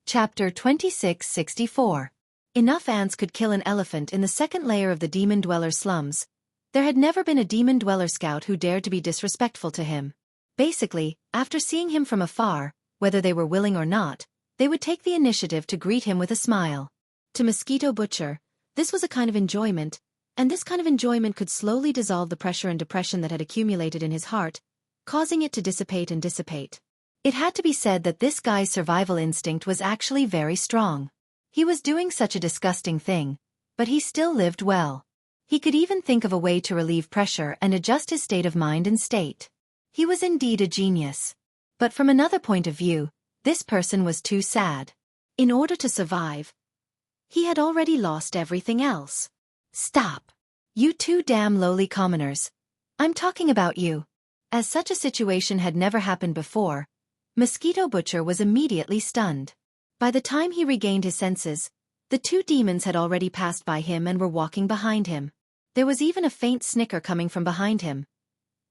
Chapter 2664. Enough ants could kill an elephant in the second layer of the demon dweller slums. There had never been a demon dweller scout who dared to be disrespectful to him. Basically, after seeing him from afar, whether they were willing or not, they would take the initiative to greet him with a smile. To Mosquito Butcher, this was a kind of enjoyment, and this kind of enjoyment could slowly dissolve the pressure and depression that had accumulated in his heart, causing it to dissipate and dissipate. It had to be said that this guy's survival instinct was actually very strong. He was doing such a disgusting thing, but he still lived well. He could even think of a way to relieve pressure and adjust his state of mind and state. He was indeed a genius. But from another point of view, this person was too sad. In order to survive, he had already lost everything else. Stop! You two damn lowly commoners. I'm talking about you. As such a situation had never happened before, Mosquito Butcher was immediately stunned. By the time he regained his senses, the two demons had already passed by him and were walking behind him. There was even a faint snicker coming from behind him.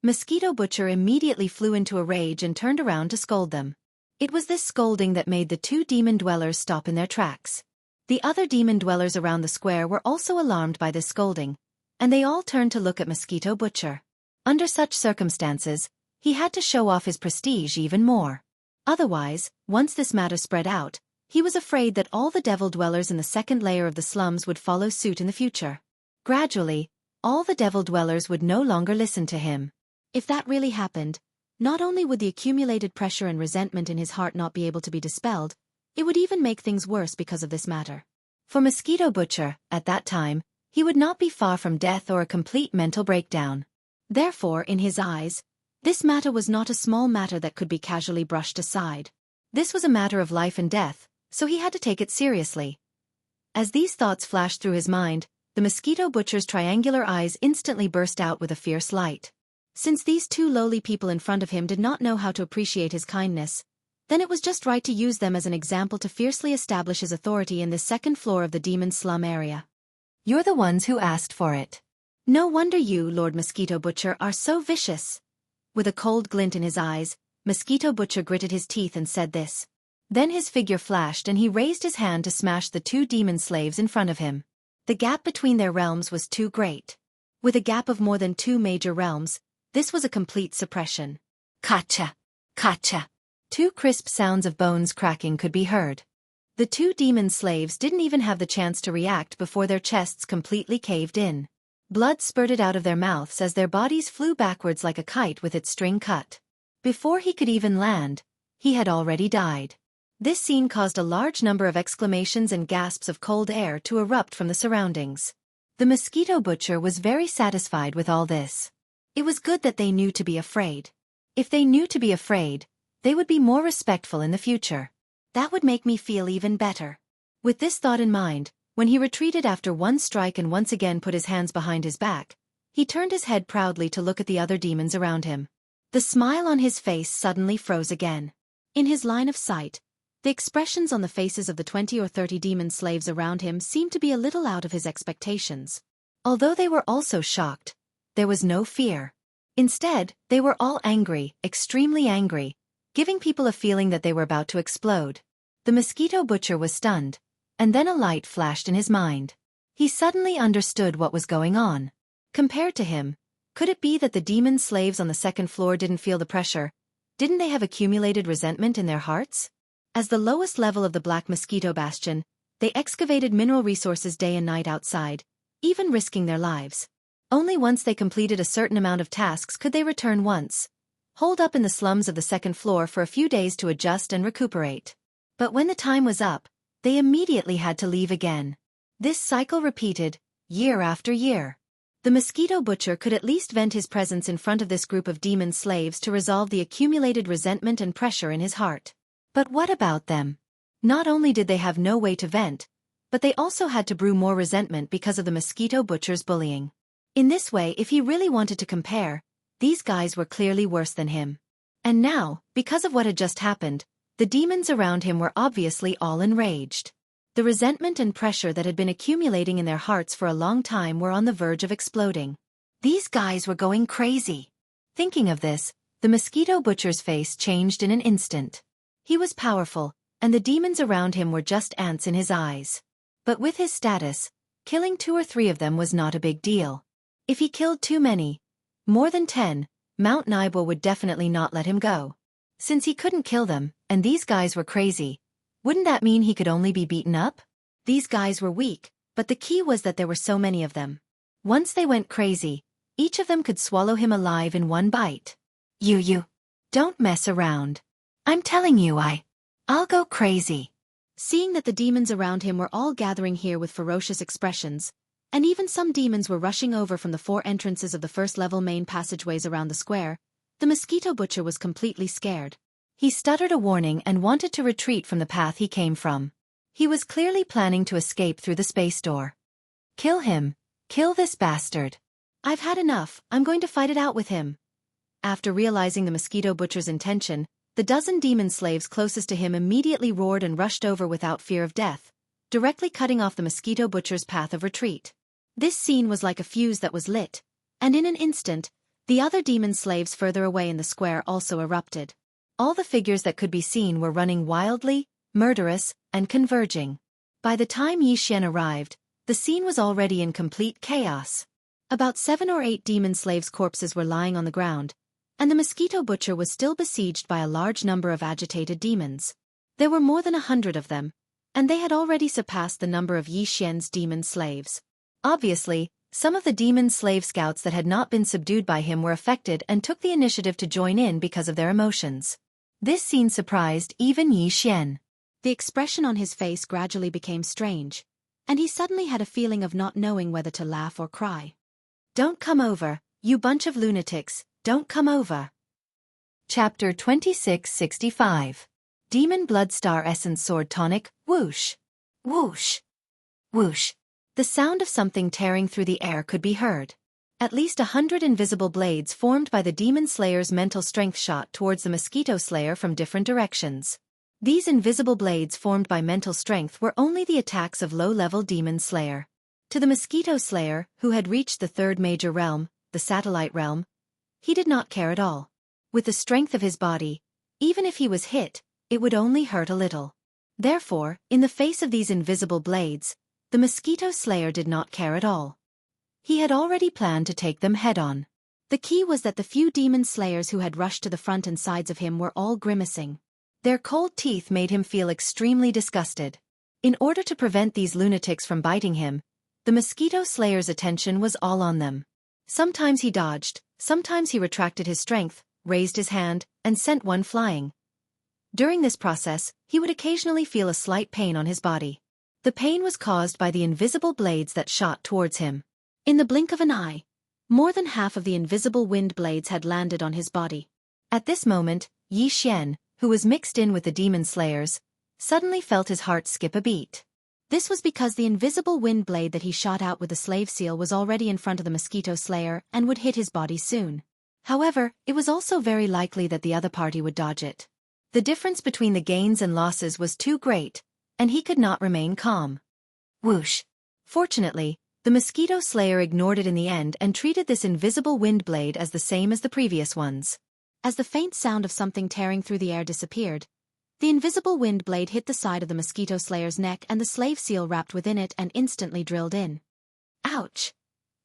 Mosquito Butcher immediately flew into a rage and turned around to scold them. It was this scolding that made the two demon dwellers stop in their tracks. The other demon dwellers around the square were also alarmed by this scolding, and they all turned to look at Mosquito Butcher. Under such circumstances, he had to show off his prestige even more. Otherwise, once this matter spread out, he was afraid that all the devil dwellers in the second layer of the slums would follow suit in the future. Gradually, all the devil dwellers would no longer listen to him. If that really happened, not only would the accumulated pressure and resentment in his heart not be able to be dispelled, it would even make things worse because of this matter. For Mosquito Butcher, at that time, he would not be far from death or a complete mental breakdown. Therefore, in his eyes, this matter was not a small matter that could be casually brushed aside. This was a matter of life and death, so he had to take it seriously. As these thoughts flashed through his mind, the Mosquito Butcher's triangular eyes instantly burst out with a fierce light. Since these two lowly people in front of him did not know how to appreciate his kindness, then it was just right to use them as an example to fiercely establish his authority in the second floor of the demon slum area. You're the ones who asked for it. No wonder you, Lord Mosquito Butcher, are so vicious. With a cold glint in his eyes, Mosquito Butcher gritted his teeth and said this. Then his figure flashed and he raised his hand to smash the two demon slaves in front of him. The gap between their realms was too great. With a gap of more than 2 major realms, this was a complete suppression. Kacha! Kacha! 2 crisp sounds of bones cracking could be heard. The 2 demon slaves didn't even have the chance to react before their chests completely caved in. Blood spurted out of their mouths as their bodies flew backwards like a kite with its string cut. Before he could even land, he had already died. This scene caused a large number of exclamations and gasps of cold air to erupt from the surroundings. The Mosquito Butcher was very satisfied with all this. It was good that they knew to be afraid. If they knew to be afraid, they would be more respectful in the future. That would make me feel even better. With this thought in mind, when he retreated after one strike and once again put his hands behind his back, he turned his head proudly to look at the other demons around him. The smile on his face suddenly froze again. In his line of sight, the expressions on the faces of the 20 or 30 demon slaves around him seemed to be a little out of his expectations. Although they were also shocked, there was no fear. Instead, they were all angry, extremely angry, giving people a feeling that they were about to explode. The Mosquito Butcher was stunned, and then a light flashed in his mind. He suddenly understood what was going on. Compared to him, could it be that the demon slaves on the second floor didn't feel the pressure? Didn't they have accumulated resentment in their hearts? As the lowest level of the Black Mosquito Bastion, they excavated mineral resources day and night outside, even risking their lives. Only once they completed a certain amount of tasks could they return once, holed up in the slums of the second floor for a few days to adjust and recuperate. But when the time was up, they immediately had to leave again. This cycle repeated, year after year. The Mosquito Butcher could at least vent his presence in front of this group of demon slaves to resolve the accumulated resentment and pressure in his heart. But what about them? Not only did they have no way to vent, but they also had to brew more resentment because of the Mosquito Butcher's bullying. In this way, if he really wanted to compare, these guys were clearly worse than him. And now, because of what had just happened, the demons around him were obviously all enraged. The resentment and pressure that had been accumulating in their hearts for a long time were on the verge of exploding. These guys were going crazy. Thinking of this, the Mosquito Butcher's face changed in an instant. He was powerful, and the demons around him were just ants in his eyes. But with his status, killing 2 or 3 of them was not a big deal. If he killed too many, more than 10, Mount Nibel would definitely not let him go. Since he couldn't kill them, and these guys were crazy, wouldn't that mean he could only be beaten up? These guys were weak, but the key was that there were so many of them. Once they went crazy, each of them could swallow him alive in one bite. You. Don't mess around. I'm telling you I'll go crazy. Seeing that the demons around him were all gathering here with ferocious expressions, and even some demons were rushing over from the 4 entrances of the first-level main passageways around the square, the mosquito butcher was completely scared. He stuttered a warning and wanted to retreat from the path he came from. He was clearly planning to escape through the space door. Kill him. Kill this bastard. I've had enough, I'm going to fight it out with him. After realizing the mosquito butcher's intention, the dozen demon slaves closest to him immediately roared and rushed over without fear of death, directly cutting off the mosquito butcher's path of retreat. This scene was like a fuse that was lit, and in an instant, the other demon slaves further away in the square also erupted. All the figures that could be seen were running wildly, murderous, and converging. By the time Xianxia arrived, the scene was already in complete chaos. About 7 or 8 demon slaves' corpses were lying on the ground, and the mosquito butcher was still besieged by a large number of agitated demons. There were more than 100 of them, and they had already surpassed the number of Xianxia's demon slaves. Obviously, some of the demon slave scouts that had not been subdued by him were affected and took the initiative to join in because of their emotions. This scene surprised even Xian. The expression on his face gradually became strange, and he suddenly had a feeling of not knowing whether to laugh or cry. Don't come over, you bunch of lunatics, don't come over. Chapter 2665. Demon Bloodstar Essence Sword Tonic, whoosh. Whoosh. Whoosh. The sound of something tearing through the air could be heard. At least 100 invisible blades formed by the demon slayer's mental strength shot towards the mosquito slayer from different directions. These invisible blades formed by mental strength were only the attacks of low-level demon slayer. To the mosquito slayer, who had reached the 3rd major realm, the satellite realm, he did not care at all. With the strength of his body, even if he was hit, it would only hurt a little. Therefore, in the face of these invisible blades, the mosquito slayer did not care at all. He had already planned to take them head-on. The key was that the few demon slayers who had rushed to the front and sides of him were all grimacing. Their cold teeth made him feel extremely disgusted. In order to prevent these lunatics from biting him, the mosquito slayer's attention was all on them. Sometimes he dodged, sometimes he retracted his strength, raised his hand, and sent one flying. During this process, he would occasionally feel a slight pain on his body. The pain was caused by the invisible blades that shot towards him. In the blink of an eye, more than half of the invisible wind blades had landed on his body. At this moment, Xian, who was mixed in with the demon slayers, suddenly felt his heart skip a beat. This was because the invisible wind blade that he shot out with the slave seal was already in front of the mosquito slayer and would hit his body soon. However, it was also very likely that the other party would dodge it. The difference between the gains and losses was too great, and he could not remain calm. Whoosh. Fortunately, the mosquito slayer ignored it in the end and treated this invisible wind blade as the same as the previous ones. As the faint sound of something tearing through the air disappeared, the invisible wind blade hit the side of the mosquito slayer's neck and the slave seal wrapped within it and instantly drilled in. Ouch!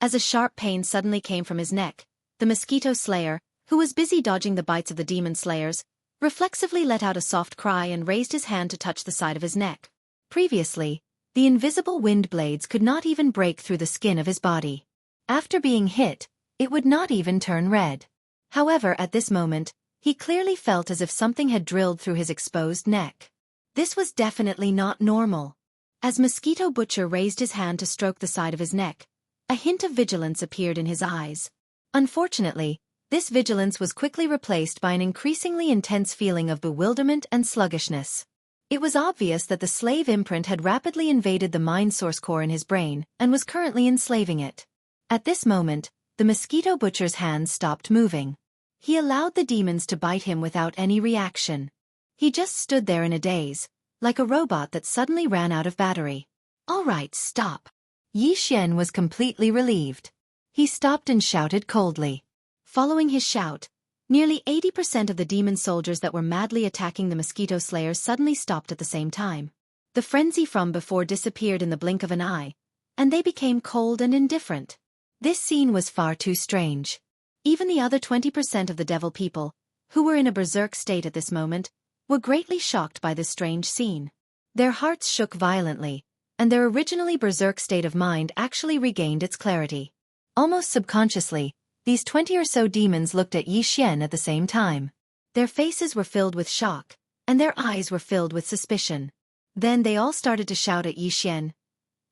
As a sharp pain suddenly came from his neck, the mosquito slayer, who was busy dodging the bites of the demon slayers, reflexively let out a soft cry and raised his hand to touch the side of his neck. Previously, the invisible wind blades could not even break through the skin of his body. After being hit, it would not even turn red. However, at this moment, he clearly felt as if something had drilled through his exposed neck. This was definitely not normal. As Mosquito Butcher raised his hand to stroke the side of his neck, a hint of vigilance appeared in his eyes. Unfortunately, this vigilance was quickly replaced by an increasingly intense feeling of bewilderment and sluggishness. It was obvious that the slave imprint had rapidly invaded the mind source core in his brain and was currently enslaving it. At this moment, the Mosquito Butcher's hands stopped moving. He allowed the demons to bite him without any reaction. He just stood there in a daze, like a robot that suddenly ran out of battery. "All right, stop." Xian was completely relieved. He stopped and shouted coldly. Following his shout, Nearly 80% of the demon soldiers that were madly attacking the mosquito slayers suddenly stopped at the same time. The frenzy from before disappeared in the blink of an eye, and they became cold and indifferent. This scene was far too strange. Even the other 20% of the devil people, who were in a berserk state at this moment, were greatly shocked by this strange scene. Their hearts shook violently, and their originally berserk state of mind actually regained its clarity. Almost subconsciously, these 20 or so demons looked at Yi Xian at the same time. Their faces were filled with shock, and their eyes were filled with suspicion. Then they all started to shout at Yi Xian.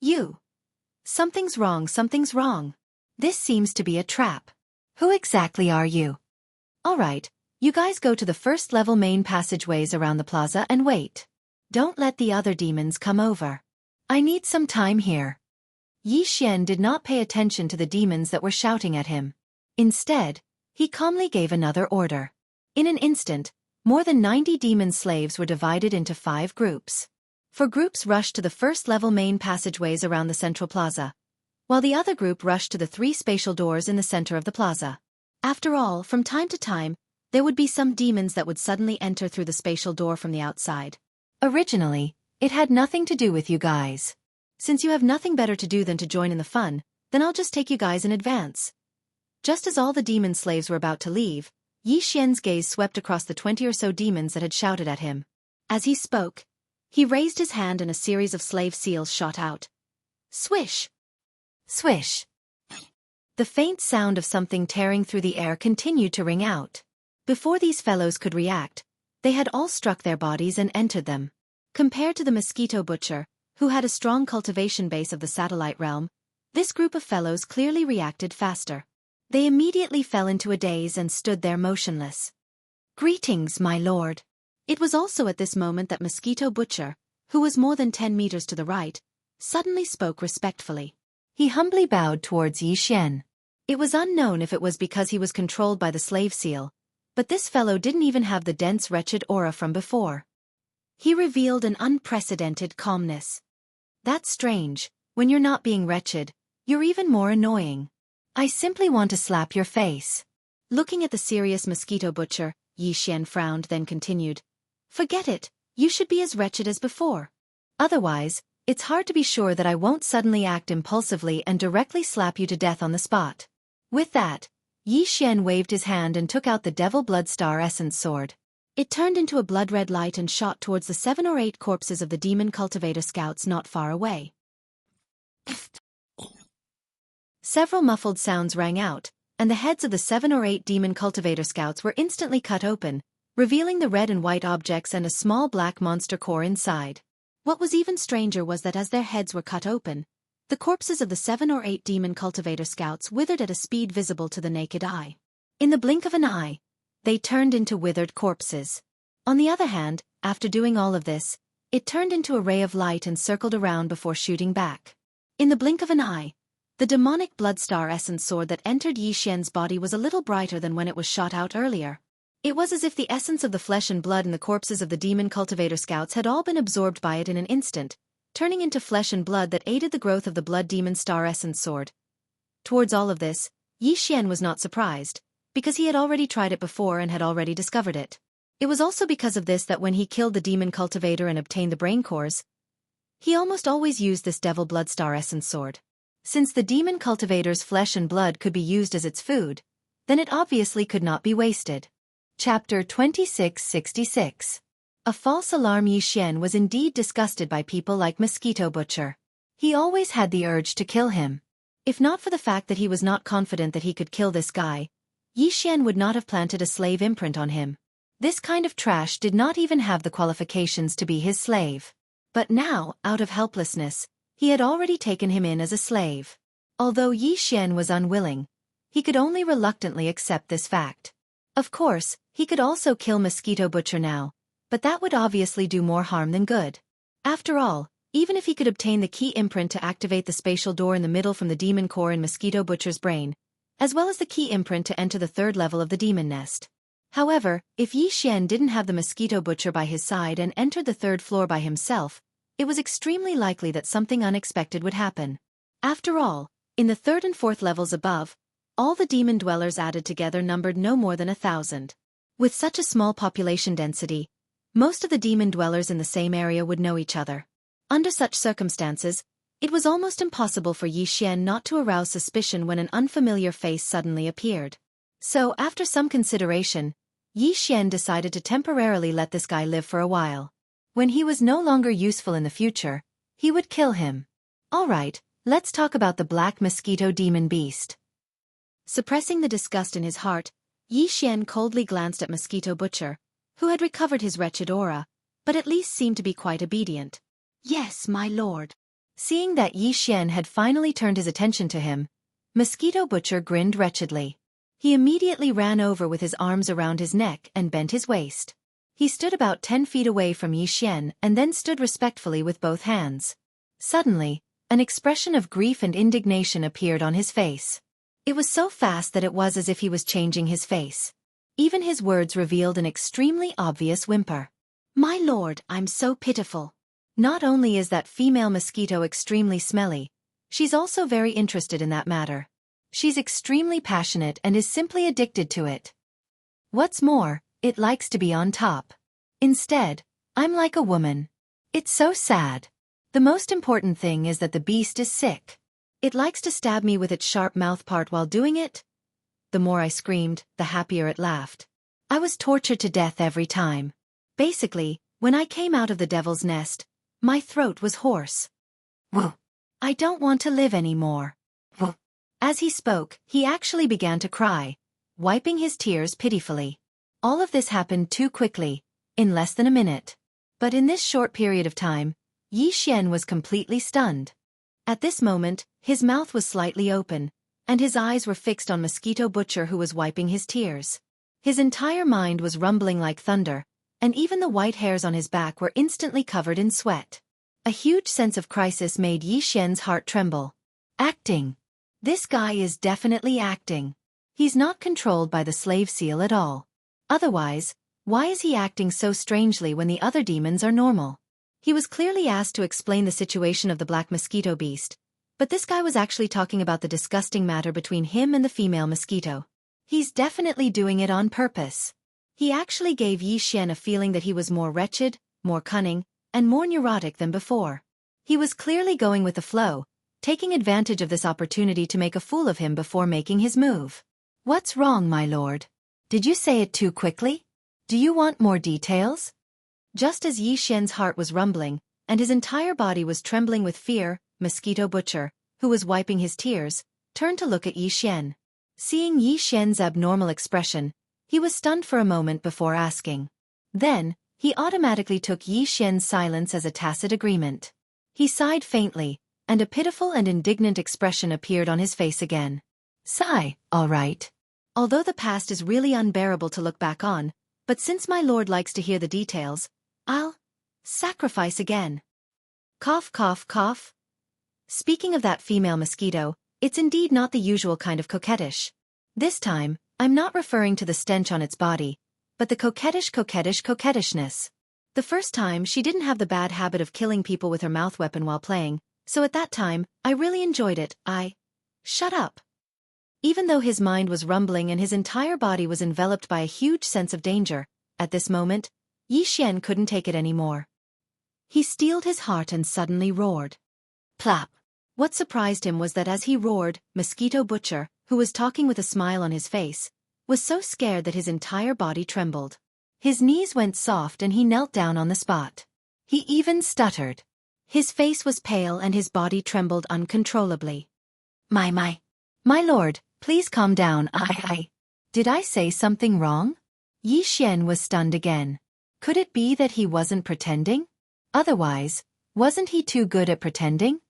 "You! Something's wrong, something's wrong. This seems to be a trap. Who exactly are you? All right, you guys go to the first level main passageways around the plaza and wait. Don't let the other demons come over. I need some time here." Yi Xian did not pay attention to the demons that were shouting at him. Instead, he calmly gave another order. In an instant, more than 90 demon slaves were divided into 5 groups. 4 groups rushed to the first-level main passageways around the central plaza, while the other group rushed to the 3 spatial doors in the center of the plaza. After all, from time to time, there would be some demons that would suddenly enter through the spatial door from the outside. Originally, it had nothing to do with you guys. Since you have nothing better to do than to join in the fun, then I'll just take you guys in advance. Just as all the demon slaves were about to leave, Yi Xian's gaze swept across the 20 or so demons that had shouted at him. As he spoke, he raised his hand and a series of slave seals shot out. Swish! Swish! The faint sound of something tearing through the air continued to ring out. Before these fellows could react, they had all struck their bodies and entered them. Compared to the mosquito butcher, who had a strong cultivation base of the satellite realm, this group of fellows clearly reacted faster. They immediately fell into a daze and stood there motionless. "Greetings, my lord." It was also at this moment that Mosquito Butcher, who was more than 10 meters to the right, suddenly spoke respectfully. He humbly bowed towards Yi Xian. It was unknown if it was because he was controlled by the slave seal, but this fellow didn't even have the dense wretched aura from before. He revealed an unprecedented calmness. That's strange, when you're not being wretched, you're even more annoying. I simply want to slap your face. Looking at the serious Mosquito Butcher, Yi Xian frowned, then continued. Forget it, you should be as wretched as before. Otherwise, it's hard to be sure that I won't suddenly act impulsively and directly slap you to death on the spot. With that, Yi Xian waved his hand and took out the Devil Bloodstar Essence Sword. It turned into a blood-red light and shot towards the 7 or 8 corpses of the Demon Cultivator scouts not far away. Several muffled sounds rang out, and the heads of the 7 or 8 Demon Cultivator scouts were instantly cut open, revealing the red and white objects and a small black monster core inside. What was even stranger was that as their heads were cut open, the corpses of the 7 or 8 Demon Cultivator scouts withered at a speed visible to the naked eye. In the blink of an eye, they turned into withered corpses. On the other hand, after doing all of this, it turned into a ray of light and circled around before shooting back. In the blink of an eye, the demonic Bloodstar Essence Sword that entered Yi Xian's body was a little brighter than when it was shot out earlier. It was as if the essence of the flesh and blood in the corpses of the Demon Cultivator scouts had all been absorbed by it in an instant, turning into flesh and blood that aided the growth of the Blood Demon Star Essence Sword. Towards all of this, Yi Xian was not surprised, because he had already tried it before and had already discovered it. It was also because of this that when he killed the Demon Cultivator and obtained the brain cores, he almost always used this Devil Bloodstar Essence Sword. Since the Demon Cultivator's flesh and blood could be used as its food, then it obviously could not be wasted. Chapter 2666. A false alarm. Yi Xian was indeed disgusted by people like Mosquito Butcher. He always had the urge to kill him. If not for the fact that he was not confident that he could kill this guy, Yi Xian would not have planted a slave imprint on him. This kind of trash did not even have the qualifications to be his slave. But now, out of helplessness, he had already taken him in as a slave. Although Yi Xian was unwilling, he could only reluctantly accept this fact. Of course, he could also kill Mosquito Butcher now, but that would obviously do more harm than good. After all, even if he could obtain the key imprint to activate the spatial door in the middle from the demon core in Mosquito Butcher's brain, as well as the key imprint to enter the 3rd level of the demon nest. However, if Yi Xian didn't have the Mosquito Butcher by his side and entered the 3rd floor by himself, it was extremely likely that something unexpected would happen. After all, in the 3rd and 4th levels above, All the demon dwellers added together numbered no more than 1,000. With such a small population density, most of the demon dwellers in the same area would know each other. Under such circumstances, it was almost impossible for Xian not to arouse suspicion when an unfamiliar face suddenly appeared. So, after some consideration, Xian decided to temporarily let this guy live for a while. When he was no longer useful in the future, he would kill him. Alright, let's talk about the black mosquito demon beast. Suppressing the disgust in his heart, Xian coldly glanced at Mosquito Butcher, who had recovered his wretched aura, but at least seemed to be quite obedient. Yes, my lord. Seeing that Xian had finally turned his attention to him, Mosquito Butcher grinned wretchedly. He immediately ran over with his arms around his neck and bent his waist. He stood about 10 feet away from Xian and then stood respectfully with both hands. Suddenly, an expression of grief and indignation appeared on his face. It was so fast that it was as if he was changing his face. Even his words revealed an extremely obvious whimper. My lord, I'm so pitiful. Not only is that female mosquito extremely smelly, she's also very interested in that matter. She's extremely passionate and is simply addicted to it. What's more, it likes to be on top. Instead, I'm like a woman. It's so sad. The most important thing is that the beast is sick. It likes to stab me with its sharp mouthpart while doing it. The more I screamed, the happier it laughed. I was tortured to death every time. Basically, when I came out of the devil's nest, my throat was hoarse. Whoa. I don't want to live anymore. Whoa. As he spoke, he actually began to cry, wiping his tears pitifully. All of this happened too quickly, in less than a minute. But in this short period of time, Xian was completely stunned. At this moment, his mouth was slightly open, and his eyes were fixed on Mosquito Butcher, who was wiping his tears. His entire mind was rumbling like thunder, and even the white hairs on his back were instantly covered in sweat. A huge sense of crisis made Xian's heart tremble. Acting. This guy is definitely acting. He's not controlled by the slave seal at all. Otherwise, why is he acting so strangely when the other demons are normal? He was clearly asked to explain the situation of the black mosquito beast, but this guy was actually talking about the disgusting matter between him and the female mosquito. He's definitely doing it on purpose. He actually gave Xian a feeling that he was more wretched, more cunning, and more neurotic than before. He was clearly going with the flow, taking advantage of this opportunity to make a fool of him before making his move. What's wrong, my lord? Did you say it too quickly? Do you want more details? Just as Xian's heart was rumbling, and his entire body was trembling with fear, Mosquito Butcher, who was wiping his tears, turned to look at Xian. Seeing Xian's abnormal expression, he was stunned for a moment before asking. Then, he automatically took Xian's silence as a tacit agreement. He sighed faintly, and a pitiful and indignant expression appeared on his face again. Sigh, all right. Although the past is really unbearable to look back on, but since my lord likes to hear the details, I'll sacrifice again. Cough, cough, cough. Speaking of that female mosquito, it's indeed not the usual kind of coquettish. This time, I'm not referring to the stench on its body, but the coquettishness. The first time, she didn't have the bad habit of killing people with her mouth weapon while playing, so at that time, I really enjoyed it. Shut up. Even though his mind was rumbling and his entire body was enveloped by a huge sense of danger, at this moment, Xian couldn't take it anymore. He steeled his heart and suddenly roared. Plop. What surprised him was that as he roared, Mosquito Butcher, who was talking with a smile on his face, was so scared that his entire body trembled. His knees went soft and he knelt down on the spot. He even stuttered. His face was pale and his body trembled uncontrollably. My lord, please calm down. Did I say something wrong? Xian was stunned again. Could it be that he wasn't pretending? Otherwise, wasn't he too good at pretending?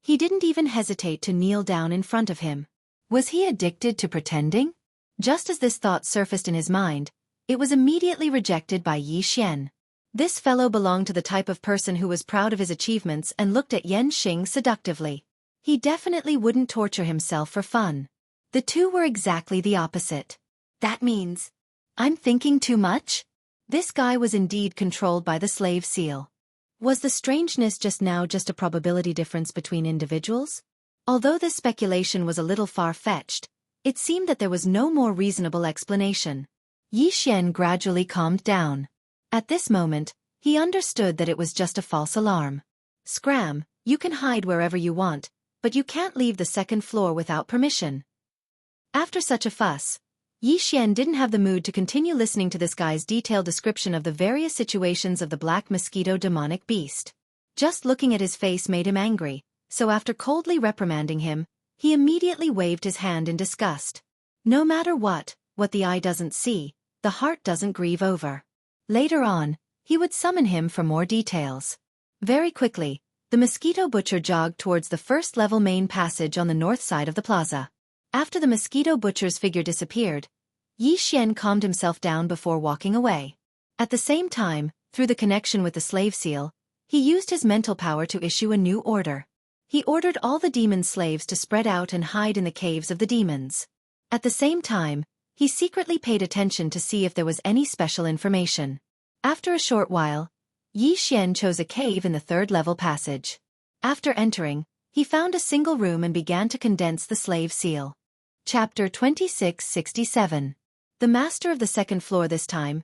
He didn't even hesitate to kneel down in front of him. Was he addicted to pretending? Just as this thought surfaced in his mind, it was immediately rejected by Xian. This fellow belonged to the type of person who was proud of his achievements and looked at Yanxing seductively. He definitely wouldn't torture himself for fun. The two were exactly the opposite. That means, I'm thinking too much? This guy was indeed controlled by the slave seal. Was the strangeness just now just a probability difference between individuals? Although this speculation was a little far-fetched, It seemed that there was no more reasonable explanation. Yi Xian gradually calmed down. At this moment, he understood that it was just a false alarm. Scram, you can hide wherever you want, but you can't leave the second floor without permission. After such a fuss, Yi Xian didn't have the mood to continue listening to this guy's detailed description of the various situations of the black mosquito demonic beast. Just looking at his face made him angry, so after coldly reprimanding him, he immediately waved his hand in disgust. No matter what the eye doesn't see, the heart doesn't grieve over. Later on, he would summon him for more details. Very quickly, the mosquito butcher jogged towards the first-level main passage on the north side of the plaza. After the mosquito butcher's figure disappeared, Yi Xian calmed himself down before walking away. At the same time, through the connection with the slave seal, he used his mental power to issue a new order. He ordered all the demon slaves to spread out and hide in the caves of the demons. At the same time, he secretly paid attention to see if there was any special information. After a short while, Yi Xian chose a cave in the third-level passage. After entering, he found a single room and began to condense the slave seal. Chapter 2667. The master of the second floor this time,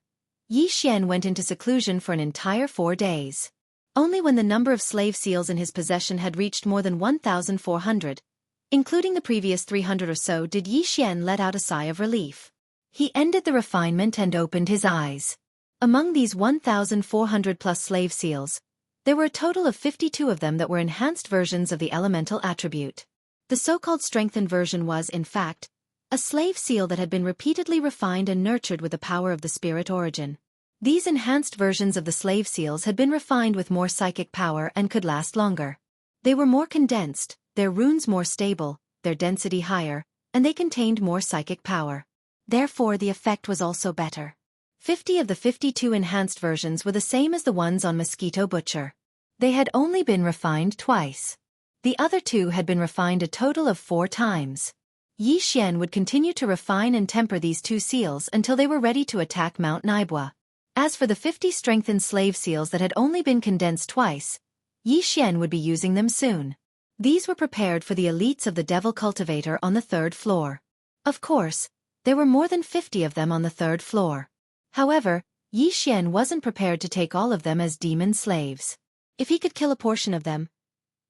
Yi Xian went into seclusion for an entire 4 days. Only when the number of slave seals in his possession had reached more than 1,400, including the previous 300 or so, did Yi Xian let out a sigh of relief. He ended the refinement and opened his eyes. Among these 1,400-plus slave seals, there were a total of 52 of them that were enhanced versions of the elemental attribute. The so-called strengthened version was, in fact, a slave seal that had been repeatedly refined and nurtured with the power of the spirit origin. These enhanced versions of the slave seals had been refined with more psychic power and could last longer. They were more condensed, their runes more stable, their density higher, and they contained more psychic power. Therefore the effect was also better. 50 of the 52 enhanced versions were the same as the ones on Mosquito Butcher. They had only been refined twice. The other 2 had been refined a total of 4 times. Yi Xian would continue to refine and temper these 2 seals until they were ready to attack Mount Naibua. As for the 50 strengthened slave seals that had only been condensed twice, Yi Xian would be using them soon. These were prepared for the elites of the Devil Cultivator on the 3rd floor. Of course, there were more than 50 of them on the 3rd floor. However, Yi Xian wasn't prepared to take all of them as demon slaves. If he could kill a portion of them,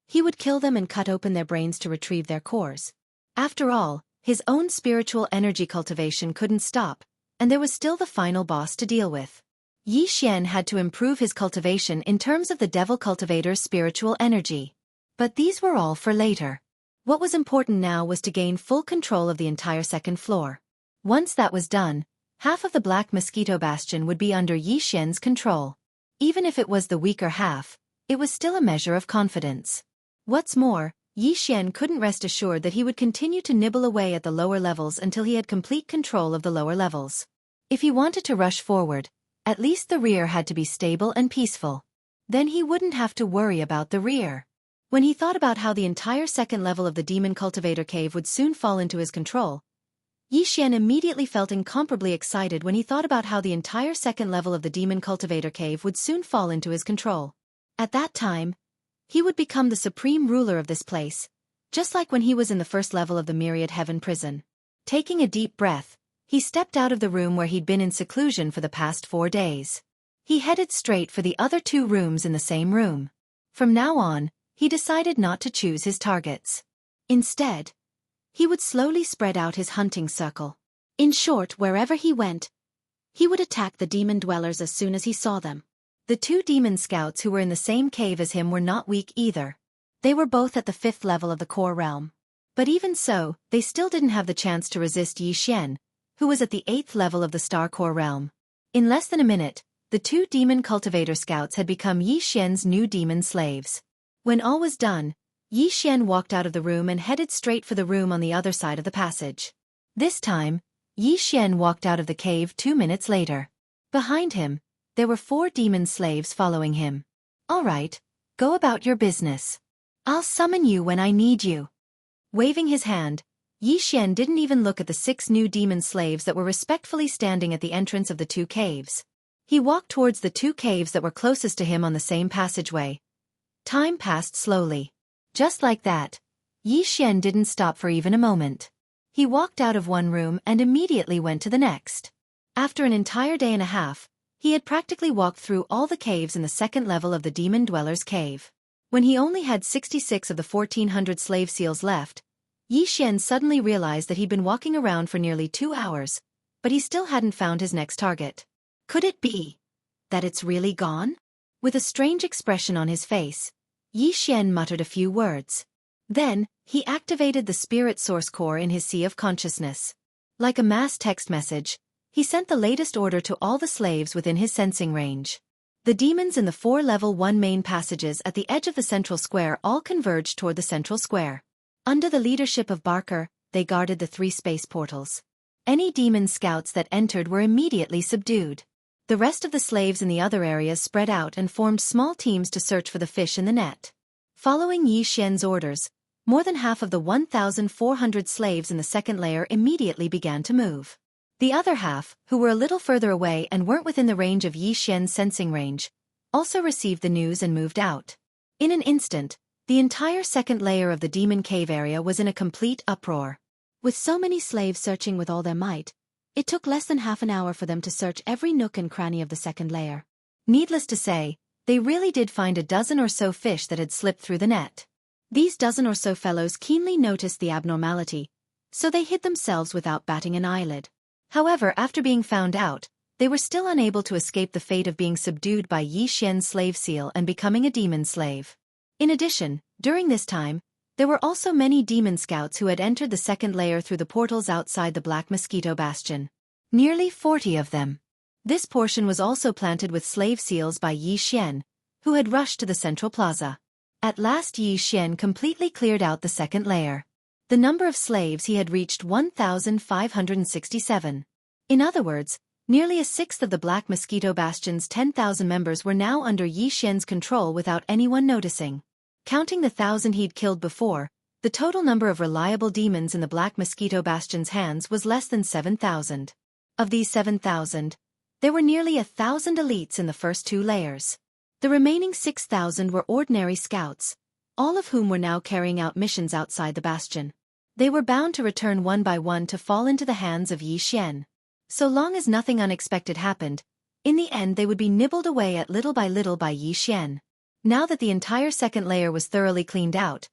he would kill them and cut open their brains to retrieve their cores. After all, his own spiritual energy cultivation couldn't stop, and there was still the final boss to deal with. Yi Xian had to improve his cultivation in terms of the Devil Cultivator's spiritual energy. But these were all for later. What was important now was to gain full control of the entire 2nd floor. Once that was done, half of the Black Mosquito Bastion would be under Yi Xian's control. Even if it was the weaker half, it was still a measure of confidence. What's more, Yi Xian couldn't rest assured that he would continue to nibble away at the lower levels until he had complete control of the lower levels. If he wanted to rush forward, at least the rear had to be stable and peaceful. Then he wouldn't have to worry about the rear. When he thought about how the entire 2nd level of the Demon Cultivator Cave would soon fall into his control, Yi Xian immediately felt incomparably excited when he thought about how the entire 2nd level of the Demon Cultivator Cave would soon fall into his control. At that time, he would become the supreme ruler of this place, just like when he was in the 1st level of the Myriad Heaven prison. Taking a deep breath, he stepped out of the room where he'd been in seclusion for the past 4 days. He headed straight for the other 2 rooms in the same room. From now on, he decided not to choose his targets. Instead, he would slowly spread out his hunting circle. In short, wherever he went, he would attack the demon dwellers as soon as he saw them. The 2 demon scouts who were in the same cave as him were not weak either. They were both at the 5th level of the core realm. But even so, they still didn't have the chance to resist Yi Xian, who was at the 8th level of the star core realm. In less than a minute, the 2 demon cultivator scouts had become Yi Xian's new demon slaves. When all was done, Yi Xian walked out of the room and headed straight for the room on the other side of the passage. This time, Yi Xian walked out of the cave 2 minutes later. Behind him, there were 4 demon slaves following him. All right, go about your business. I'll summon you when I need you. Waving his hand, Yi Xian didn't even look at the 6 new demon slaves that were respectfully standing at the entrance of the 2 caves. He walked towards the 2 caves that were closest to him on the same passageway. Time passed slowly. Just like that, Yi Xian didn't stop for even a moment. He walked out of one room and immediately went to the next. After an entire day and a half, he had practically walked through all the caves in the second level of the Demon Dweller's Cave. When he only had 66 of the 1,400 slave seals left, Xianxia suddenly realized that he'd been walking around for nearly 2 hours, but he still hadn't found his next target. Could it be that it's really gone? With a strange expression on his face, Xianxia muttered a few words. Then, he activated the spirit source core in his sea of consciousness. Like a mass text message, he sent the latest order to all the slaves within his sensing range. The demons in the 4 level 1 main passages at the edge of the central square all converged toward the central square. Under the leadership of Barker, they guarded the 3 space portals. Any demon scouts that entered were immediately subdued. The rest of the slaves in the other areas spread out and formed small teams to search for the fish in the net. Following Xianxia's orders, more than half of the 1,400 slaves in the second layer immediately began to move. The other half, who were a little further away and weren't within the range of Xianxia's sensing range, also received the news and moved out. In an instant, the entire second layer of the demon cave area was in a complete uproar. With so many slaves searching with all their might, it took less than half an hour for them to search every nook and cranny of the second layer. Needless to say, they really did find a dozen or so fish that had slipped through the net. These dozen or so fellows keenly noticed the abnormality, so they hid themselves without batting an eyelid. However, after being found out, they were still unable to escape the fate of being subdued by Xianxia's slave seal and becoming a demon slave. In addition, during this time, there were also many demon scouts who had entered the second layer through the portals outside the Black Mosquito Bastion. Nearly 40 of them. This portion was also planted with slave seals by Xianxia, who had rushed to the central plaza. At last Xianxia completely cleared out the second layer. The number of slaves he had reached 1,567. In other words, nearly a sixth of the Black Mosquito Bastion's 10,000 members were now under Xianxia's control without anyone noticing. Counting the 1,000 he'd killed before, the total number of reliable demons in the Black Mosquito Bastion's hands was less than 7,000. Of these 7,000, there were nearly 1,000 elites in the first 2 layers. The remaining 6,000 were ordinary scouts, all of whom were now carrying out missions outside the bastion. They were bound to return one by one to fall into the hands of Xianxia. So long as nothing unexpected happened, in the end they would be nibbled away at little by Xianxia. Now that the entire second layer was thoroughly cleaned out,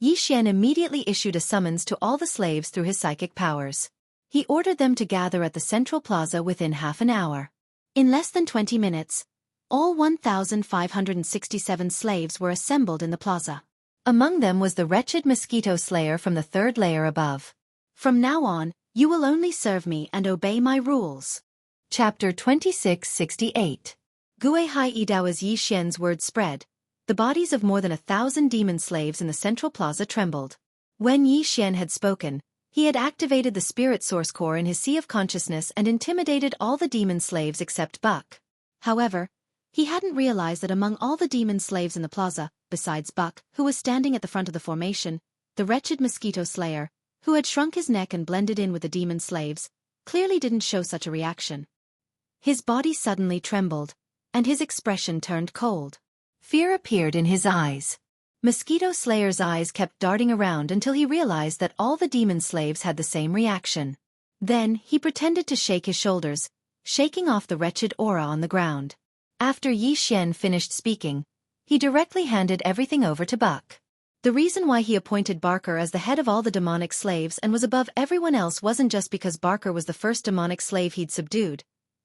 Xianxia immediately issued a summons to all the slaves through his psychic powers. He ordered them to gather at the central plaza within half an hour. In less than 20 minutes, all 1,567 slaves were assembled in the plaza. Among them was the wretched mosquito slayer from the third layer above. From now on, you will only serve me and obey my rules. Chapter 2668. Guihai Idao. As Xianxia's word spread, the bodies of more than 1,000 demon slaves in the central plaza trembled. When Xianxia had spoken, he had activated the spirit source core in his sea of consciousness and intimidated all the demon slaves except Buck. However, he hadn't realized that among all the demon slaves in the plaza, besides Buck, who was standing at the front of the formation, the wretched mosquito slayer, who had shrunk his neck and blended in with the demon slaves, clearly didn't show such a reaction. His body suddenly trembled, and his expression turned cold. Fear appeared in his eyes. Mosquito Slayer's eyes kept darting around until he realized that all the demon slaves had the same reaction. Then, he pretended to shake his shoulders, shaking off the wretched aura on the ground. After Xianxia finished speaking, he directly handed everything over to Buck. The reason why he appointed Barker as the head of all the demonic slaves and was above everyone else wasn't just because Barker was the first demonic slave he'd subdued,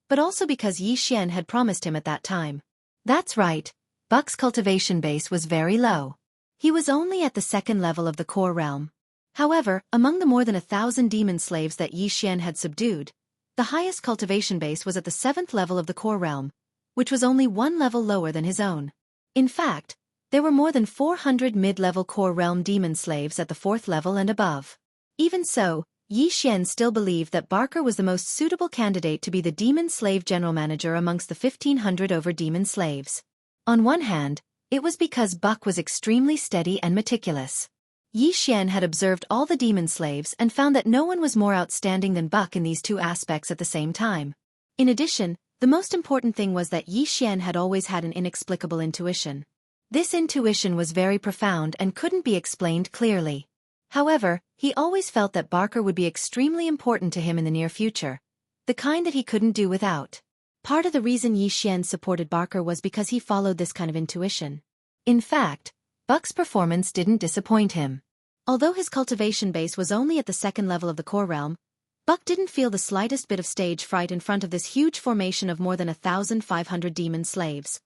but also because Xianxia had promised him at that time. That's right, Buck's cultivation base was very low. He was only at the second level of the core realm. However, among the more than 1,000 demon slaves that Xianxia had subdued, the highest cultivation base was at the 7th level of the core realm, which was only 1 level lower than his own. In fact, there were more than 400 mid-level core realm demon slaves at the 4th level and above. Even so, Xianxia still believed that Barker was the most suitable candidate to be the demon slave general manager amongst the 1,500 over demon slaves. On one hand, it was because Buck was extremely steady and meticulous. Xianxia had observed all the demon slaves and found that no one was more outstanding than Buck in these 2 aspects at the same time. In addition, the most important thing was that Xianxia had always had an inexplicable intuition. This intuition was very profound and couldn't be explained clearly. However, he always felt that Barker would be extremely important to him in the near future, the kind that he couldn't do without. Part of the reason Xian supported Barker was because he followed this kind of intuition. In fact, Buck's performance didn't disappoint him. Although his cultivation base was only at the second level of the core realm, Buck didn't feel the slightest bit of stage fright in front of this huge formation of more than 1,500 demon slaves.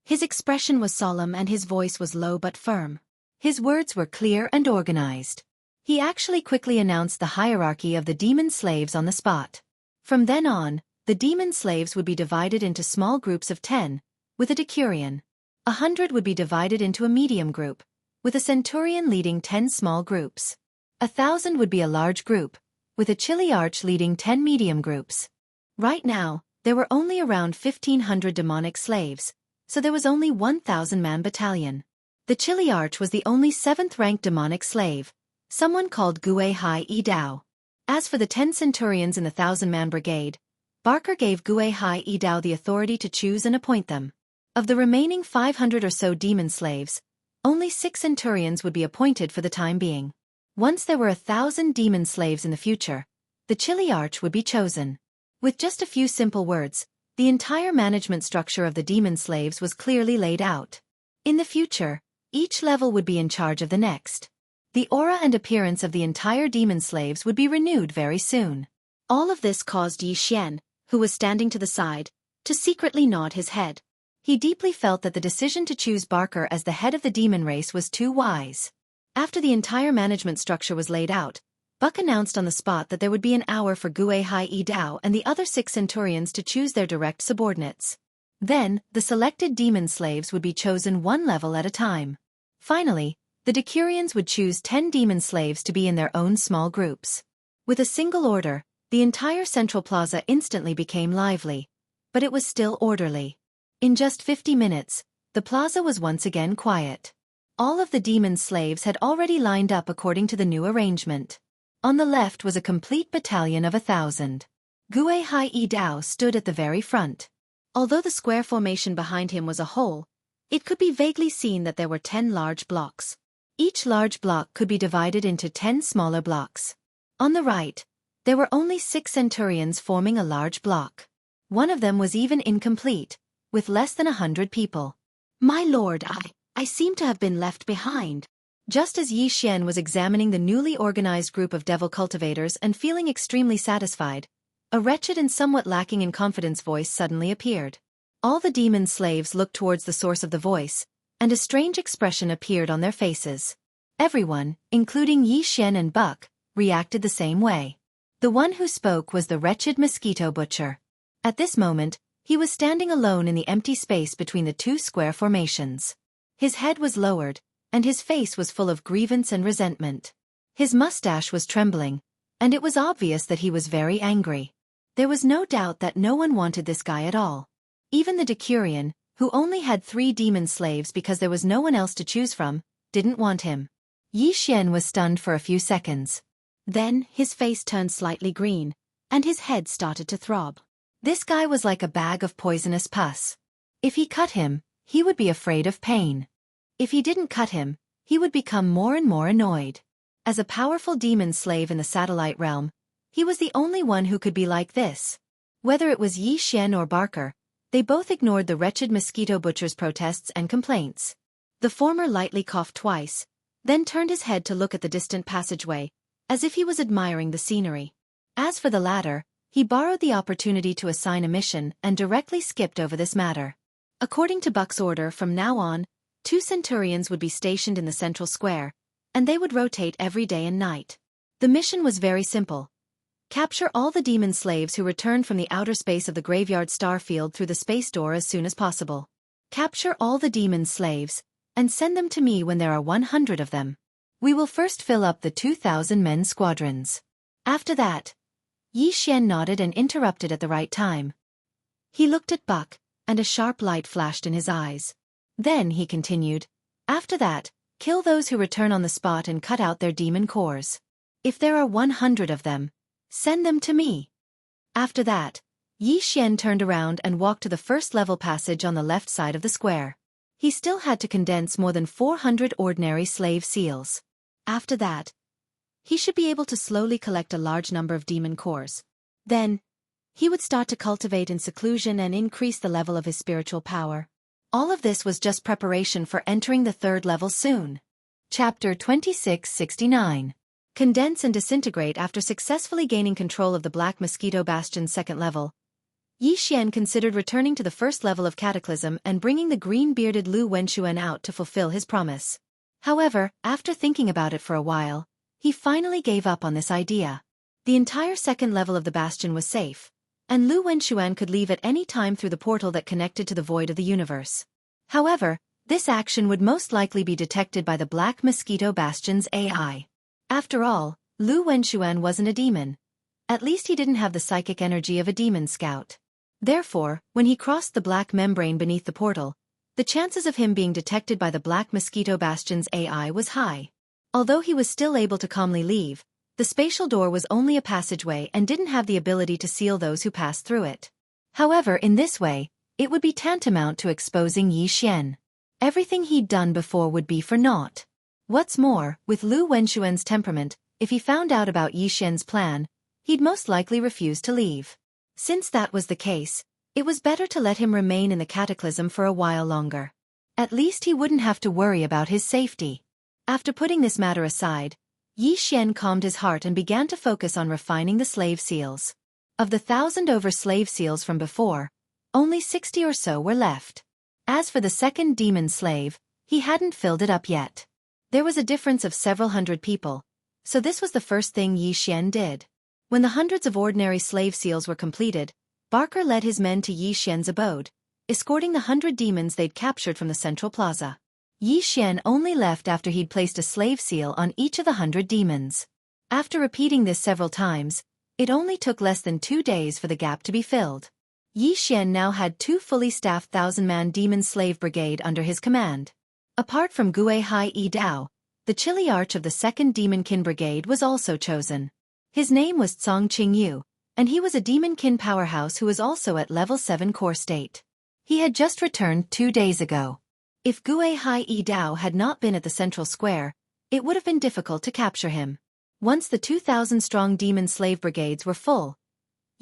His expression was solemn and his voice was low but firm. His words were clear and organized. He actually quickly announced the hierarchy of the demon slaves on the spot. From then on, the demon slaves would be divided into small groups of 10, with a decurion. 100 would be divided into a medium group, with a centurion leading 10 small groups. 1,000 would be a large group, with a chiliarch leading 10 medium groups. Right now, there were only around 1,500 demonic slaves, so there was only 1,000-man battalion. The chiliarch was the only 7th-ranked demonic slave, someone called Gue Hai Yi Dao. As for the 10 centurions in the 1,000-man brigade, Barker gave Gue Hai Yi Dao the authority to choose and appoint them. Of the remaining 500 or so demon slaves, only 6 centurions would be appointed for the time being. Once there were 1,000 demon slaves in the future, the chiliarch would be chosen. With just a few simple words, the entire management structure of the demon slaves was clearly laid out. In the future, each level would be in charge of the next. The aura and appearance of the entire demon slaves would be renewed very soon. All of this caused Xian, who was standing to the side, to secretly nod his head. He deeply felt that the decision to choose Barker as the head of the demon race was too wise. After the entire management structure was laid out, Buck announced on the spot that there would be an hour for Gue Hai Yi Dao and the other 6 centurions to choose their direct subordinates. Then, the selected demon slaves would be chosen one level at a time. Finally, the decurions would choose 10 demon slaves to be in their own small groups. With a single order, the entire central plaza instantly became lively. But it was still orderly. In just 50 minutes, the plaza was once again quiet. All of the demon slaves had already lined up according to the new arrangement. On the left was a complete battalion of 1,000. Gue Hai Yi Dao stood at the very front. Although the square formation behind him was a hole, it could be vaguely seen that there were 10 large blocks. Each large block could be divided into 10 smaller blocks. On the right, there were only 6 centurions forming a large block. One of them was even incomplete, with less than 100 people. My lord, I seem to have been left behind. Just as Xian was examining the newly organized group of devil cultivators and feeling extremely satisfied, a wretched and somewhat lacking in confidence voice suddenly appeared. All the demon slaves looked towards the source of the voice, and a strange expression appeared on their faces. Everyone, including Xian and Buck, reacted the same way. The one who spoke was the wretched mosquito butcher. At this moment, he was standing alone in the empty space between the 2 square formations. His head was lowered, and his face was full of grievance and resentment. His mustache was trembling, and it was obvious that he was very angry. There was no doubt that no one wanted this guy at all. Even the decurion, who only had 3 demon slaves because there was no one else to choose from, didn't want him. Xian was stunned for a few seconds. Then, his face turned slightly green, and his head started to throb. This guy was like a bag of poisonous pus. If he cut him, he would be afraid of pain. If he didn't cut him, he would become more and more annoyed. As a powerful demon slave in the satellite realm, he was the only one who could be like this. Whether it was Xian or Barker, they both ignored the wretched mosquito butcher's protests and complaints. The former lightly coughed twice, then turned his head to look at the distant passageway, as if he was admiring the scenery. As for the latter, he borrowed the opportunity to assign a mission and directly skipped over this matter. According to Buck's order, from now on, 2 centurions would be stationed in the central square, and they would rotate every day and night. The mission was very simple. Capture all the demon slaves who returned from the outer space of the graveyard starfield through the space door as soon as possible. Capture all the demon slaves, and send them to me when there are 100 of them. We will first fill up the 2,000-men squadrons. After that, Xian nodded and interrupted at the right time. He looked at Buck, and a sharp light flashed in his eyes. Then he continued, after that, kill those who return on the spot and cut out their demon cores. If there are 100 of them, send them to me. After that, Xian turned around and walked to the first-level passage on the left side of the square. He still had to condense more than 400 ordinary slave seals. After that, he should be able to slowly collect a large number of demon cores. Then, he would start to cultivate in seclusion and increase the level of his spiritual power. All of this was just preparation for entering the third level soon. Chapter 2669. Condense and disintegrate. After successfully gaining control of the Black Mosquito Bastion's second level, Xianxia considered returning to the first level of Cataclysm and bringing the green-bearded Lu Wenxuan out to fulfill his promise. However, after thinking about it for a while, he finally gave up on this idea. The entire second level of the bastion was safe, and Lu Wenxuan could leave at any time through the portal that connected to the void of the universe. However, this action would most likely be detected by the Black Mosquito Bastion's AI. After all, Lu Wenxuan wasn't a demon. At least he didn't have the psychic energy of a demon scout. Therefore, when he crossed the black membrane beneath the portal, the chances of him being detected by the Black Mosquito Bastion's AI was high. Although he was still able to calmly leave, the spatial door was only a passageway and didn't have the ability to seal those who passed through it. However, in this way, it would be tantamount to exposing Xianxia. Everything he'd done before would be for naught. What's more, with Lu Wenxuan's temperament, if he found out about Xianxia's plan, he'd most likely refuse to leave. Since that was the case, it was better to let him remain in the Cataclysm for a while longer. At least he wouldn't have to worry about his safety. After putting this matter aside, Xianxia calmed his heart and began to focus on refining the slave seals. Of the 1,000 over slave seals from before, only 60 or so were left. As for the second demon slave, he hadn't filled it up yet. There was a difference of several hundred people, so this was the first thing Xianxia did. When the hundreds of ordinary slave seals were completed, Barker led his men to Xianxia's abode, escorting the 100 demons they'd captured from the central plaza. Xianxia only left after he'd placed a slave seal on each of the 100 demons. After repeating this several times, it only took less than 2 days for the gap to be filled. Xianxia now had 2 fully staffed 1,000-man demon slave brigade under his command. Apart from Gui Hai Yi Dao, the Chili Arch of the 2nd Demon Kin Brigade was also chosen. His name was Cong Qingyu, and he was a Demon Kin powerhouse who was also at level 7 core state. He had just returned 2 days ago. If Gui Hai Yi Dao had not been at the central square, it would have been difficult to capture him. Once the 2,000-strong demon slave brigades were full,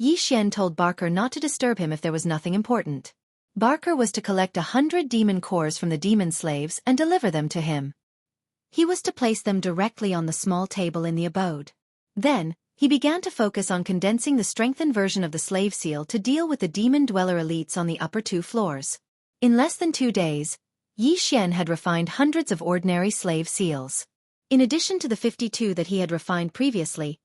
Xianxia told Barker not to disturb him if there was nothing important. Barker was to collect 100 demon cores from the demon slaves and deliver them to him. He was to place them directly on the small table in the abode. Then, he began to focus on condensing the strengthened version of the slave seal to deal with the demon dweller elites on the upper 2 floors. In less than 2 days, Xianxia had refined hundreds of ordinary slave seals. In addition to the 52 that he had refined previously,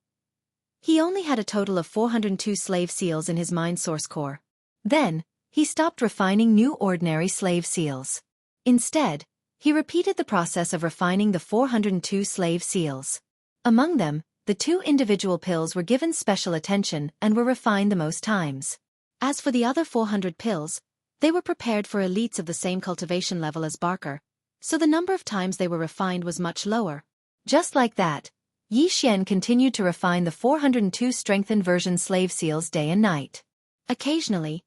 he only had a total of 402 slave seals in his mind source core. Then, he stopped refining new ordinary slave seals. Instead, he repeated the process of refining the 402 slave seals. Among them, the 2 individual pills were given special attention and were refined the most times. As for the other 400 pills, they were prepared for elites of the same cultivation level as Barker, so the number of times they were refined was much lower. Just like that, Xianxia continued to refine the 402 strengthened version slave seals day and night. Occasionally,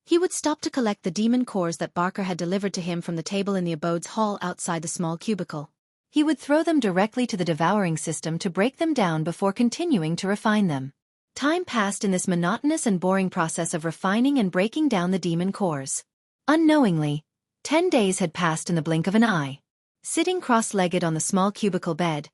he would stop to collect the demon cores that Barker had delivered to him from the table in the abode's hall outside the small cubicle. He would throw them directly to the devouring system to break them down before continuing to refine them. Time passed in this monotonous and boring process of refining and breaking down the demon cores. Unknowingly, 10 days had passed in the blink of an eye. Sitting cross-legged on the small cubicle bed,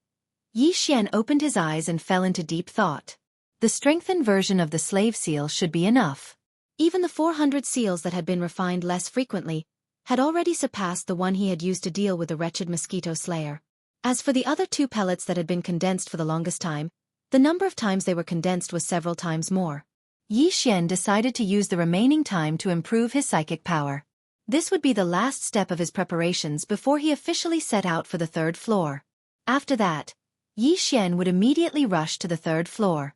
Xianxia opened his eyes and fell into deep thought. The strengthened version of the slave seal should be enough. Even the 400 seals that had been refined less frequently had already surpassed the one he had used to deal with the wretched mosquito slayer. As for the other 2 pellets that had been condensed for the longest time, the number of times they were condensed was several times more. Xianxia decided to use the remaining time to improve his psychic power. This would be the last step of his preparations before he officially set out for the 3rd floor. After that, Xianxia would immediately rush to the 3rd floor.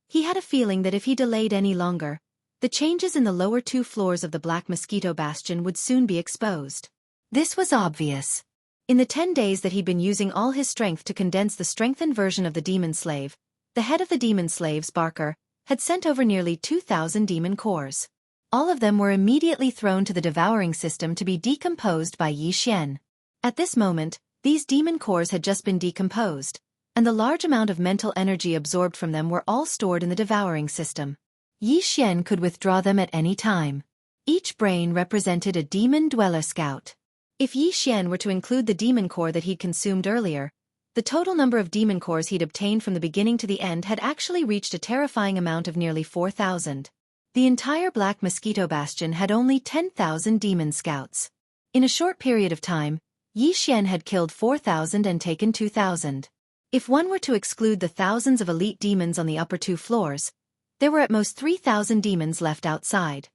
He had a feeling that if he delayed any longer, the changes in the lower 2 floors of the Black Mosquito Bastion would soon be exposed. This was obvious. In the 10 days that he'd been using all his strength to condense the strengthened version of the demon slave, the head of the demon slaves, Barker, had sent over nearly 2,000 demon cores. All of them were immediately thrown to the devouring system to be decomposed by Xianxia. At this moment, these demon cores had just been decomposed, and the large amount of mental energy absorbed from them were all stored in the devouring system. Yi Xian could withdraw them at any time. Each brain represented a demon dweller scout. If Yi Xian were to include the demon core that he'd consumed earlier, the total number of demon cores he'd obtained from the beginning to the end had actually reached a terrifying amount of nearly 4,000. The entire Black Mosquito Bastion had only 10,000 demon scouts. In a short period of time, Yi Xian had killed 4,000 and taken 2,000. If one were to exclude the thousands of elite demons on the upper two floors, there were at most 3,000 demons left outside.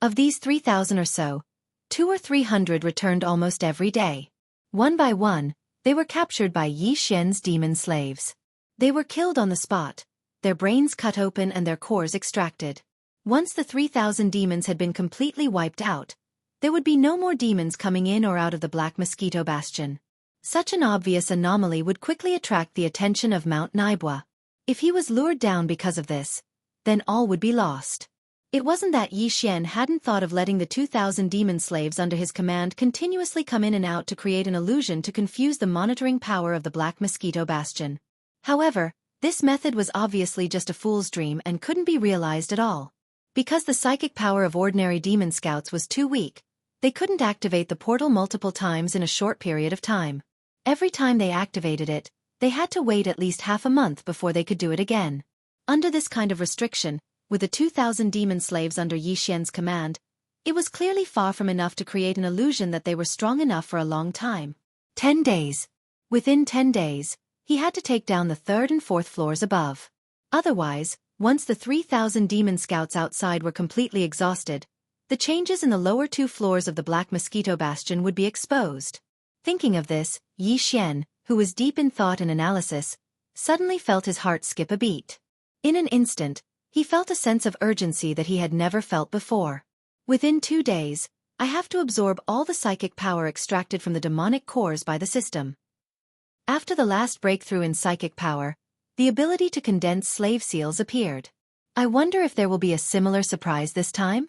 Of these 3,000 or so, 200 or 300 returned almost every day. One by one, they were captured by Yi Xian's demon slaves. They were killed on the spot, their brains cut open and their cores extracted. Once the 3,000 demons had been completely wiped out, there would be no more demons coming in or out of the Black Mosquito Bastion. Such an obvious anomaly would quickly attract the attention of Mount Naibua. If he was lured down because of this, then all would be lost. It wasn't that Yi Xian hadn't thought of letting the 2,000 demon slaves under his command continuously come in and out to create an illusion to confuse the monitoring power of the Black Mosquito Bastion. However, this method was obviously just a fool's dream and couldn't be realized at all. Because the psychic power of ordinary demon scouts was too weak, they couldn't activate the portal multiple times in a short period of time. Every time they activated it, they had to wait at least half a month before they could do it again. Under this kind of restriction, with the 2,000 demon slaves under Yi Xian's command, it was clearly far from enough to create an illusion that they were strong enough for a long time. 10 days. Within 10 days, he had to take down the third and fourth floors above. Otherwise, once the 3,000 demon scouts outside were completely exhausted, the changes in the lower two floors of the Black Mosquito Bastion would be exposed. Thinking of this, Yi Xian, who was deep in thought and analysis, suddenly felt his heart skip a beat. In an instant, he felt a sense of urgency that he had never felt before. Within 2 days, I have to absorb all the psychic power extracted from the demonic cores by the system. After the last breakthrough in psychic power, the ability to condense slave seals appeared. I wonder if there will be a similar surprise this time?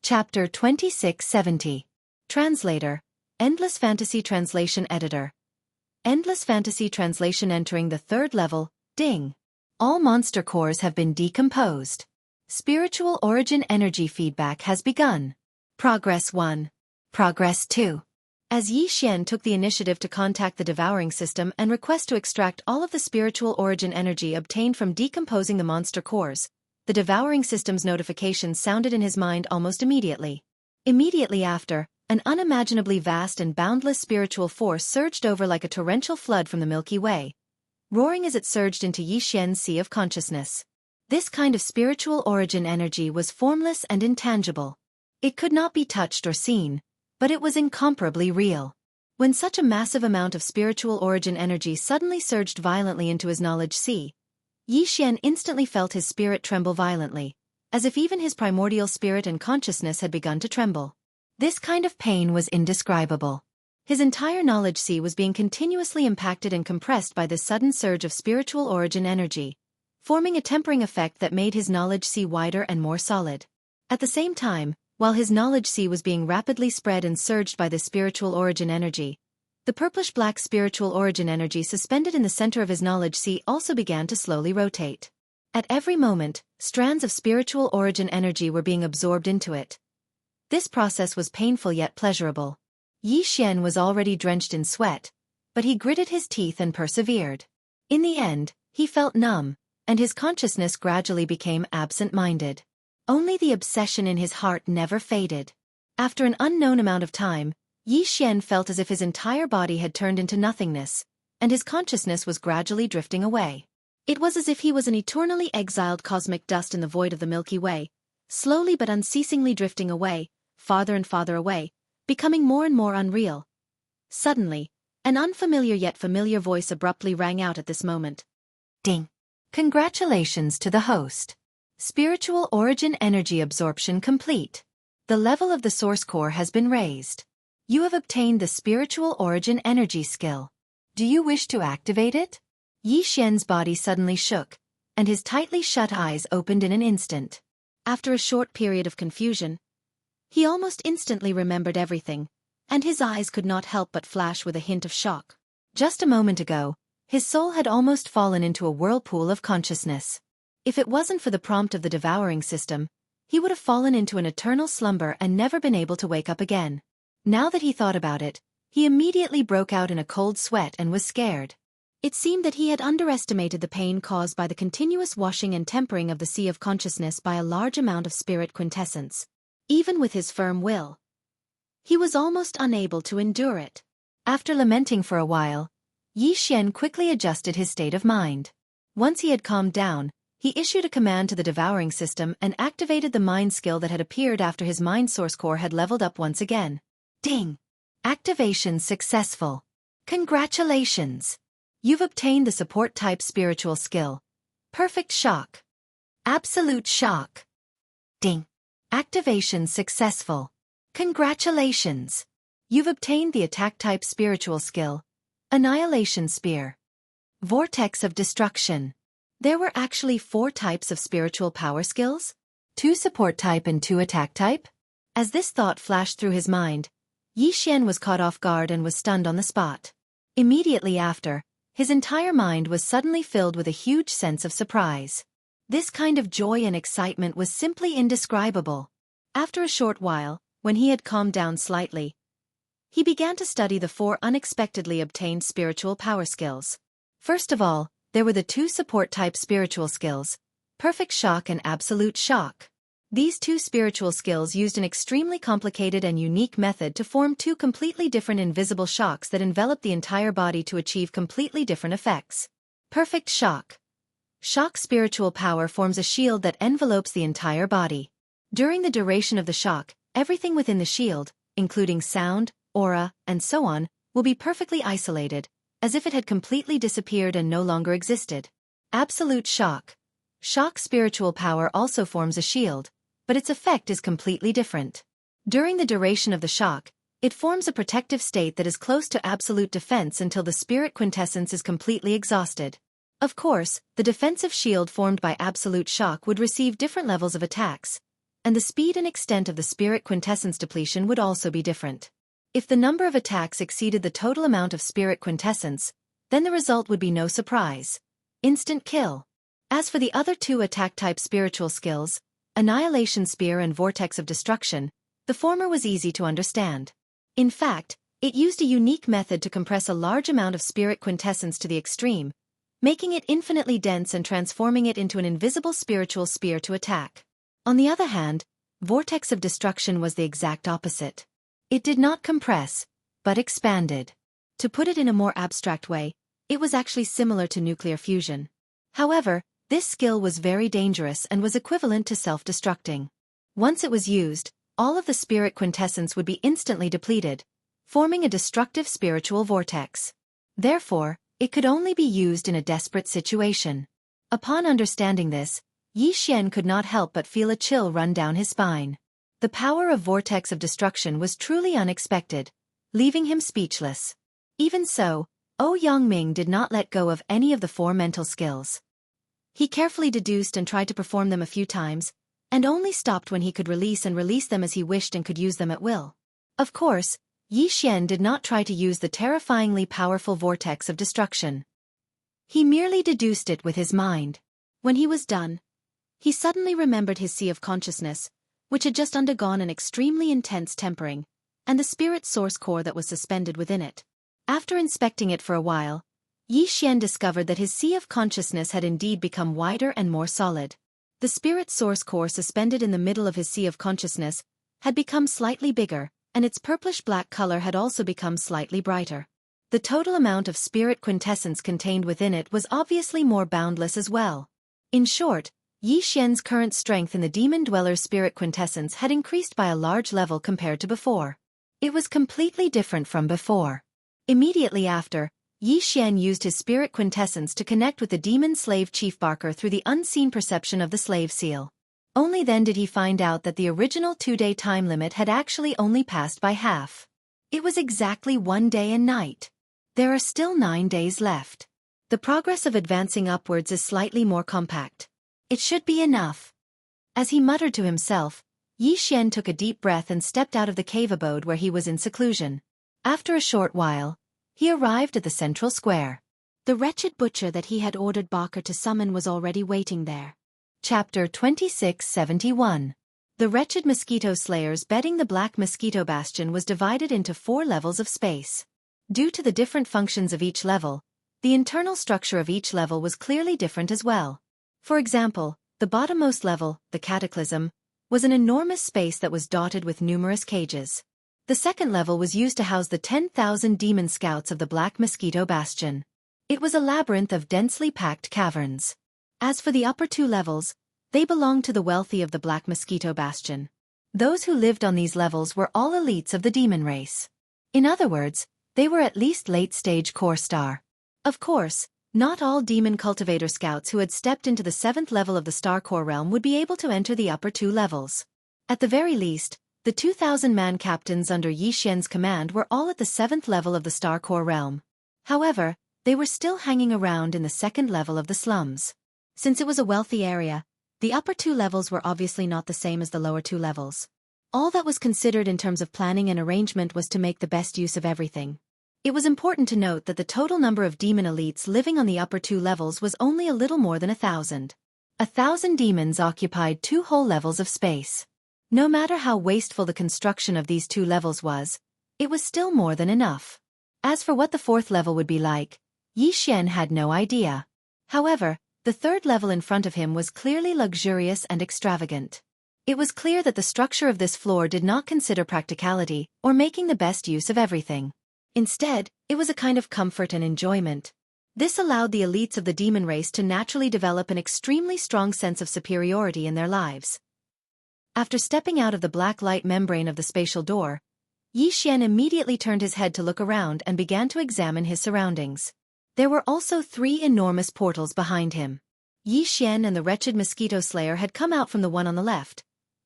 Chapter 2670. Translator, Endless Fantasy Translation Editor. Endless Fantasy Translation entering the third level, ding. All monster cores have been decomposed. Spiritual origin energy feedback has begun. Progress 1. Progress 2. As Yi Xian took the initiative to contact the devouring system and request to extract all of the spiritual origin energy obtained from decomposing the monster cores, the devouring system's notification sounded in his mind almost immediately. Immediately after, an unimaginably vast and boundless spiritual force surged over like a torrential flood from the Milky Way, roaring as it surged into Yi Xian's sea of consciousness. This kind of spiritual origin energy was formless and intangible. It could not be touched or seen, but it was incomparably real. When such a massive amount of spiritual origin energy suddenly surged violently into his knowledge sea, Yi Xian instantly felt his spirit tremble violently, as if even his primordial spirit and consciousness had begun to tremble. This kind of pain was indescribable. His entire knowledge sea was being continuously impacted and compressed by this sudden surge of spiritual origin energy, forming a tempering effect that made his knowledge sea wider and more solid. At the same time, while his knowledge sea was being rapidly spread and surged by the spiritual origin energy, the purplish-black spiritual origin energy suspended in the center of his knowledge sea also began to slowly rotate. At every moment, strands of spiritual origin energy were being absorbed into it. This process was painful yet pleasurable. Yi Xian was already drenched in sweat, but he gritted his teeth and persevered. In the end, he felt numb, and his consciousness gradually became absent-minded. Only the obsession in his heart never faded. After an unknown amount of time, Yi Xian felt as if his entire body had turned into nothingness, and his consciousness was gradually drifting away. It was as if he was an eternally exiled cosmic dust in the void of the Milky Way, slowly but unceasingly drifting away, farther and farther away, becoming more and more unreal. Suddenly, an unfamiliar yet familiar voice abruptly rang out at this moment. Ding! Congratulations to the host. Spiritual origin energy absorption complete. The level of the source core has been raised. You have obtained the spiritual origin energy skill. Do you wish to activate it? Yi Xian's body suddenly shook, and his tightly shut eyes opened in an instant. After a short period of confusion, he almost instantly remembered everything, and his eyes could not help but flash with a hint of shock. Just a moment ago, His soul had almost fallen into a whirlpool of consciousness. If it wasn't for the prompt of the devouring system, he would have fallen into an eternal slumber and never been able to wake up again. Now that he thought about it, he immediately broke out in a cold sweat and was scared. It seemed that he had underestimated the pain caused by the continuous washing and tempering of the sea of consciousness by a large amount of spirit quintessence. Even with his firm will, he was almost unable to endure it. After lamenting for a while, Yi Xian quickly adjusted his state of mind. Once he had calmed down, he issued a command to the devouring system and activated the mind skill that had appeared after his mind source core had leveled up once again. Ding! Activation successful. Congratulations! You've obtained the support type spiritual skill. Perfect shock. Absolute shock. Ding! Activation successful. Congratulations! You've obtained the attack type spiritual skill. Annihilation Spear. Vortex of Destruction. There were actually 4 types of spiritual power skills? 2 support type and 2 attack type? As this thought flashed through his mind, Yi Xian was caught off guard and was stunned on the spot. Immediately after, his entire mind was suddenly filled with a huge sense of surprise. This kind of joy and excitement was simply indescribable. After a short while, when he had calmed down slightly, he began to study the 4 unexpectedly obtained spiritual power skills. First of all, there were the 2 support-type spiritual skills, Perfect Shock and Absolute Shock. These 2 spiritual skills used an extremely complicated and unique method to form 2 completely different invisible shocks that enveloped the entire body to achieve completely different effects. Perfect Shock. Shock spiritual power forms a shield that envelopes the entire body. During the duration of the shock, everything within the shield, including sound, aura, and so on, will be perfectly isolated, as if it had completely disappeared and no longer existed. Absolute Shock. Shock spiritual power also forms a shield, but its effect is completely different. During the duration of the shock, it forms a protective state that is close to absolute defense until the spirit quintessence is completely exhausted. Of course, the defensive shield formed by absolute shock would receive different levels of attacks, and the speed and extent of the spirit quintessence depletion would also be different. If the number of attacks exceeded the total amount of spirit quintessence, then the result would be no surprise. Instant kill. As for the other 2 attack-type spiritual skills, Annihilation Spear and Vortex of Destruction, the former was easy to understand. In fact, it used a unique method to compress a large amount of spirit quintessence to the extreme, making it infinitely dense and transforming it into an invisible spiritual spear to attack. On the other hand, Vortex of Destruction was the exact opposite. It did not compress, but expanded. To put it in a more abstract way, it was actually similar to nuclear fusion. However, this skill was very dangerous and was equivalent to self-destructing. Once it was used, all of the spirit quintessence would be instantly depleted, forming a destructive spiritual vortex. Therefore, it could only be used in a desperate situation. Upon understanding this, Yi Xian could not help but feel a chill run down his spine. The power of Vortex of Destruction was truly unexpected, leaving him speechless. Even so, Yangming did not let go of any of the 4 mental skills. He carefully deduced and tried to perform them a few times, and only stopped when he could release them as he wished and could use them at will. Of course, Yi Xian did not try to use the terrifyingly powerful Vortex of Destruction. He merely deduced it with his mind. When he was done, he suddenly remembered his sea of consciousness, which had just undergone an extremely intense tempering, and the spirit source core that was suspended within it. After inspecting it for a while, Yi Xian discovered that his sea of consciousness had indeed become wider and more solid. The spirit source core suspended in the middle of his sea of consciousness had become slightly bigger, and its purplish-black color had also become slightly brighter. The total amount of spirit quintessence contained within it was obviously more boundless as well. In short, Yi Xian's current strength in the demon dweller's spirit quintessence had increased by a large level compared to before. It was completely different from before. Immediately after, Yi Xian used his spirit quintessence to connect with the demon slave Chief Barker through the unseen perception of the slave seal. Only then did he find out that the original 2-day time limit had actually only passed by half. It was exactly 1 day and night. There are still 9 days left. The progress of advancing upwards is slightly more compact. It should be enough. As he muttered to himself, Yi Xian took a deep breath and stepped out of the cave abode where he was in seclusion. After a short while, he arrived at the central square. The wretched butcher that he had ordered Bakr to summon was already waiting there. Chapter 2671. The wretched mosquito slayers bedding the Black Mosquito Bastion was divided into 4 levels of space. Due to the different functions of each level, the internal structure of each level was clearly different as well. For example, the bottommost level, the Cataclysm, was an enormous space that was dotted with numerous cages. The second level was used to house the 10,000 demon scouts of the Black Mosquito Bastion. It was a labyrinth of densely packed caverns. As for the upper 2 levels, they belonged to the wealthy of the Black Mosquito Bastion. Those who lived on these levels were all elites of the demon race. In other words, they were at least late-stage core star. Of course, not all demon cultivator scouts who had stepped into the 7th level of the Star Core realm would be able to enter the upper 2 levels. At the very least, the 2,000-man captains under Xianxia's command were all at the 7th level of the Star Core realm. However, they were still hanging around in the 2nd level of the slums. Since it was a wealthy area, the upper 2 levels were obviously not the same as the lower 2 levels. All that was considered in terms of planning and arrangement was to make the best use of everything. It was important to note that the total number of demon elites living on the upper 2 levels was only a little more than 1,000. 1,000 demons occupied 2 whole levels of space. No matter how wasteful the construction of these 2 levels was, it was still more than enough. As for what the 4th level would be like, Xian had no idea. However, the 3rd level in front of him was clearly luxurious and extravagant. It was clear that the structure of this floor did not consider practicality or making the best use of everything. Instead, it was a kind of comfort and enjoyment. This allowed the elites of the demon race to naturally develop an extremely strong sense of superiority in their lives. After stepping out of the black light membrane of the spatial door, Xian immediately turned his head to look around and began to examine his surroundings. There were also 3 enormous portals behind him. Xian and the wretched mosquito slayer had come out from the one on the left,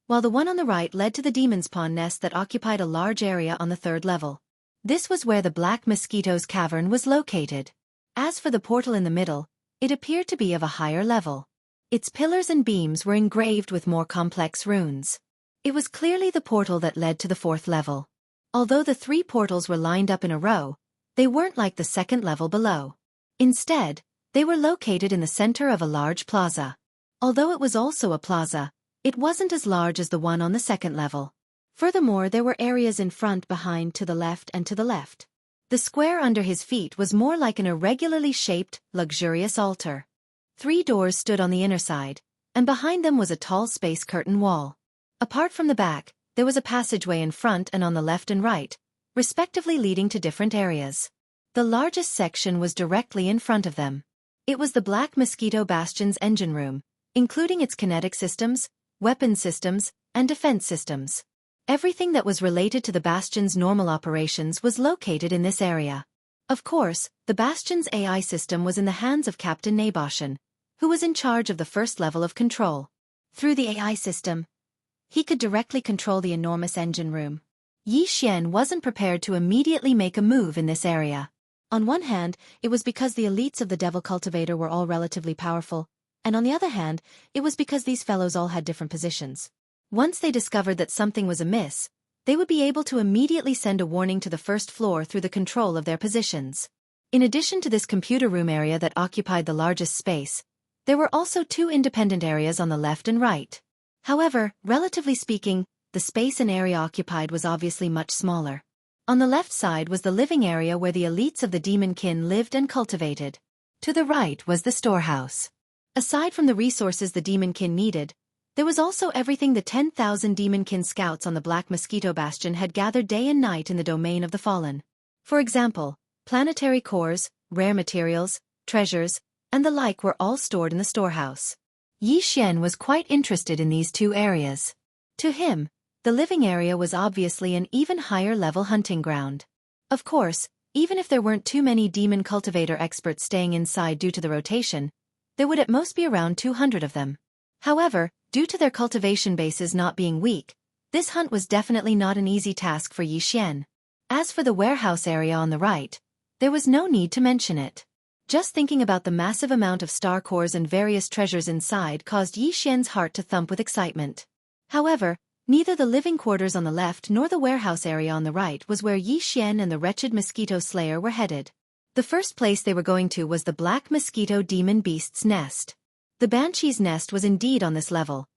while the one on the right led to the demon's pawn nest that occupied a large area on the 3rd level. This was where the Black Mosquito's cavern was located. As for the portal in the middle, it appeared to be of a higher level. Its pillars and beams were engraved with more complex runes. It was clearly the portal that led to the 4th level. Although the 3 portals were lined up in a row, they weren't like the 2nd level below. Instead, they were located in the center of a large plaza. Although it was also a plaza, it wasn't as large as the one on the 2nd level. Furthermore, there were areas in front, behind, to the left and to the left. The square under his feet was more like an irregularly shaped, luxurious altar. 3 doors stood on the inner side, and behind them was a tall space curtain wall. Apart from the back, there was a passageway in front and on the left and right, respectively leading to different areas. The largest section was directly in front of them. It was the Black Mosquito Bastion's engine room, including its kinetic systems, weapon systems, and defense systems. Everything that was related to the Bastion's normal operations was located in this area. Of course, the Bastion's AI system was in the hands of Captain Naboshan, who was in charge of the 1st level of control. Through the AI system, he could directly control the enormous engine room. Xian wasn't prepared to immediately make a move in this area. On one hand, it was because the elites of the Devil Cultivator were all relatively powerful, and on the other hand, it was because these fellows all had different positions. Once they discovered that something was amiss, they would be able to immediately send a warning to the 1st floor through the control of their positions. In addition to this computer room area that occupied the largest space, there were also 2 independent areas on the left and right. However, relatively speaking, the space and area occupied was obviously much smaller. On the left side was the living area where the elites of the demon kin lived and cultivated. To the right was the storehouse. Aside from the resources the demon kin needed, there was also everything the 10,000 demon kin scouts on the Black Mosquito Bastion had gathered day and night in the domain of the fallen. For example, planetary cores, rare materials, treasures, and the like were all stored in the storehouse. Xian was quite interested in these 2 areas. To him, the living area was obviously an even higher level hunting ground. Of course, even if there weren't too many demon cultivator experts staying inside due to the rotation, there would at most be around 200 of them. However, due to their cultivation bases not being weak, this hunt was definitely not an easy task for Xian. As for the warehouse area on the right, there was no need to mention it. Just thinking about the massive amount of star cores and various treasures inside caused Xian's heart to thump with excitement. However, neither the living quarters on the left nor the warehouse area on the right was where Xian and the wretched mosquito slayer were headed. The first place they were going to was the Black Mosquito Demon Beast's nest. The Banshee's nest was indeed on this level,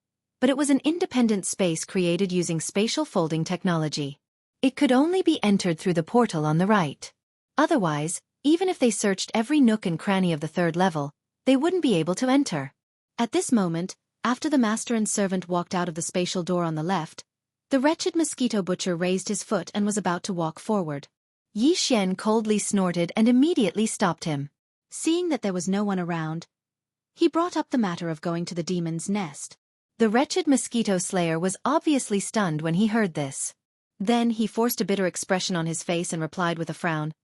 but it was an independent space created using spatial folding technology. It could only be entered through the portal on the right. Otherwise, even if they searched every nook and cranny of the third level, they wouldn't be able to enter. At this moment, after the master and servant walked out of the spatial door on the left, the wretched mosquito butcher raised his foot and was about to walk forward. Yi Xian coldly snorted and immediately stopped him. Seeing that there was no one around, he brought up the matter of going to the demon's nest. The wretched mosquito slayer was obviously stunned when he heard this. Then he forced a bitter expression on his face and replied with a frown,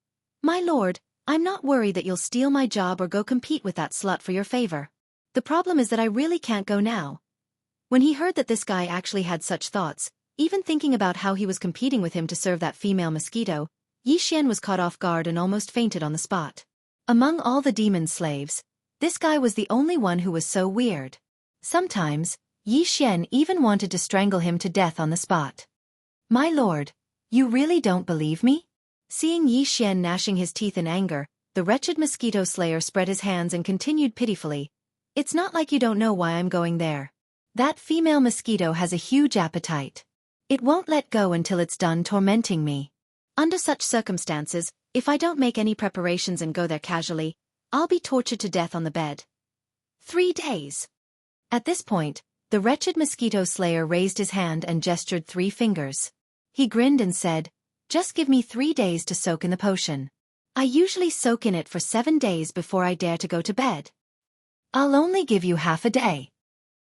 "My lord, I'm not worried that you'll steal my job or go compete with that slut for your favor. The problem is that I really can't go now." When he heard that this guy actually had such thoughts, even thinking about how he was competing with him to serve that female mosquito, Yi Xian was caught off guard and almost fainted on the spot. Among all the demon slaves, this guy was the only one who was so weird. Sometimes, Yi Xian even wanted to strangle him to death on the spot. "My lord, you really don't believe me?" Seeing Yi Xian gnashing his teeth in anger, the wretched mosquito slayer spread his hands and continued pitifully, "It's not like you don't know why I'm going there. That female mosquito has a huge appetite. It won't let go until it's done tormenting me. Under such circumstances, if I don't make any preparations and go there casually, I'll be tortured to death on the bed. 3 days." At this point, the wretched mosquito slayer raised his hand and gestured 3 fingers. He grinned and said, "Just give me 3 days to soak in the potion. I usually soak in it for 7 days before I dare to go to bed. I'll only give you half a day."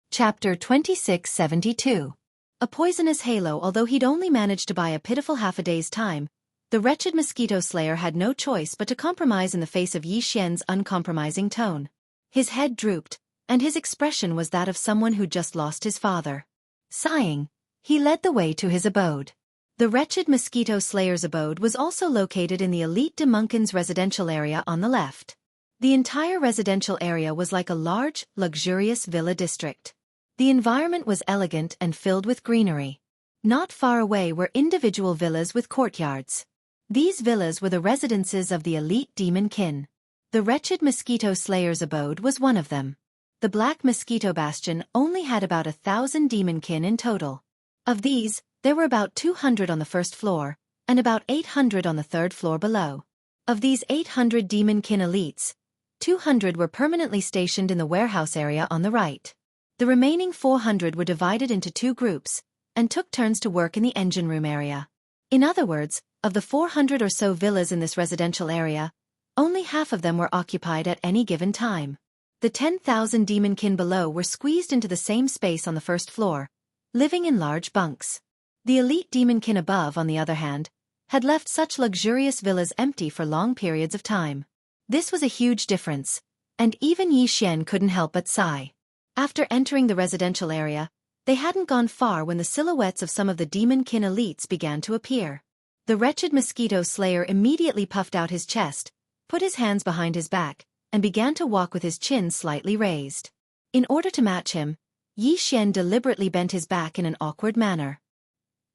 Chapter 2672. A poisonous halo. Although he'd only managed to buy a pitiful half a day's time, the wretched mosquito slayer had no choice but to compromise in the face of Yi Xian's uncompromising tone. His head drooped, and his expression was that of someone who'd just lost his father. Sighing, he led the way to his abode. The wretched mosquito slayer's abode was also located in the elite de Munkin's residential area on the left. The entire residential area was like a large, luxurious villa district. The environment was elegant and filled with greenery. Not far away were individual villas with courtyards. These villas were the residences of the elite demon kin. The wretched mosquito slayer's abode was one of them. The Black Mosquito Bastion only had about 1,000 demon kin in total. Of these, there were about 200 on the first floor, and about 800 on the third floor below. Of these 800 demon kin elites, 200 were permanently stationed in the warehouse area on the right. The remaining 400 were divided into 2 groups, and took turns to work in the engine room area. In other words, of the 400 or so villas in this residential area, only half of them were occupied at any given time. The 10,000 demon kin below were squeezed into the same space on the first floor, living in large bunks. The elite demon kin above, on the other hand, had left such luxurious villas empty for long periods of time. This was a huge difference, and even Yi Xian couldn't help but sigh. After entering the residential area, they hadn't gone far when the silhouettes of some of the demon kin elites began to appear. The wretched mosquito slayer immediately puffed out his chest, put his hands behind his back, and began to walk with his chin slightly raised. In order to match him, Yi Xian deliberately bent his back in an awkward manner.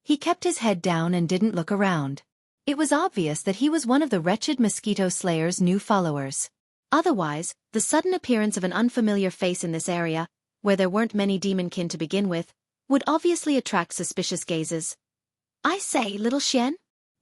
He kept his head down and didn't look around. It was obvious that he was one of the wretched mosquito slayer's new followers. Otherwise, the sudden appearance of an unfamiliar face in this area, where there weren't many demon kin to begin with, would obviously attract suspicious gazes. "I say, little Xian,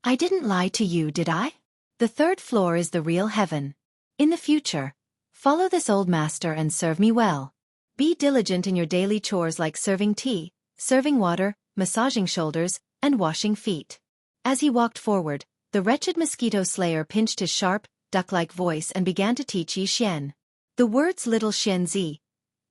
I didn't lie to you, did I? The third floor is the real heaven. In the future, follow this old master and serve me well. Be diligent in your daily chores like serving tea, serving water, massaging shoulders, and washing feet." As he walked forward, the wretched mosquito slayer pinched his sharp, duck-like voice and began to teach Yi Xian. The words "little Xianzi"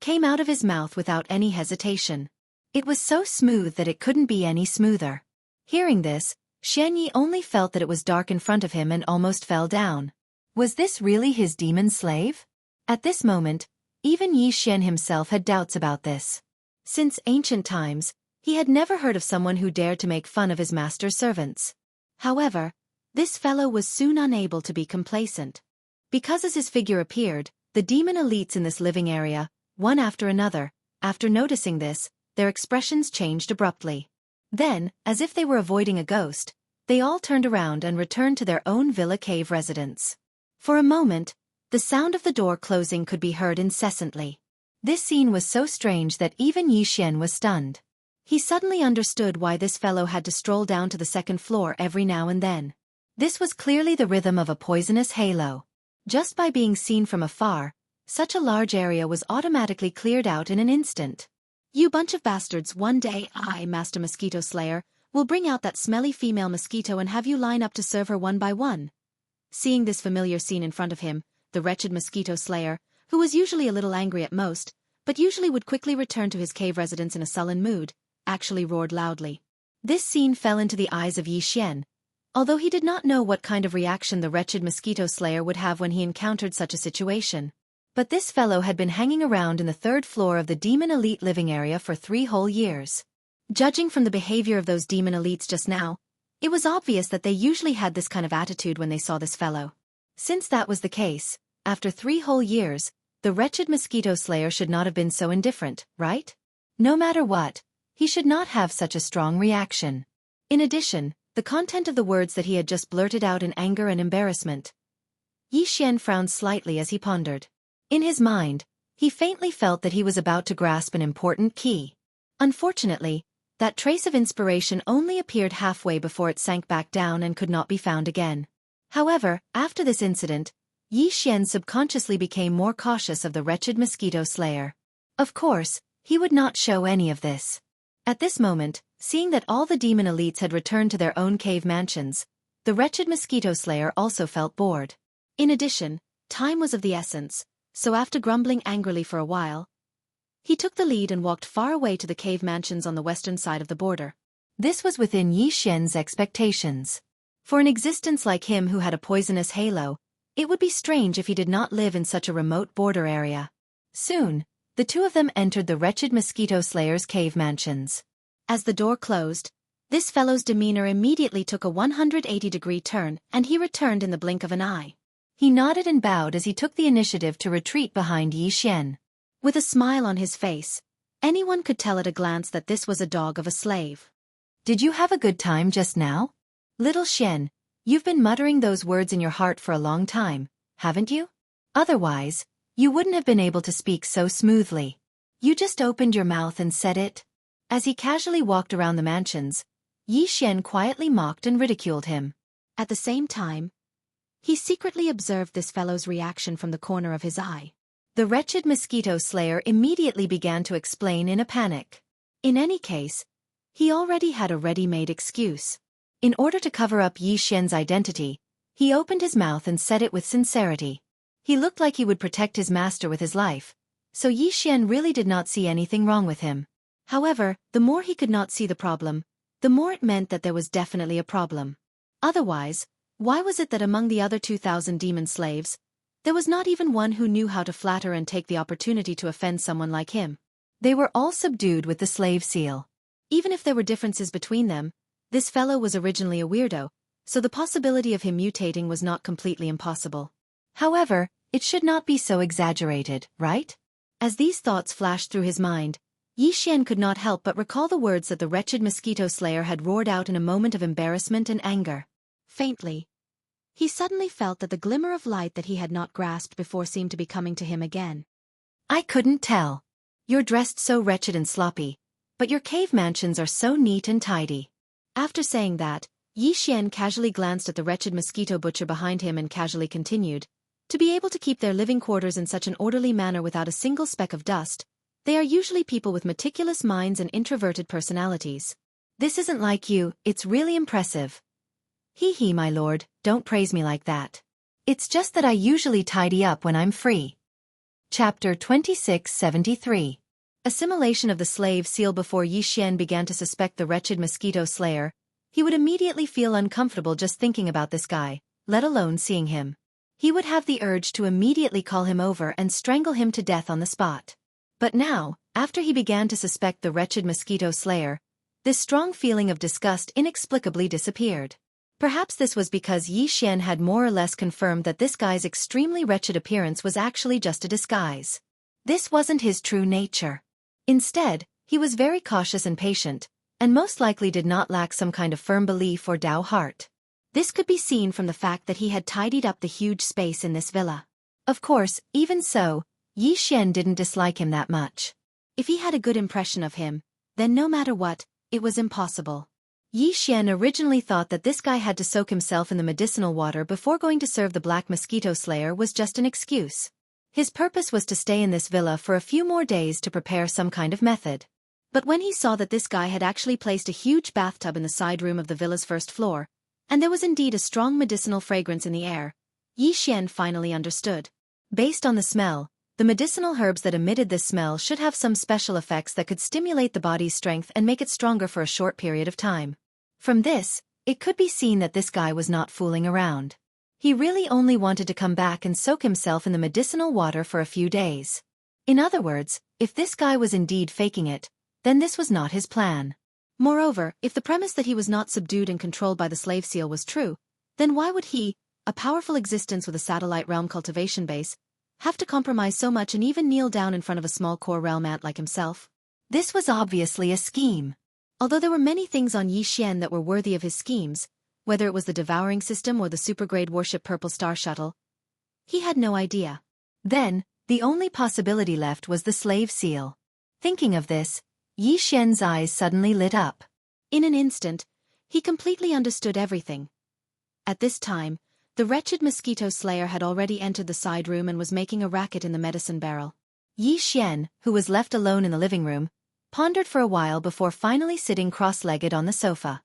came out of his mouth without any hesitation. It was so smooth that it couldn't be any smoother. Hearing this, Xianyi only felt that it was dark in front of him and almost fell down. Was this really his demon slave? At this moment, even Yi Xian himself had doubts about this. Since ancient times, he had never heard of someone who dared to make fun of his master's servants. However, this fellow was soon unable to be complacent. Because as his figure appeared, the demon elites in this living area, one after another, after noticing this, their expressions changed abruptly. Then, as if they were avoiding a ghost, they all turned around and returned to their own villa cave residence. For a moment, the sound of the door closing could be heard incessantly. This scene was so strange that even Xianxia was stunned. He suddenly understood why this fellow had to stroll down to the second floor every now and then. This was clearly the rhythm of a poisonous halo. Just by being seen from afar, such a large area was automatically cleared out in an instant. "You bunch of bastards, one day I, Master Mosquito Slayer, will bring out that smelly female mosquito and have you line up to serve her one by one." Seeing this familiar scene in front of him, the wretched Mosquito Slayer, who was usually a little angry at most, but usually would quickly return to his cave residence in a sullen mood, actually roared loudly. This scene fell into the eyes of Xianxia, although he did not know what kind of reaction the wretched Mosquito Slayer would have when he encountered such a situation. But this fellow had been hanging around in the third floor of the demon elite living area for 3 whole years. Judging from the behavior of those demon elites just now, it was obvious that they usually had this kind of attitude when they saw this fellow. Since that was the case, after 3 whole years, the wretched Mosquito Slayer should not have been so indifferent, right? No matter what, he should not have such a strong reaction. In addition, the content of the words that he had just blurted out in anger and embarrassment. Xianxia frowned slightly as he pondered. In his mind, he faintly felt that he was about to grasp an important key. Unfortunately, that trace of inspiration only appeared halfway before it sank back down and could not be found again. However, after this incident, Xianxia subconsciously became more cautious of the wretched Mosquito Slayer. Of course, he would not show any of this. At this moment, seeing that all the demon elites had returned to their own cave mansions, the wretched Mosquito Slayer also felt bored. In addition, time was of the essence, so after grumbling angrily for a while, he took the lead and walked far away to the cave mansions on the western side of the border. This was within Xianxia's expectations. For an existence like him who had a poisonous halo, it would be strange if he did not live in such a remote border area. Soon, the two of them entered the wretched Mosquito Slayer's cave mansions. As the door closed, this fellow's demeanor immediately took a 180-degree turn and he returned in the blink of an eye. He nodded and bowed as he took the initiative to retreat behind Xianxia. With a smile on his face, anyone could tell at a glance that this was a dog of a slave. "Did you have a good time just now? Little Xian, you've been muttering those words in your heart for a long time, haven't you? Otherwise, you wouldn't have been able to speak so smoothly. You just opened your mouth and said it." As he casually walked around the mansions, Xian quietly mocked and ridiculed him. At the same time, he secretly observed this fellow's reaction from the corner of his eye. The wretched Mosquito Slayer immediately began to explain in a panic. In any case, he already had a ready-made excuse. In order to cover up Xian's identity, he opened his mouth and said it with sincerity. He looked like he would protect his master with his life, so Xian really did not see anything wrong with him. However, the more he could not see the problem, the more it meant that there was definitely a problem. Otherwise, why was it that among the other 2,000 demon slaves, there was not even one who knew how to flatter and take the opportunity to offend someone like him? They were all subdued with the slave seal. Even if there were differences between them, this fellow was originally a weirdo, so the possibility of him mutating was not completely impossible. However, it should not be so exaggerated, right? As these thoughts flashed through his mind, Xian could not help but recall the words that the wretched Mosquito Slayer had roared out in a moment of embarrassment and anger. Faintly, he suddenly felt that the glimmer of light that he had not grasped before seemed to be coming to him again. "I couldn't tell. You're dressed so wretched and sloppy, but your cave mansions are so neat and tidy." After saying that, Xian casually glanced at the wretched mosquito butcher behind him and casually continued, "To be able to keep their living quarters in such an orderly manner without a single speck of dust, they are usually people with meticulous minds and introverted personalities. This isn't like you, it's really impressive." "Hee, my lord, don't praise me like that. It's just that I usually tidy up when I'm free." Chapter 2673. Assimilation of the slave seal. Before Xian began to suspect the wretched Mosquito Slayer, he would immediately feel uncomfortable just thinking about this guy, let alone seeing him. He would have the urge to immediately call him over and strangle him to death on the spot. But now, after he began to suspect the wretched Mosquito Slayer, this strong feeling of disgust inexplicably disappeared. Perhaps this was because Xian had more or less confirmed that this guy's extremely wretched appearance was actually just a disguise. This wasn't his true nature. Instead, he was very cautious and patient, and most likely did not lack some kind of firm belief or Tao heart. This could be seen from the fact that he had tidied up the huge space in this villa. Of course, even so, Yi Xian didn't dislike him that much. If he had a good impression of him, then no matter what, it was impossible. Yi Xian originally thought that this guy had to soak himself in the medicinal water before going to serve the Black Mosquito Slayer was just an excuse. His purpose was to stay in this villa for a few more days to prepare some kind of method. But when he saw that this guy had actually placed a huge bathtub in the side room of the villa's first floor, and there was indeed a strong medicinal fragrance in the air, Yi Xian finally understood. Based on the smell, the medicinal herbs that emitted this smell should have some special effects that could stimulate the body's strength and make it stronger for a short period of time. From this, it could be seen that this guy was not fooling around. He really only wanted to come back and soak himself in the medicinal water for a few days. In other words, if this guy was indeed faking it, then this was not his plan. Moreover, if the premise that he was not subdued and controlled by the slave seal was true, then why would he, a powerful existence with a satellite realm cultivation base, have to compromise so much and even kneel down in front of a small core realm ant like himself? This was obviously a scheme. Although there were many things on Yi Xian that were worthy of his schemes, whether it was the devouring system or the supergrade warship Purple Star Shuttle, he had no idea. Then, the only possibility left was the slave seal. Thinking of this, Yi Xian's eyes suddenly lit up. In an instant, he completely understood everything. At this time, the wretched mosquito slayer had already entered the side room and was making a racket in the medicine barrel. Yi Xian, who was left alone in the living room, pondered for a while before finally sitting cross-legged on the sofa.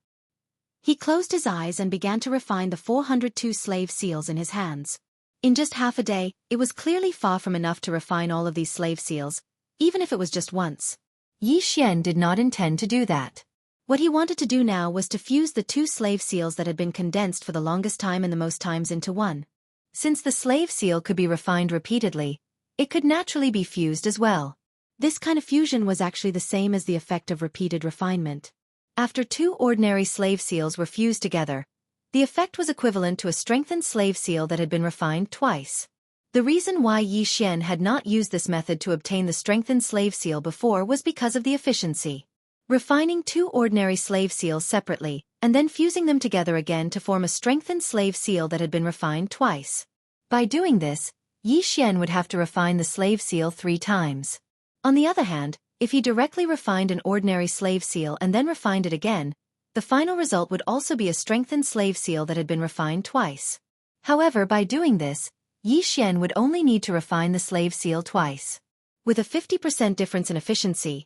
He closed his eyes and began to refine the 402 slave seals in his hands. In just half a day, it was clearly far from enough to refine all of these slave seals, even if it was just once. Yi Xian did not intend to do that. What he wanted to do now was to fuse the 2 slave seals that had been condensed for the longest time and the most times into one. Since the slave seal could be refined repeatedly, it could naturally be fused as well. This kind of fusion was actually the same as the effect of repeated refinement. After 2 ordinary slave seals were fused together, the effect was equivalent to a strengthened slave seal that had been refined twice. The reason why Yi Xian had not used this method to obtain the strengthened slave seal before was because of the efficiency. Refining 2 ordinary slave seals separately, and then fusing them together again to form a strengthened slave seal that had been refined twice. By doing this, Yi Xian would have to refine the slave seal 3 times. On the other hand, if he directly refined an ordinary slave seal and then refined it again, the final result would also be a strengthened slave seal that had been refined twice. However, by doing this, Yi Xian would only need to refine the slave seal twice. With a 50% difference in efficiency,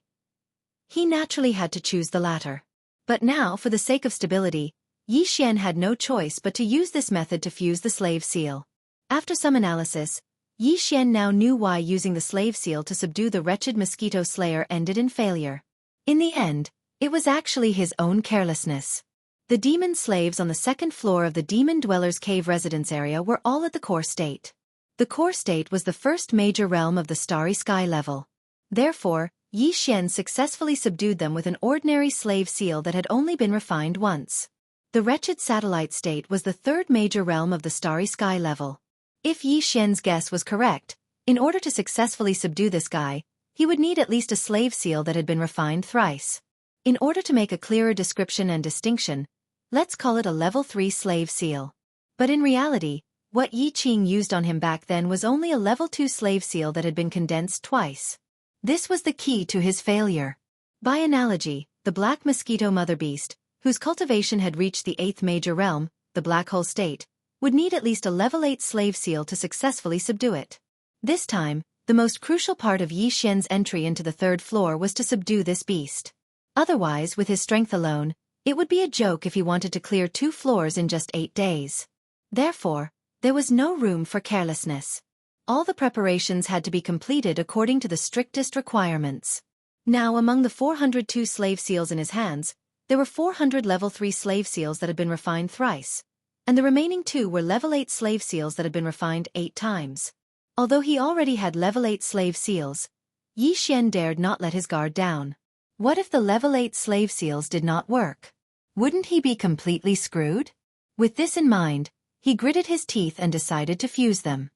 he naturally had to choose the latter. But now, for the sake of stability, Yi Xian had no choice but to use this method to fuse the slave seal. After some analysis, Yi Xian now knew why using the slave seal to subdue the wretched mosquito slayer ended in failure. In the end, it was actually his own carelessness. The demon slaves on the 2nd floor of the Demon Dweller's Cave residence area were all at the core state. The core state was the first major realm of the Starry Sky level. Therefore, Yi Xian successfully subdued them with an ordinary slave seal that had only been refined once. The wretched satellite state was the 3rd major realm of the Starry Sky level. If Yi Xian's guess was correct, in order to successfully subdue this guy, he would need at least a slave seal that had been refined thrice. In order to make a clearer description and distinction, let's call it a level 3 slave seal. But in reality, what Yi Qing used on him back then was only a level 2 slave seal that had been condensed twice. This was the key to his failure. By analogy, the black mosquito mother beast, whose cultivation had reached the 8th major realm, the black hole state, would need at least a level 8 slave seal to successfully subdue it. This time, the most crucial part of Yi Xian's entry into the 3rd floor was to subdue this beast. Otherwise, with his strength alone, it would be a joke if he wanted to clear 2 floors in just 8 days. Therefore, there was no room for carelessness. All the preparations had to be completed according to the strictest requirements. Now, among the 402 slave seals in his hands, there were 400 level 3 slave seals that had been refined thrice, and the remaining 2 were level 8 slave seals that had been refined 8 times. Although he already had level 8 slave seals, Yi Xian dared not let his guard down. What if the level 8 slave seals did not work? Wouldn't he be completely screwed? With this in mind, he gritted his teeth and decided to fuse them.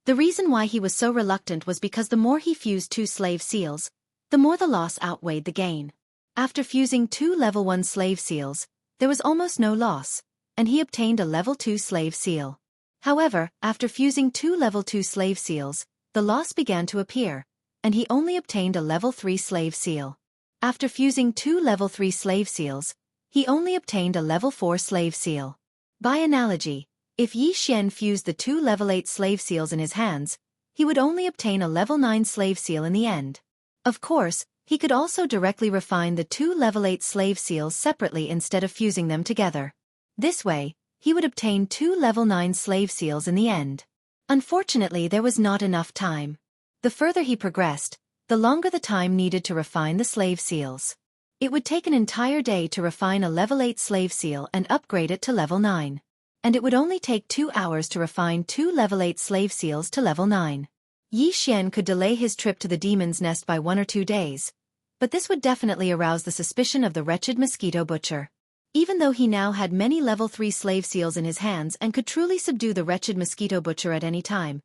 The reason why he was so reluctant was because the more he fused 2 slave seals, the more the loss outweighed the gain. After fusing 2 level 1 slave seals, there was almost no loss, and he obtained a level 2 slave seal. However, after fusing 2 level 2 slave seals, the loss began to appear, and he only obtained a level 3 slave seal. After fusing 2 level 3 slave seals, he only obtained a level 4 slave seal. By analogy, if Yi Xian fused the 2 level 8 slave seals in his hands, he would only obtain a level 9 slave seal in the end. Of course, he could also directly refine the 2 level 8 slave seals separately instead of fusing them together. This way, he would obtain 2 level 9 slave seals in the end. Unfortunately, there was not enough time. The further he progressed, the longer the time needed to refine the slave seals. It would take an entire day to refine a level 8 slave seal and upgrade it to level 9. And it would only take 2 hours to refine 2 level 8 slave seals to level 9. Yi Xian could delay his trip to the demon's nest by 1 or 2 days, but this would definitely arouse the suspicion of the wretched mosquito butcher. Even though he now had many level 3 slave seals in his hands and could truly subdue the wretched mosquito butcher at any time,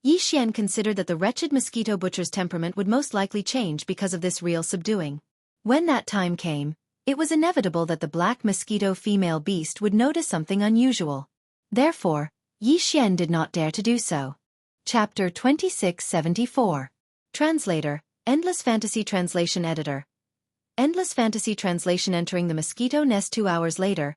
Yi Xian considered that the wretched mosquito butcher's temperament would most likely change because of this real subduing. When that time came, it was inevitable that the black mosquito female beast would notice something unusual. Therefore, Yi Xian did not dare to do so. Chapter 2674. Translator, Endless Fantasy Translation Editor. Endless Fantasy Translation. Entering the mosquito nest 2 hours later,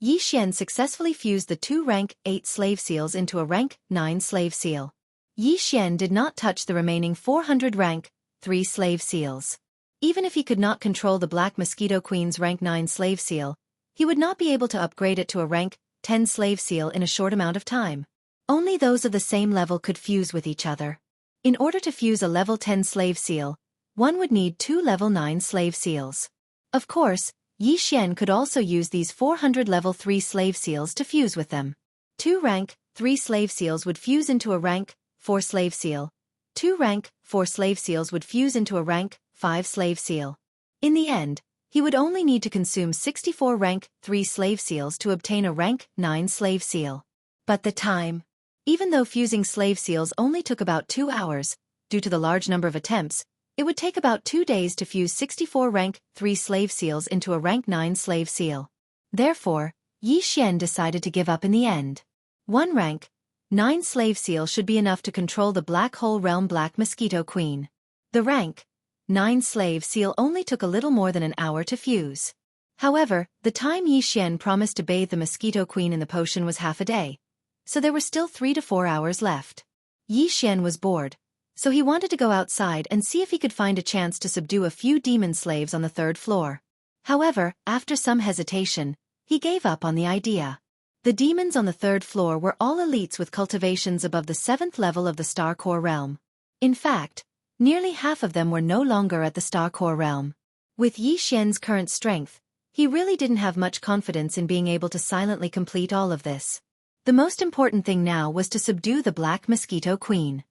Yi Xian successfully fused the 2 rank 8 slave seals into a rank 9 slave seal. Yi Xian did not touch the remaining 400 rank 3 slave seals. Even if he could not control the Black Mosquito Queen's rank 9 slave seal, he would not be able to upgrade it to a rank 10 slave seal in a short amount of time. Only those of the same level could fuse with each other. In order to fuse a level 10 slave seal, one would need 2 level 9 slave seals. Of course, Yi Xian could also use these 400 level 3 slave seals to fuse with them. 2 rank 3 slave seals would fuse into a rank 4 slave seal. 2 rank 4 slave seals would fuse into a rank 5 slave seal. In the end, he would only need to consume 64 rank 3 slave seals to obtain a rank 9 slave seal. But the time. Even though fusing slave seals only took about 2 hours, due to the large number of attempts, it would take about 2 days to fuse 64 rank 3 slave seals into a rank 9 slave seal. Therefore, Yi Xian decided to give up in the end. 1 rank 9 slave seal should be enough to control the Black Hole Realm Black Mosquito Queen. The rank 9 slave seal only took a little more than an hour to fuse. However, the time Yi Xian promised to bathe the Mosquito Queen in the potion was half a day, so there were still 3 to 4 hours left. Yi Xian was bored, so he wanted to go outside and see if he could find a chance to subdue a few demon slaves on the 3rd floor. However, after some hesitation, he gave up on the idea. The demons on the 3rd floor were all elites with cultivations above the 7th level of the Star Core realm. In fact, nearly half of them were no longer at the Star Core realm. With Yi Xian's current strength, he really didn't have much confidence in being able to silently complete all of this. The most important thing now was to subdue the Black Mosquito Queen.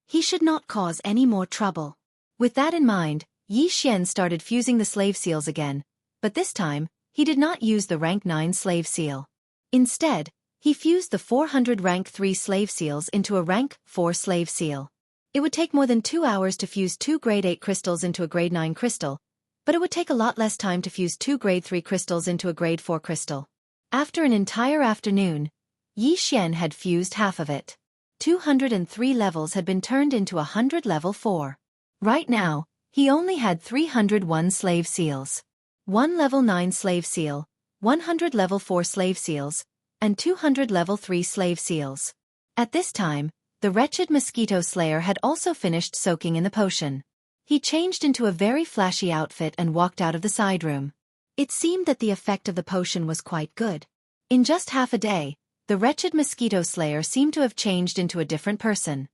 He should not cause any more trouble. With that in mind, Yi Xian started fusing the slave seals again, but this time, he did not use the rank 9 slave seal. Instead, he fused the 400 rank 3 slave seals into a rank 4 slave seal. It would take more than 2 hours to fuse 2 grade 8 crystals into a grade 9 crystal, but it would take a lot less time to fuse 2 grade 3 crystals into a grade 4 crystal. After an entire afternoon, Yi Xian had fused half of it. 203 levels had been turned into 100 level 4. Right now, he only had 301 slave seals. 1 level 9 slave seal, 100 level 4 slave seals, and 200 level 3 slave seals. At this time, the wretched mosquito slayer had also finished soaking in the potion. He changed into a very flashy outfit and walked out of the side room. It seemed that the effect of the potion was quite good. In just half a day, the wretched mosquito slayer seemed to have changed into a different person.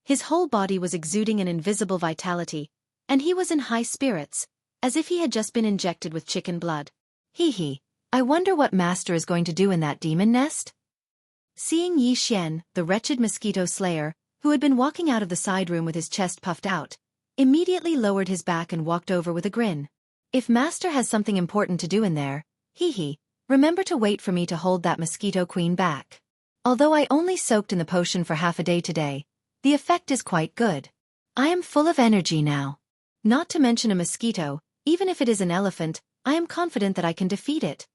His whole body was exuding an invisible vitality, and he was in high spirits, as if he had just been injected with chicken blood. Hee, I wonder what Master is going to do in that demon nest? Seeing Yi Xian, the wretched mosquito slayer, who had been walking out of the side room with his chest puffed out, immediately lowered his back and walked over with a grin. If Master has something important to do in there, remember to wait for me to hold that mosquito queen back. Although I only soaked in the potion for half a day today, the effect is quite good. I am full of energy now. Not to mention a mosquito, even if it is an elephant, I am confident that I can defeat it.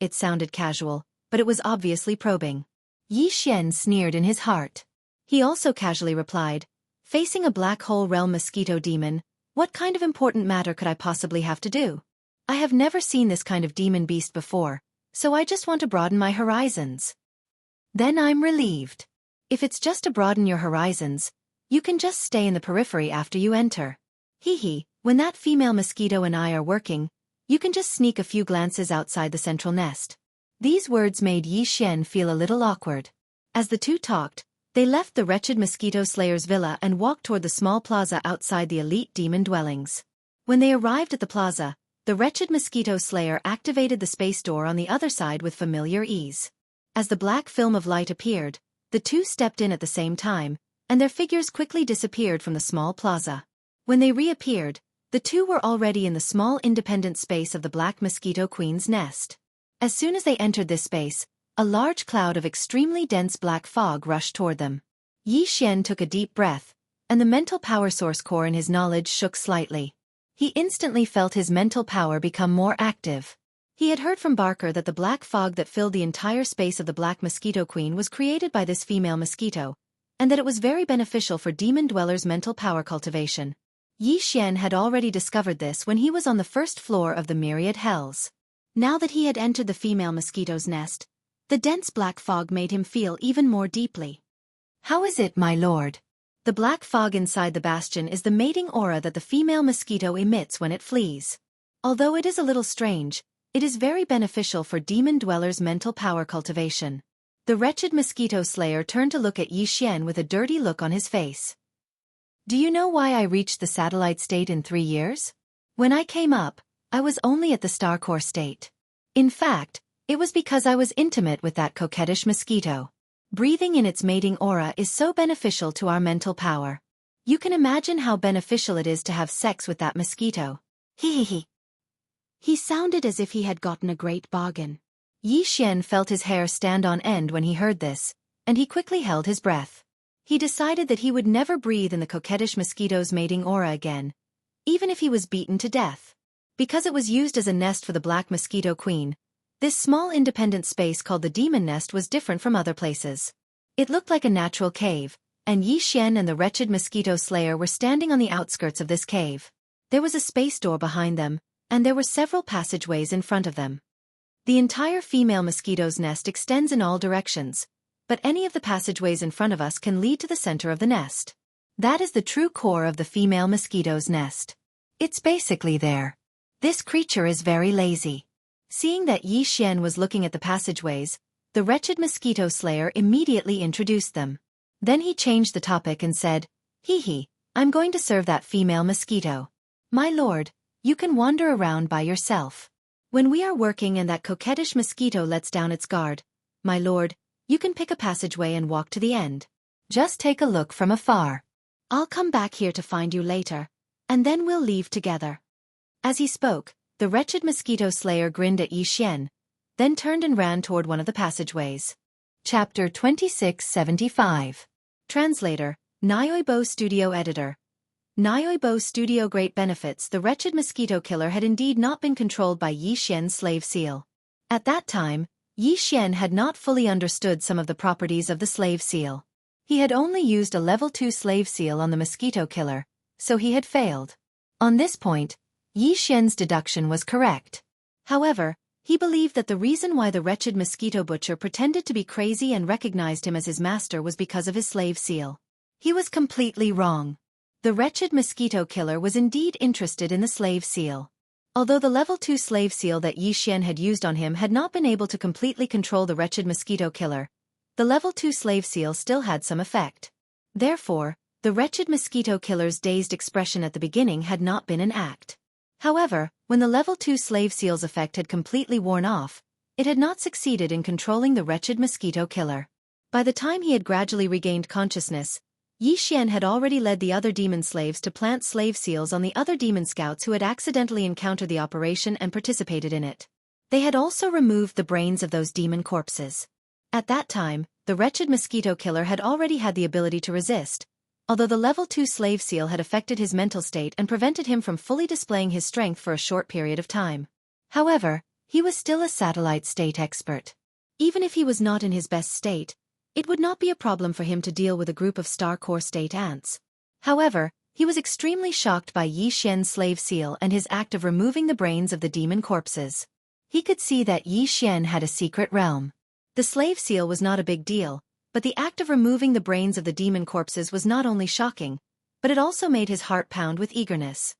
It sounded casual, but it was obviously probing. Yi Xian sneered in his heart. He also casually replied, "Facing a black hole realm mosquito demon, what kind of important matter could I possibly have to do? I have never seen this kind of demon beast before, so I just want to broaden my horizons." "Then I'm relieved. If it's just to broaden your horizons, you can just stay in the periphery after you enter. Hee, when that female mosquito and I are working, you can just sneak a few glances outside the central nest." These words made Yi Xian feel a little awkward. As the two talked, they left the wretched mosquito slayer's villa and walked toward the small plaza outside the elite demon dwellings. When they arrived at the plaza, the wretched mosquito slayer activated the space door on the other side with familiar ease. As the black film of light appeared, the two stepped in at the same time, and their figures quickly disappeared from the small plaza. When they reappeared, the two were already in the small independent space of the black mosquito queen's nest. As soon as they entered this space, a large cloud of extremely dense black fog rushed toward them. Yi Xian took a deep breath, and the mental power source core in his knowledge shook slightly. He instantly felt his mental power become more active. He had heard from Barker that the black fog that filled the entire space of the black mosquito queen was created by this female mosquito, and that it was very beneficial for demon dwellers' mental power cultivation. Yi Xian had already discovered this when he was on the first floor of the myriad hells. Now that he had entered the female mosquito's nest, the dense black fog made him feel even more deeply. "How is it, my lord?" The black fog inside the bastion is the mating aura that the female mosquito emits when it flees. Although it is a little strange, it is very beneficial for demon dwellers' mental power cultivation. The wretched mosquito slayer turned to look at Yi Xian with a dirty look on his face. "Do you know why I reached the satellite state in 3 years? When I came up, I was only at the star core state. In fact, it was because I was intimate with that coquettish mosquito. Breathing in its mating aura is so beneficial to our mental power. You can imagine how beneficial it is to have sex with that mosquito." He sounded as if he had gotten a great bargain. Yi Xian felt his hair stand on end when he heard this, and he quickly held his breath. He decided that he would never breathe in the coquettish mosquito's mating aura again, even if he was beaten to death. Because it was used as a nest for the black mosquito queen, this small independent space called the demon nest was different from other places. It looked like a natural cave, and Yi Xian and the wretched mosquito slayer were standing on the outskirts of this cave. There was a space door behind them, and there were several passageways in front of them. The entire female mosquito's nest extends in all directions, but any of the passageways in front of us can lead to the center of the nest. That is the true core of the female mosquito's nest. It's basically there. This creature is very lazy. Seeing that Yi Xian was looking at the passageways, the wretched mosquito slayer immediately introduced them. Then he changed the topic and said, "I'm going to serve that female mosquito. My lord, you can wander around by yourself. When we are working and that coquettish mosquito lets down its guard, my lord, you can pick a passageway and walk to the end. Just take a look from afar. I'll come back here to find you later, and then we'll leave together." As he spoke, the wretched mosquito slayer grinned at Yi Xian, then turned and ran toward one of the passageways. Chapter 2675. Translator, Nyoibo Studio Editor. Nyoibo Studio. Great benefits. The wretched mosquito killer had indeed not been controlled by Yi Xian's slave seal. At that time, Yi Xian had not fully understood some of the properties of the slave seal. He had only used a level 2 slave seal on the mosquito killer, so he had failed. On this point, Yi Xian's deduction was correct. However, he believed that the reason why the wretched mosquito butcher pretended to be crazy and recognized him as his master was because of his slave seal. He was completely wrong. The wretched mosquito killer was indeed interested in the slave seal. Although the level 2 slave seal that Yi Xian had used on him had not been able to completely control the wretched mosquito killer, the level 2 slave seal still had some effect. Therefore, the wretched mosquito killer's dazed expression at the beginning had not been an act. However, when the level 2 slave seal's effect had completely worn off, it had not succeeded in controlling the wretched mosquito killer. By the time he had gradually regained consciousness, Yi Xian had already led the other demon slaves to plant slave seals on the other demon scouts who had accidentally encountered the operation and participated in it. They had also removed the brains of those demon corpses. At that time, the wretched mosquito killer had already had the ability to resist, although the level 2 slave seal had affected his mental state and prevented him from fully displaying his strength for a short period of time. However, he was still a satellite state expert. Even if he was not in his best state, it would not be a problem for him to deal with a group of star core state ants. However, he was extremely shocked by Yi Xian's slave seal and his act of removing the brains of the demon corpses. He could see that Yi Xian had a secret realm. The slave seal was not a big deal, but the act of removing the brains of the demon corpses was not only shocking, but it also made his heart pound with eagerness.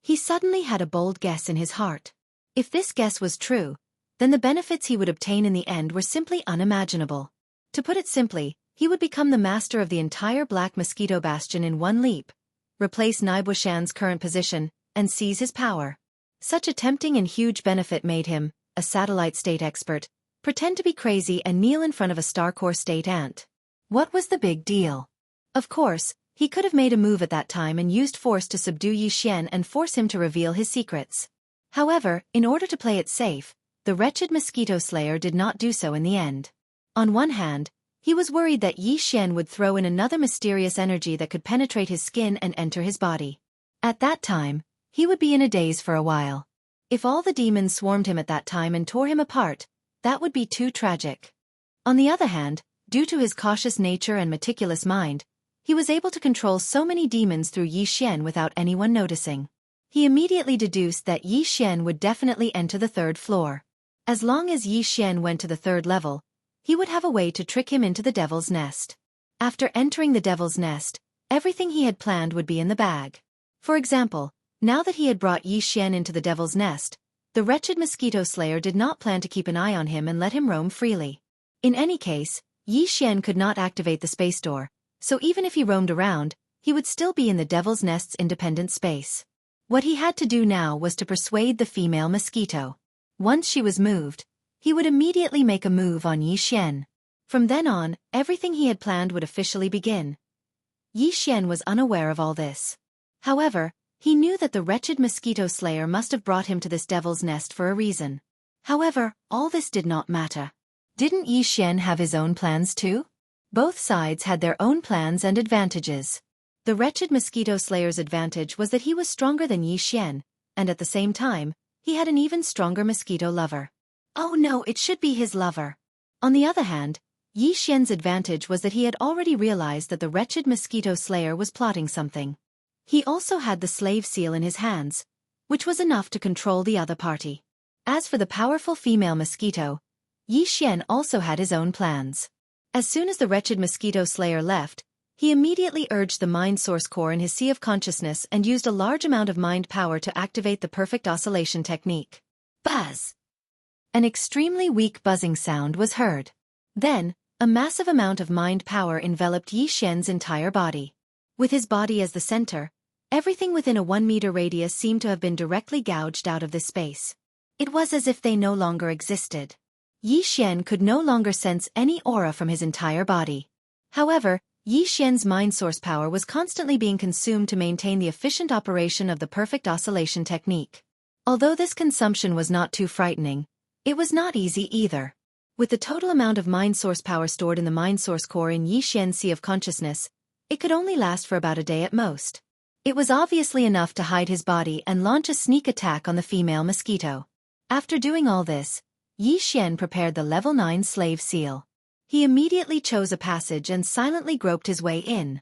He suddenly had a bold guess in his heart. If this guess was true, then the benefits he would obtain in the end were simply unimaginable. To put it simply, he would become the master of the entire Black Mosquito Bastion in one leap, replace Naibuishan's current position, and seize his power. Such a tempting and huge benefit made him, a satellite state expert, pretend to be crazy and kneel in front of a star core state ant. What was the big deal? Of course, he could have made a move at that time and used force to subdue Yi Xian and force him to reveal his secrets. However, in order to play it safe, the wretched mosquito slayer did not do so in the end. On one hand, he was worried that Yi Xian would throw in another mysterious energy that could penetrate his skin and enter his body. At that time, he would be in a daze for a while. If all the demons swarmed him at that time and tore him apart, that would be too tragic. On the other hand, due to his cautious nature and meticulous mind, he was able to control so many demons through Yi Xian without anyone noticing. He immediately deduced that Yi Xian would definitely enter the third floor. As long as Yi Xian went to the third level, he would have a way to trick him into the devil's nest. After entering the devil's nest, everything he had planned would be in the bag. For example, now that he had brought Yi Xian into the devil's nest, the wretched mosquito slayer did not plan to keep an eye on him and let him roam freely. In any case, Yi Xian could not activate the space door, so even if he roamed around, he would still be in the devil's nest's independent space. What he had to do now was to persuade the female mosquito. Once she was moved, he would immediately make a move on Yi Xian. From then on, everything he had planned would officially begin. Yi Xian was unaware of all this. However, he knew that the wretched mosquito slayer must have brought him to this devil's nest for a reason. However, all this did not matter. Didn't Yi Xian have his own plans too? Both sides had their own plans and advantages. The wretched mosquito slayer's advantage was that he was stronger than Yi Xian, and at the same time, he had an even stronger mosquito lover. Oh no, it should be his lover. On the other hand, Yi Xian's advantage was that he had already realized that the wretched mosquito slayer was plotting something. He also had the slave seal in his hands, which was enough to control the other party. As for the powerful female mosquito, Yi Xian also had his own plans. As soon as the wretched mosquito slayer left, he immediately urged the mind source core in his sea of consciousness and used a large amount of mind power to activate the perfect oscillation technique. Buzz! An extremely weak buzzing sound was heard. Then, a massive amount of mind power enveloped Yi Xian's entire body. With his body as the center, everything within a 1-meter radius seemed to have been directly gouged out of this space. It was as if they no longer existed. Yi Xian could no longer sense any aura from his entire body. However, Yi Xian's mind source power was constantly being consumed to maintain the efficient operation of the perfect oscillation technique. Although this consumption was not too frightening, it was not easy either. With the total amount of mind source power stored in the mind source core in Yi Xian's sea of consciousness, it could only last for about a day at most. It was obviously enough to hide his body and launch a sneak attack on the female mosquito. After doing all this, Yi Xian prepared the level 9 slave seal. He immediately chose a passage and silently groped his way in.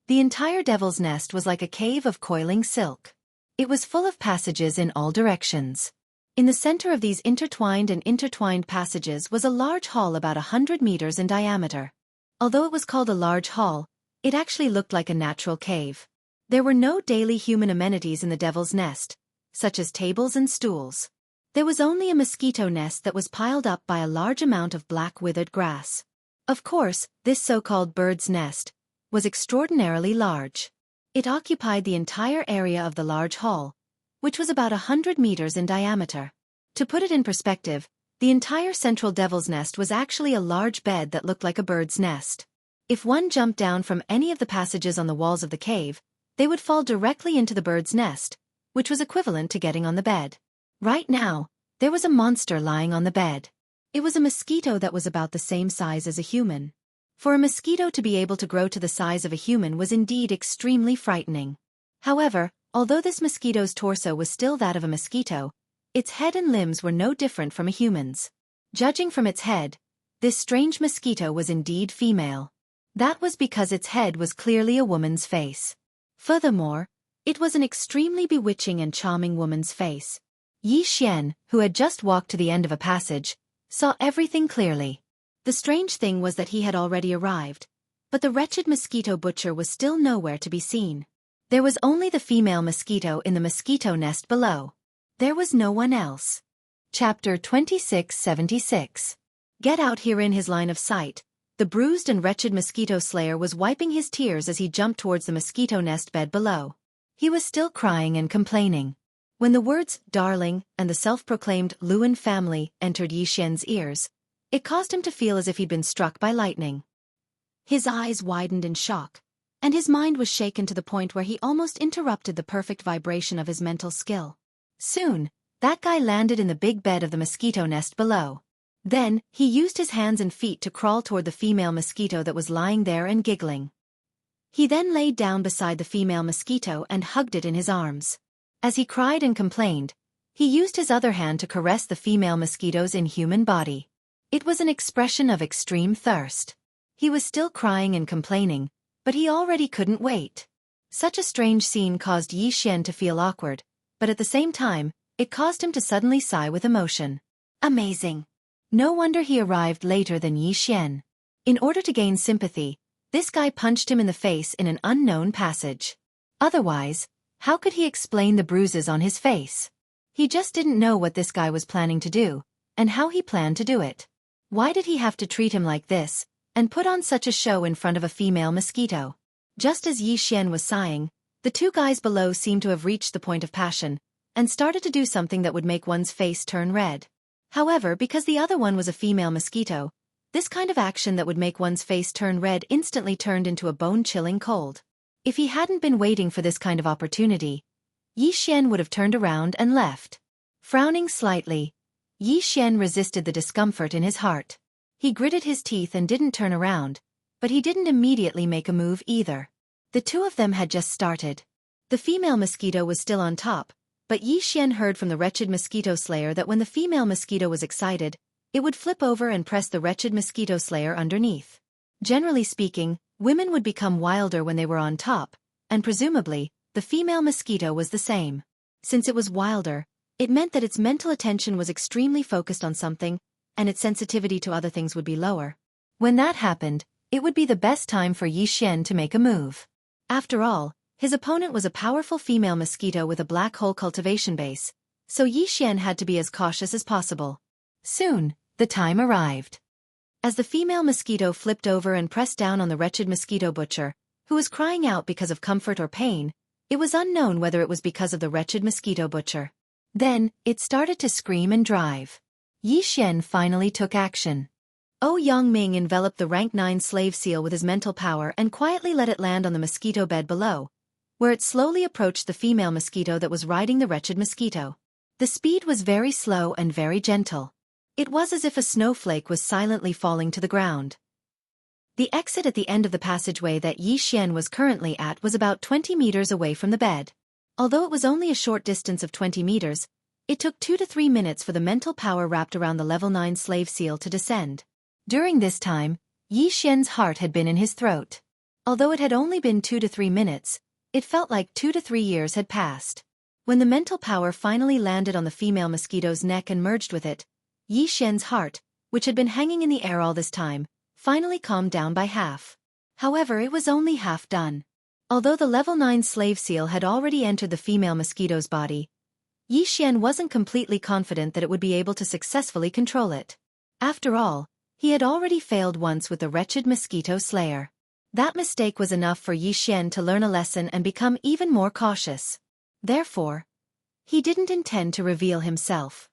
The entire devil's nest was like a cave of coiling silk. It was full of passages in all directions. In the center of these intertwined passages was a large hall about 100 meters in diameter. Although it was called a large hall, it actually looked like a natural cave. There were no daily human amenities in the devil's nest, such as tables and stools. There was only a mosquito nest that was piled up by a large amount of black withered grass. Of course, this so-called bird's nest was extraordinarily large. It occupied the entire area of the large hall, which was about 100 meters in diameter. To put it in perspective, the entire central devil's nest was actually a large bed that looked like a bird's nest. If one jumped down from any of the passages on the walls of the cave, they would fall directly into the bird's nest, which was equivalent to getting on the bed. Right now, there was a monster lying on the bed. It was a mosquito that was about the same size as a human. For a mosquito to be able to grow to the size of a human was indeed extremely frightening. However, although this mosquito's torso was still that of a mosquito, Its head and limbs were no different from a human's. Judging from its head, this strange mosquito was indeed female. That was because its head was clearly a woman's face. Furthermore, it was an extremely bewitching and charming woman's face. Yi Xian, who had just walked to the end of a passage, saw everything clearly. The strange thing was that he had already arrived, but the wretched mosquito butcher was still nowhere to be seen. There was only the female mosquito in the mosquito nest below. There was no one else. Chapter 2676. Get out here. In his line of sight, the bruised and wretched mosquito slayer was wiping his tears as he jumped towards the mosquito nest bed below. He was still crying and complaining. When the words, darling, and the self-proclaimed Luan family entered Yi Xian's ears, it caused him to feel as if he'd been struck by lightning. His eyes widened in shock, and his mind was shaken to the point where he almost interrupted the perfect vibration of his mental skill. Soon, that guy landed in the big bed of the mosquito nest below. Then, he used his hands and feet to crawl toward the female mosquito that was lying there and giggling. He then laid down beside the female mosquito and hugged it in his arms. As he cried and complained, he used his other hand to caress the female mosquito's inhuman body. It was an expression of extreme thirst. He was still crying and complaining, but he already couldn't wait. Such a strange scene caused Yi Xian to feel awkward, but at the same time, it caused him to suddenly sigh with emotion. Amazing! No wonder he arrived later than Yi Xian. In order to gain sympathy, this guy punched him in the face in an unknown passage. Otherwise, how could he explain the bruises on his face? He just didn't know what this guy was planning to do, and how he planned to do it. Why did he have to treat him like this, and put on such a show in front of a female mosquito? Just as Yi Xian was sighing, the two guys below seemed to have reached the point of passion, and started to do something that would make one's face turn red. However, because the other one was a female mosquito, this kind of action that would make one's face turn red instantly turned into a bone-chilling cold. If he hadn't been waiting for this kind of opportunity, Yi Xian would have turned around and left. Frowning slightly, Yi Xian resisted the discomfort in his heart. He gritted his teeth and didn't turn around, but he didn't immediately make a move either. The two of them had just started. The female mosquito was still on top, but Yi Xian heard from the wretched mosquito slayer that when the female mosquito was excited, it would flip over and press the wretched mosquito slayer underneath. Generally speaking, women would become wilder when they were on top, and presumably, the female mosquito was the same. Since it was wilder, it meant that its mental attention was extremely focused on something, and its sensitivity to other things would be lower. When that happened, it would be the best time for Yi Xian to make a move. After all, his opponent was a powerful female mosquito with a black hole cultivation base, so Yi Xian had to be as cautious as possible. Soon, the time arrived. As the female mosquito flipped over and pressed down on the wretched mosquito butcher, who was crying out because of comfort or pain, it was unknown whether it was because of the wretched mosquito butcher. Then, it started to scream and drive. Yi Xian finally took action. Yang Ming enveloped the rank 9 slave seal with his mental power and quietly let it land on the mosquito bed below, where it slowly approached the female mosquito that was riding the wretched mosquito. The speed was very slow and very gentle. It was as if a snowflake was silently falling to the ground. The exit at the end of the passageway that Yi Xian was currently at was about 20 meters away from the bed. Although it was only a short distance of 20 meters, it took 2 to 3 minutes for the mental power wrapped around the level 9 slave seal to descend. During this time, Yi Xian's heart had been in his throat. Although it had only been 2 to 3 minutes, it felt like 2 to 3 years had passed. When the mental power finally landed on the female mosquito's neck and merged with it, Yi Xian's heart, which had been hanging in the air all this time, finally calmed down by half. However, it was only half done. Although the level 9 slave seal had already entered the female mosquito's body, Yi Xian wasn't completely confident that it would be able to successfully control it. After all, he had already failed once with the wretched mosquito slayer. That mistake was enough for Yi Xian to learn a lesson and become even more cautious. Therefore, he didn't intend to reveal himself.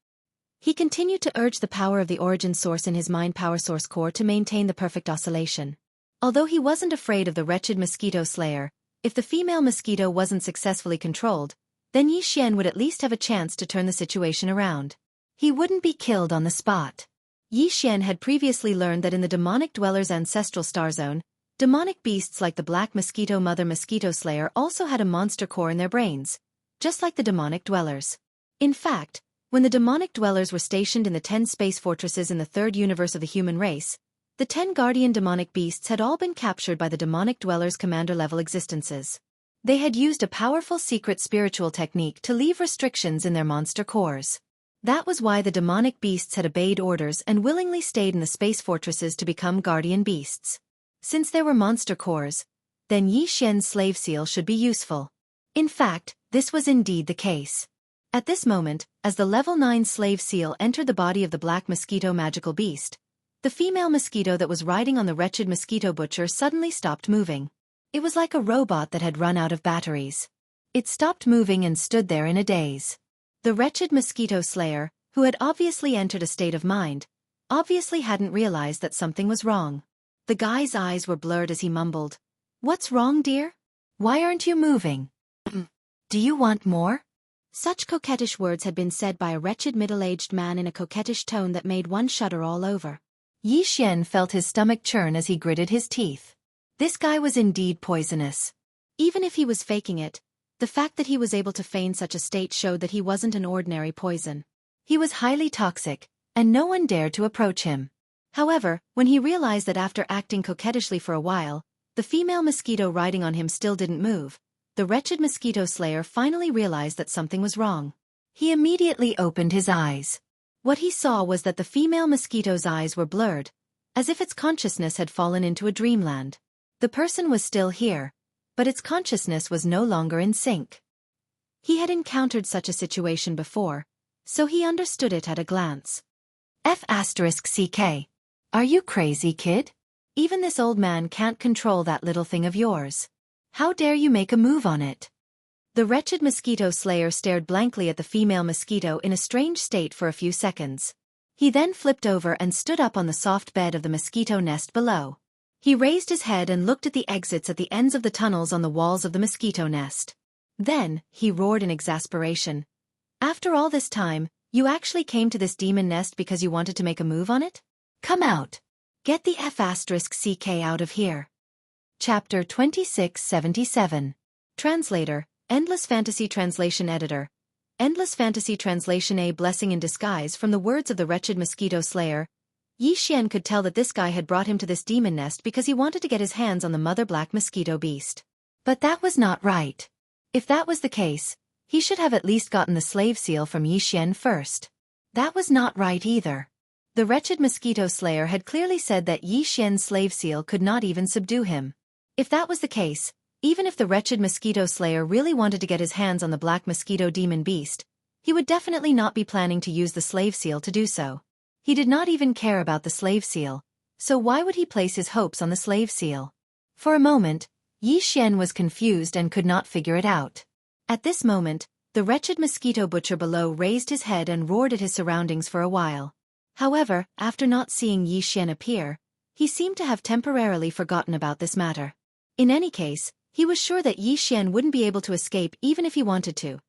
He continued to urge the power of the origin source in his mind power source core to maintain the perfect oscillation. Although he wasn't afraid of the wretched mosquito slayer, if the female mosquito wasn't successfully controlled, then Yi Xian would at least have a chance to turn the situation around. He wouldn't be killed on the spot. Yi Xian had previously learned that in the demonic dweller's ancestral star zone, demonic beasts like the black mosquito mother mosquito slayer also had a monster core in their brains, just like the demonic dwellers. In fact, When the demonic dwellers were stationed in the 10 space fortresses in the third universe of the human race, the 10 guardian demonic beasts had all been captured by the demonic dwellers' commander-level existences. They had used a powerful secret spiritual technique to leave restrictions in their monster cores. That was why the demonic beasts had obeyed orders and willingly stayed in the space fortresses to become guardian beasts. Since there were monster cores, then Yi Xian's slave seal should be useful. In fact, this was indeed the case. At this moment, as the level 9 slave seal entered the body of the black mosquito magical beast, the female mosquito that was riding on the wretched mosquito butcher suddenly stopped moving. It was like a robot that had run out of batteries. It stopped moving and stood there in a daze. The wretched mosquito slayer, who had obviously entered a state of mind, obviously hadn't realized that something was wrong. The guy's eyes were blurred as he mumbled, "What's wrong, dear? Why aren't you moving? Do you want more?" Such coquettish words had been said by a wretched middle-aged man in a coquettish tone that made one shudder all over. Yi Xian felt his stomach churn as he gritted his teeth. This guy was indeed poisonous. Even if he was faking it, the fact that he was able to feign such a state showed that he wasn't an ordinary poison. He was highly toxic, and no one dared to approach him. However, when he realized that after acting coquettishly for a while, the female mosquito riding on him still didn't move, the wretched mosquito slayer finally realized that something was wrong. He immediately opened his eyes. What he saw was that the female mosquito's eyes were blurred, as if its consciousness had fallen into a dreamland. The person was still here, but its consciousness was no longer in sync. He had encountered such a situation before, so he understood it at a glance. F***CK. Are you crazy, kid? Even this old man can't control that little thing of yours. How dare you make a move on it? The wretched mosquito slayer stared blankly at the female mosquito in a strange state for a few seconds. He then flipped over and stood up on the soft bed of the mosquito nest below. He raised his head and looked at the exits at the ends of the tunnels on the walls of the mosquito nest. Then, he roared in exasperation. "After all this time, you actually came to this demon nest because you wanted to make a move on it? Come out. Get the F***CK out of here." Chapter 2677. Translator, Endless Fantasy Translation Editor. Endless Fantasy Translation. A blessing in disguise. From the words of the wretched mosquito slayer, Yi Xian could tell that this guy had brought him to this demon nest because he wanted to get his hands on the mother black mosquito beast. But that was not right. If that was the case, he should have at least gotten the slave seal from Yi Xian first. That was not right either. The wretched mosquito slayer had clearly said that Yi Xian's slave seal could not even subdue him. If that was the case, even if the wretched mosquito slayer really wanted to get his hands on the black mosquito demon beast, he would definitely not be planning to use the slave seal to do so. He did not even care about the slave seal, so why would he place his hopes on the slave seal? For a moment, Yi Xian was confused and could not figure it out. At this moment, the wretched mosquito butcher below raised his head and roared at his surroundings for a while. However, after not seeing Yi Xian appear, he seemed to have temporarily forgotten about this matter. In any case, he was sure that Yi Xian wouldn't be able to escape even if he wanted to.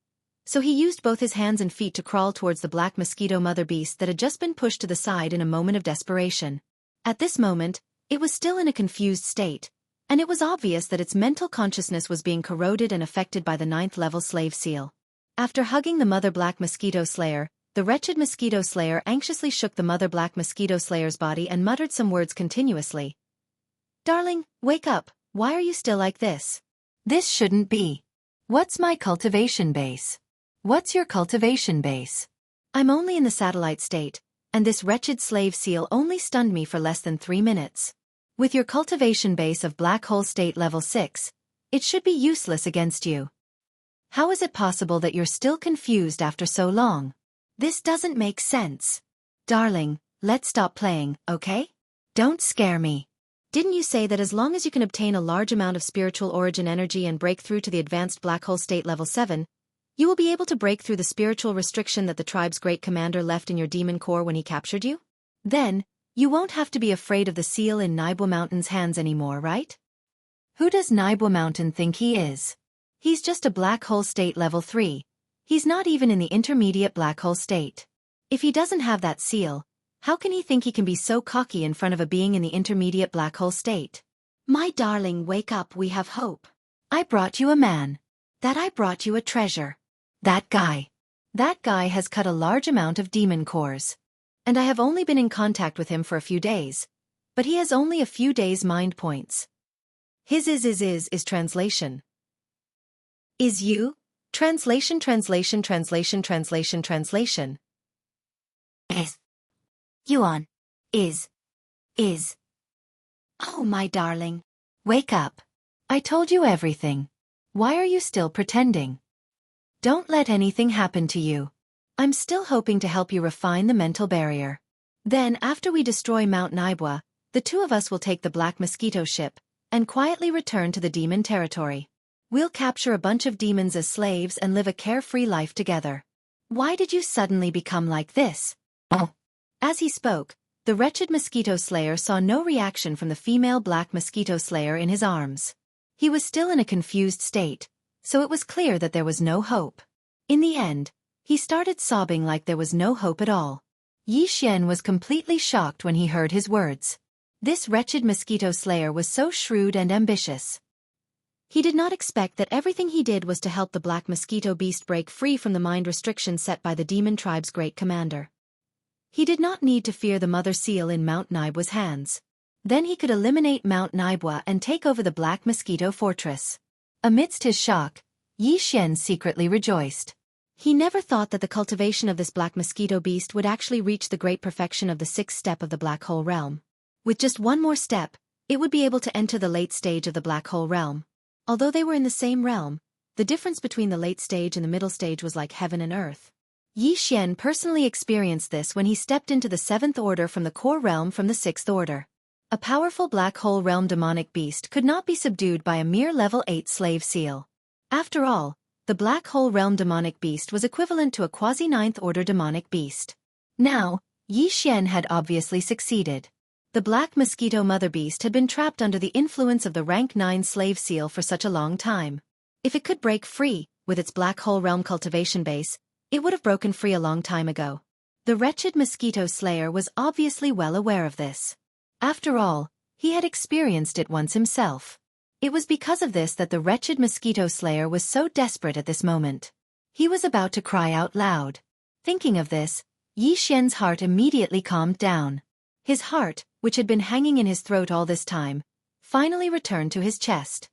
So he used both his hands and feet to crawl towards the black mosquito mother beast that had just been pushed to the side in a moment of desperation. At this moment, it was still in a confused state, and it was obvious that its mental consciousness was being corroded and affected by the 9th level slave seal. After hugging the mother black mosquito slayer, the wretched mosquito slayer anxiously shook the mother black mosquito slayer's body and muttered some words continuously. "Darling, wake up, why are you still like this? This shouldn't be. What's my cultivation base? What's your cultivation base? I'm only in the satellite state, and this wretched slave seal only stunned me for less than 3 minutes. With your cultivation base of black hole state level 6, it should be useless against you. How is it possible that you're still confused after so long? This doesn't make sense. Darling, let's stop playing, okay? Don't scare me. Didn't you say that as long as you can obtain a large amount of spiritual origin energy and break through to the advanced black hole state level 7, you will be able to break through the spiritual restriction that the tribe's great commander left in your demon core when he captured you? Then, you won't have to be afraid of the seal in Naibwa Mountain's hands anymore, right? Who does Naibwa Mountain think he is? He's just a black hole state level 3. He's not even in the intermediate black hole state. If he doesn't have that seal, how can he think he can be so cocky in front of a being in the intermediate black hole state? My darling, wake up, we have hope. I brought you a man. I brought you a treasure. That guy. That guy has cut a large amount of demon cores. And I have only been in contact with him for a few days. But he has only a few days' mind points. His is translation. Is you? Translation. Is. Yuan. Is. Oh, my darling. Wake up. I told you everything. Why are you still pretending? Don't let anything happen to you. I'm still hoping to help you refine the mental barrier. Then, after we destroy Mount Naibwa, the two of us will take the Black Mosquito ship and quietly return to the demon territory. We'll capture a bunch of demons as slaves and live a carefree life together. Why did you suddenly become like this? Oh. As he spoke, the wretched mosquito slayer saw no reaction from the female black mosquito slayer in his arms. He was still in a confused state, so it was clear that there was no hope. In the end, he started sobbing like there was no hope at all. Yi Xian was completely shocked when he heard his words. This wretched mosquito slayer was so shrewd and ambitious. He did not expect that everything he did was to help the black mosquito beast break free from the mind restrictions set by the demon tribe's great commander. He did not need to fear the mother seal in Mount Naibwa's hands. Then he could eliminate Mount Naibwa and take over the Black Mosquito Fortress. Amidst his shock, Yi Xian secretly rejoiced. He never thought that the cultivation of this black mosquito beast would actually reach the great perfection of the sixth step of the black hole realm. With just one more step, it would be able to enter the late stage of the black hole realm. Although they were in the same realm, the difference between the late stage and the middle stage was like heaven and earth. Yi Xian personally experienced this when he stepped into the seventh order from the core realm from the sixth order. A powerful black hole realm demonic beast could not be subdued by a mere level 8 slave seal. After all, the black hole realm demonic beast was equivalent to a quasi-ninth order demonic beast. Now, Yi Xian had obviously succeeded. The black mosquito mother beast had been trapped under the influence of the rank 9 slave seal for such a long time. If it could break free, with its black hole realm cultivation base, it would have broken free a long time ago. The wretched mosquito slayer was obviously well aware of this. After all, he had experienced it once himself. It was because of this that the wretched mosquito slayer was so desperate at this moment. He was about to cry out loud. Thinking of this, Yi Xian's heart immediately calmed down. His heart, which had been hanging in his throat all this time, finally returned to his chest.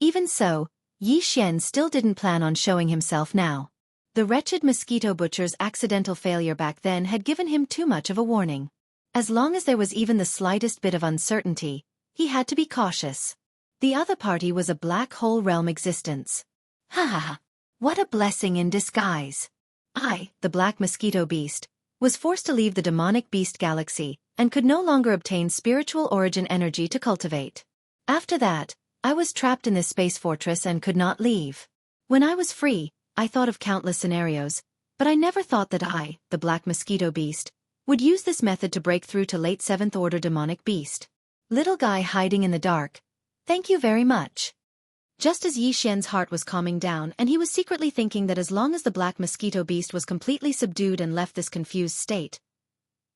Even so, Yi Xian still didn't plan on showing himself now. The wretched mosquito butcher's accidental failure back then had given him too much of a warning. As long as there was even the slightest bit of uncertainty, he had to be cautious. The other party was a black hole realm existence. Ha ha ha! What a blessing in disguise! I, the black mosquito beast, was forced to leave the demonic beast galaxy, and could no longer obtain spiritual origin energy to cultivate. After that, I was trapped in this space fortress and could not leave. When I was free, I thought of countless scenarios, but I never thought that I, the black mosquito beast, would use this method to break through to late 7th order demonic beast. Little guy hiding in the dark. Thank you very much. Just as Yi Xian's heart was calming down and he was secretly thinking that as long as the black mosquito beast was completely subdued and left this confused state,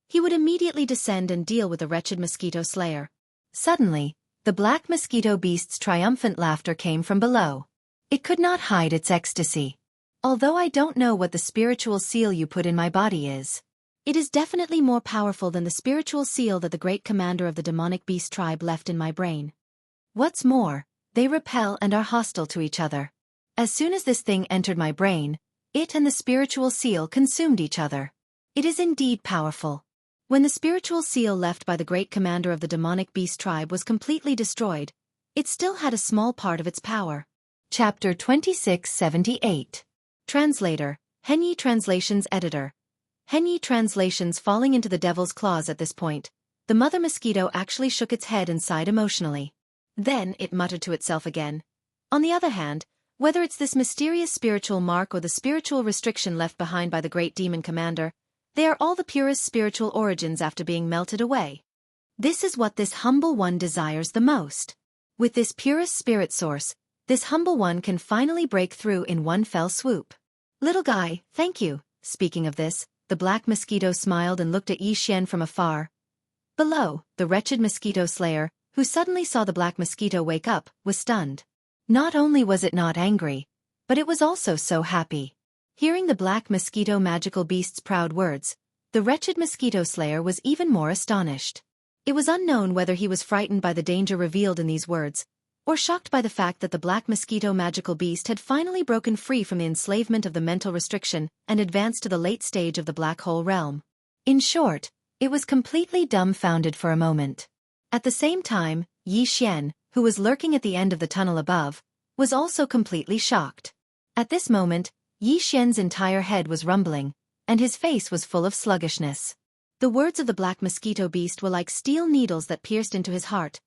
he would immediately descend and deal with the wretched mosquito slayer. Suddenly, the black mosquito beast's triumphant laughter came from below. It could not hide its ecstasy. Although I don't know what the spiritual seal you put in my body is, it is definitely more powerful than the spiritual seal that the great commander of the demonic beast tribe left in my brain. What's more, they repel and are hostile to each other. As soon as this thing entered my brain, it and the spiritual seal consumed each other. It is indeed powerful. When the spiritual seal left by the great commander of the demonic beast tribe was completely destroyed, it still had a small part of its power. Chapter 2678. Translator, Henyi Translations Editor. Henyi Translations. Falling into the devil's claws at this point, the mother mosquito actually shook its head and sighed emotionally. Then it muttered to itself again. On the other hand, whether it's this mysterious spiritual mark or the spiritual restriction left behind by the great demon commander, they are all the purest spiritual origins after being melted away. This is what this humble one desires the most. With this purest spirit source, this humble one can finally break through in one fell swoop. Little guy, thank you. Speaking of this, the black mosquito smiled and looked at Yi Xian from afar. Below, the wretched mosquito slayer, who suddenly saw the black mosquito wake up, was stunned. Not only was it not angry, but it was also so happy. Hearing the black mosquito magical beast's proud words, the wretched mosquito slayer was even more astonished. It was unknown whether he was frightened by the danger revealed in these words, or shocked by the fact that the black mosquito magical beast had finally broken free from the enslavement of the mental restriction and advanced to the late stage of the black hole realm. In short, it was completely dumbfounded for a moment. At the same time, Xianxia, who was lurking at the end of the tunnel above, was also completely shocked. At this moment, Xianxia's entire head was rumbling, and his face was full of sluggishness. The words of the black mosquito beast were like steel needles that pierced into his heart,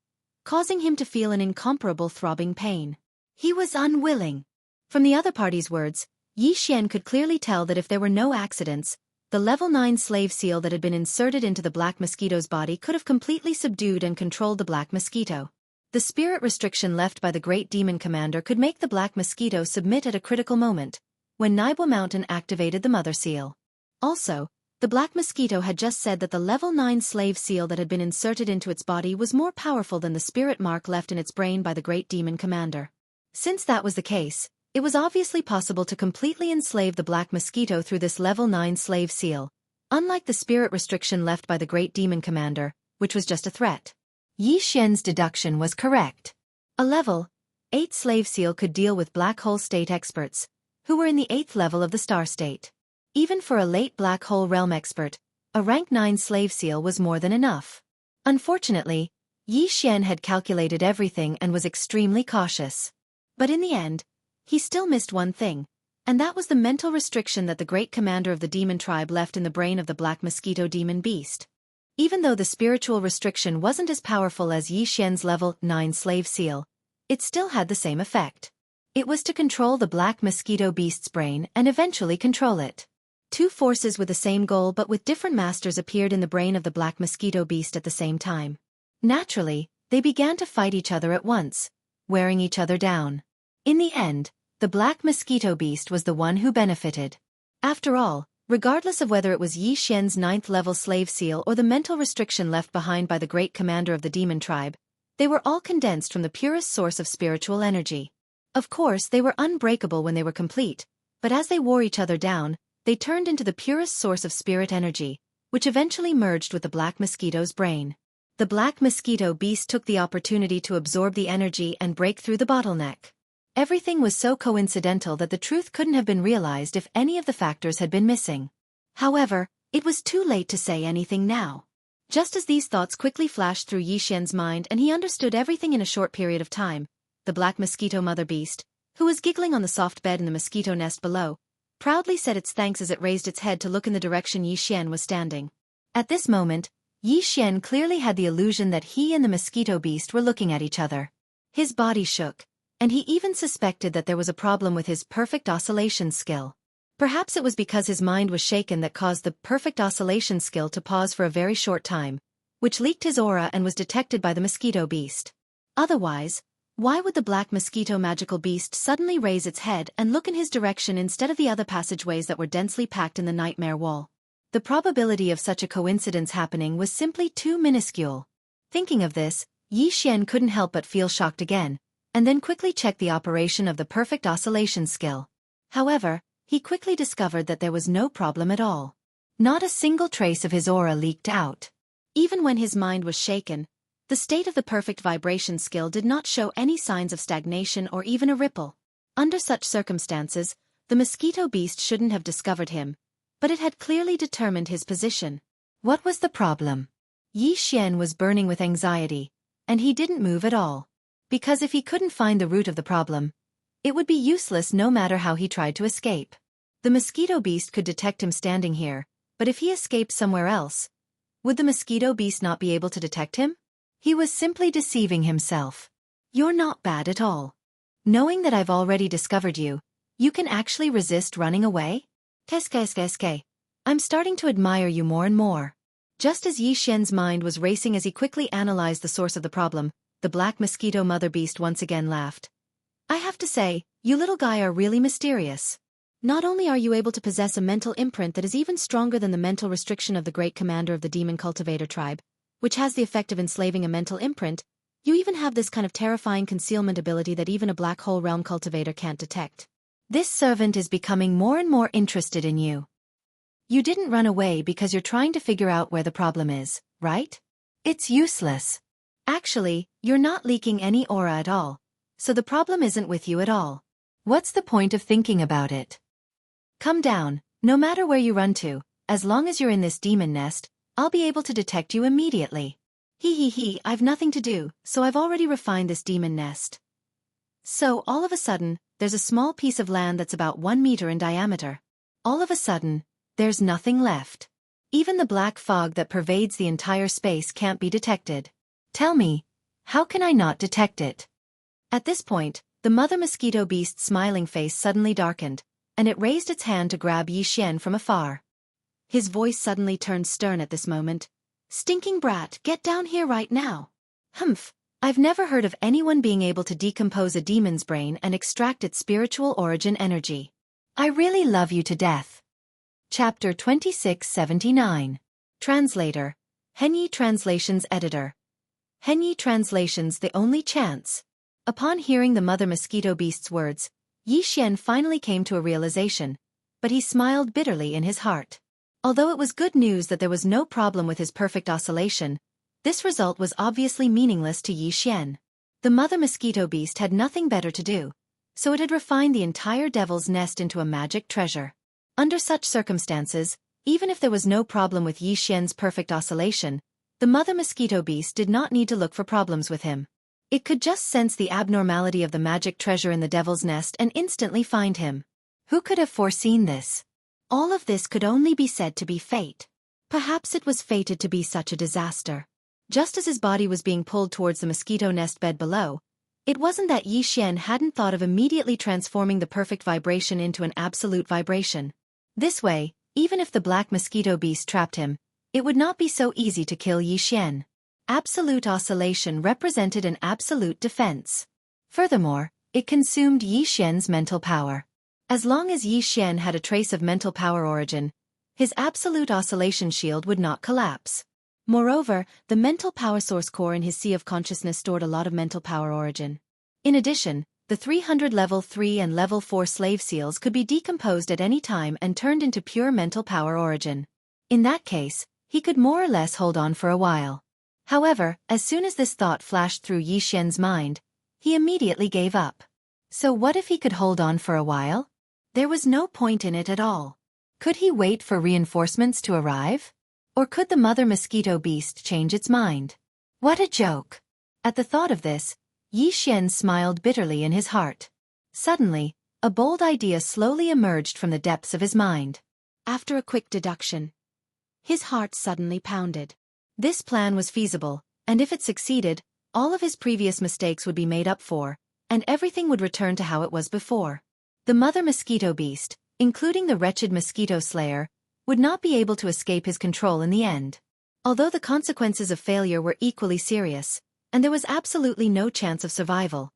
causing him to feel an incomparable throbbing pain. He was unwilling. From the other party's words, Xianxia could clearly tell that if there were no accidents, the level 9 slave seal that had been inserted into the black mosquito's body could have completely subdued and controlled the black mosquito. The spirit restriction left by the great demon commander could make the black mosquito submit at a critical moment, when Nibwa Mountain activated the mother seal. Also, the black mosquito had just said that the level 9 slave seal that had been inserted into its body was more powerful than the spirit mark left in its brain by the great demon commander. Since that was the case, it was obviously possible to completely enslave the black mosquito through this level 9 slave seal, unlike the spirit restriction left by the great demon commander, which was just a threat. Xianxia's deduction was correct. A level 8 slave seal could deal with black hole state experts, who were in the 8th level of the star state. Even for a late black hole realm expert, a rank 9 slave seal was more than enough. Unfortunately, Xianxia had calculated everything and was extremely cautious. But in the end, he still missed one thing, and that was the mental restriction that the great commander of the demon tribe left in the brain of the black mosquito demon beast. Even though the spiritual restriction wasn't as powerful as Xianxia's level 9 slave seal, it still had the same effect. It was to control the black mosquito beast's brain and eventually control it. Two forces with the same goal but with different masters appeared in the brain of the black mosquito beast at the same time. Naturally, they began to fight each other at once, wearing each other down. In the end, the black mosquito beast was the one who benefited. After all, regardless of whether it was Xianxia's 9th level slave seal or the mental restriction left behind by the great commander of the demon tribe, they were all condensed from the purest source of spiritual energy. Of course, they were unbreakable when they were complete, but as they wore each other down, they turned into the purest source of spirit energy, which eventually merged with the black mosquito's brain. The black mosquito beast took the opportunity to absorb the energy and break through the bottleneck. Everything was so coincidental that the truth couldn't have been realized if any of the factors had been missing. However, it was too late to say anything now. Just as these thoughts quickly flashed through Xianxia's mind and he understood everything in a short period of time, the black mosquito mother beast, who was giggling on the soft bed in the mosquito nest below, proudly said its thanks as it raised its head to look in the direction Xianxia was standing. At this moment, Xianxia clearly had the illusion that he and the mosquito beast were looking at each other. His body shook, and he even suspected that there was a problem with his perfect oscillation skill. Perhaps it was because his mind was shaken that caused the perfect oscillation skill to pause for a very short time, which leaked his aura and was detected by the mosquito beast. Otherwise, why would the black mosquito magical beast suddenly raise its head and look in his direction instead of the other passageways that were densely packed in the nightmare wall? The probability of such a coincidence happening was simply too minuscule. Thinking of this, Xianxia couldn't help but feel shocked again, and then quickly checked the operation of the perfect oscillation skill. However, he quickly discovered that there was no problem at all. Not a single trace of his aura leaked out. Even when his mind was shaken, the state of the perfect vibration skill did not show any signs of stagnation or even a ripple. Under such circumstances, the mosquito beast shouldn't have discovered him, but it had clearly determined his position. What was the problem? Xianxia was burning with anxiety, and he didn't move at all. Because if he couldn't find the root of the problem, it would be useless no matter how he tried to escape. The mosquito beast could detect him standing here, but if he escaped somewhere else, would the mosquito beast not be able to detect him? He was simply deceiving himself. You're not bad at all. Knowing that I've already discovered you, you can actually resist running away? Keske. I'm starting to admire you more and more. Just as Xianxia's mind was racing as he quickly analyzed the source of the problem, the black mosquito mother beast once again laughed. I have to say, you little guy are really mysterious. Not only are you able to possess a mental imprint that is even stronger than the mental restriction of the great commander of the demon cultivator tribe, which has the effect of enslaving a mental imprint, you even have this kind of terrifying concealment ability that even a black hole realm cultivator can't detect. This servant is becoming more and more interested in you. You didn't run away because you're trying to figure out where the problem is, right? It's useless. Actually, you're not leaking any aura at all, so the problem isn't with you at all. What's the point of thinking about it? Come down, no matter where you run to, as long as you're in this demon nest, I'll be able to detect you immediately. I've nothing to do, so I've already refined this demon nest. So, all of a sudden, there's a small piece of land that's about 1 meter in diameter. All of a sudden, there's nothing left. Even the black fog that pervades the entire space can't be detected. Tell me, how can I not detect it? At this point, the mother mosquito beast's smiling face suddenly darkened, and it raised its hand to grab Xianxia from afar. His voice suddenly turned stern at this moment. Stinking brat, get down here right now. Humph, I've never heard of anyone being able to decompose a demon's brain and extract its spiritual origin energy. I really love you to death. Chapter 2679. Translator. Henyi Translations Editor. Henyi Translations The Only Chance. Upon hearing the mother mosquito beast's words, Xianxia finally came to a realization, but he smiled bitterly in his heart. Although it was good news that there was no problem with his perfect oscillation, this result was obviously meaningless to Xianxia. The mother mosquito beast had nothing better to do, so it had refined the entire devil's nest into a magic treasure. Under such circumstances, even if there was no problem with Xianxia's perfect oscillation, the mother mosquito beast did not need to look for problems with him. It could just sense the abnormality of the magic treasure in the devil's nest and instantly find him. Who could have foreseen this? All of this could only be said to be fate. Perhaps it was fated to be such a disaster. Just as his body was being pulled towards the mosquito nest bed below, it wasn't that Xianxia hadn't thought of immediately transforming the perfect vibration into an absolute vibration. This way, even if the black mosquito beast trapped him, it would not be so easy to kill Xianxia. Absolute oscillation represented an absolute defense. Furthermore, it consumed Xianxia's mental power. As long as Xianxia had a trace of mental power origin, his absolute oscillation shield would not collapse. Moreover, the mental power source core in his sea of consciousness stored a lot of mental power origin. In addition, the 300 level 3 and level 4 slave seals could be decomposed at any time and turned into pure mental power origin. In that case, he could more or less hold on for a while. However, as soon as this thought flashed through Xianxia's mind, he immediately gave up. So what if he could hold on for a while? There was no point in it at all. Could he wait for reinforcements to arrive? Or could the mother mosquito beast change its mind? What a joke! At the thought of this, Xianxia smiled bitterly in his heart. Suddenly, a bold idea slowly emerged from the depths of his mind. After a quick deduction, his heart suddenly pounded. This plan was feasible, and if it succeeded, all of his previous mistakes would be made up for, and everything would return to how it was before. The mother mosquito beast, including the wretched mosquito slayer, would not be able to escape his control in the end. Although the consequences of failure were equally serious, and there was absolutely no chance of survival,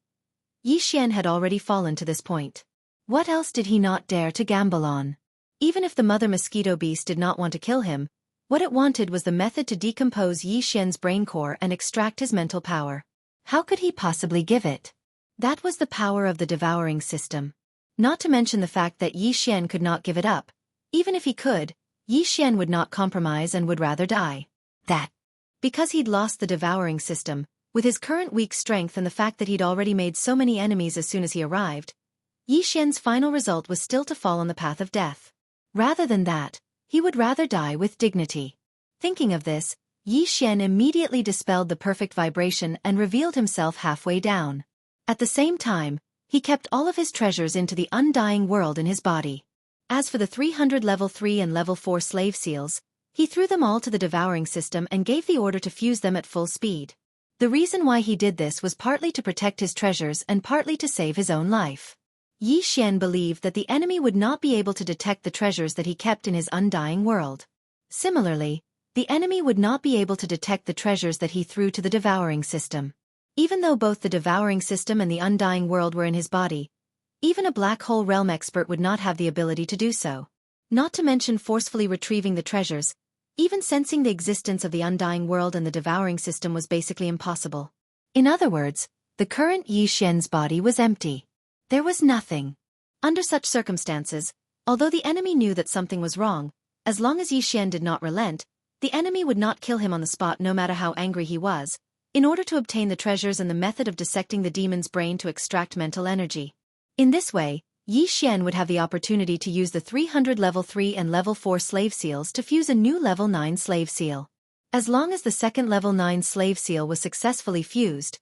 Xianxia had already fallen to this point. What else did he not dare to gamble on? Even if the mother mosquito beast did not want to kill him, what it wanted was the method to decompose Xianxia's brain core and extract his mental power. How could he possibly give it? That was the power of the devouring system. Not to mention the fact that Xianxia could not give it up. Even if he could, Xianxia would not compromise and would rather die. Because he'd lost the devouring system, with his current weak strength and the fact that he'd already made so many enemies as soon as he arrived, Xianxia's final result was still to fall on the path of death. Rather than that, he would rather die with dignity. Thinking of this, Xianxia immediately dispelled the perfect vibration and revealed himself halfway down. At the same time, he kept all of his treasures into the undying world in his body. As for the 300 level 3 and level 4 slave seals, he threw them all to the devouring system and gave the order to fuse them at full speed. The reason why he did this was partly to protect his treasures and partly to save his own life. Xianxia believed that the enemy would not be able to detect the treasures that he kept in his undying world. Similarly, the enemy would not be able to detect the treasures that he threw to the devouring system. Even though both the devouring system and the undying world were in his body, even a black hole realm expert would not have the ability to do so. Not to mention forcefully retrieving the treasures, even sensing the existence of the undying world and the devouring system was basically impossible. In other words, the current Xianxia's body was empty. There was nothing. Under such circumstances, although the enemy knew that something was wrong, as long as Yi Xian did not relent, the enemy would not kill him on the spot no matter how angry he was, in order to obtain the treasures and the method of dissecting the demon's brain to extract mental energy. In this way, Yi Xian would have the opportunity to use the 300 level 3 and level 4 slave seals to fuse a new level 9 slave seal. As long as the second level 9 slave seal was successfully fused,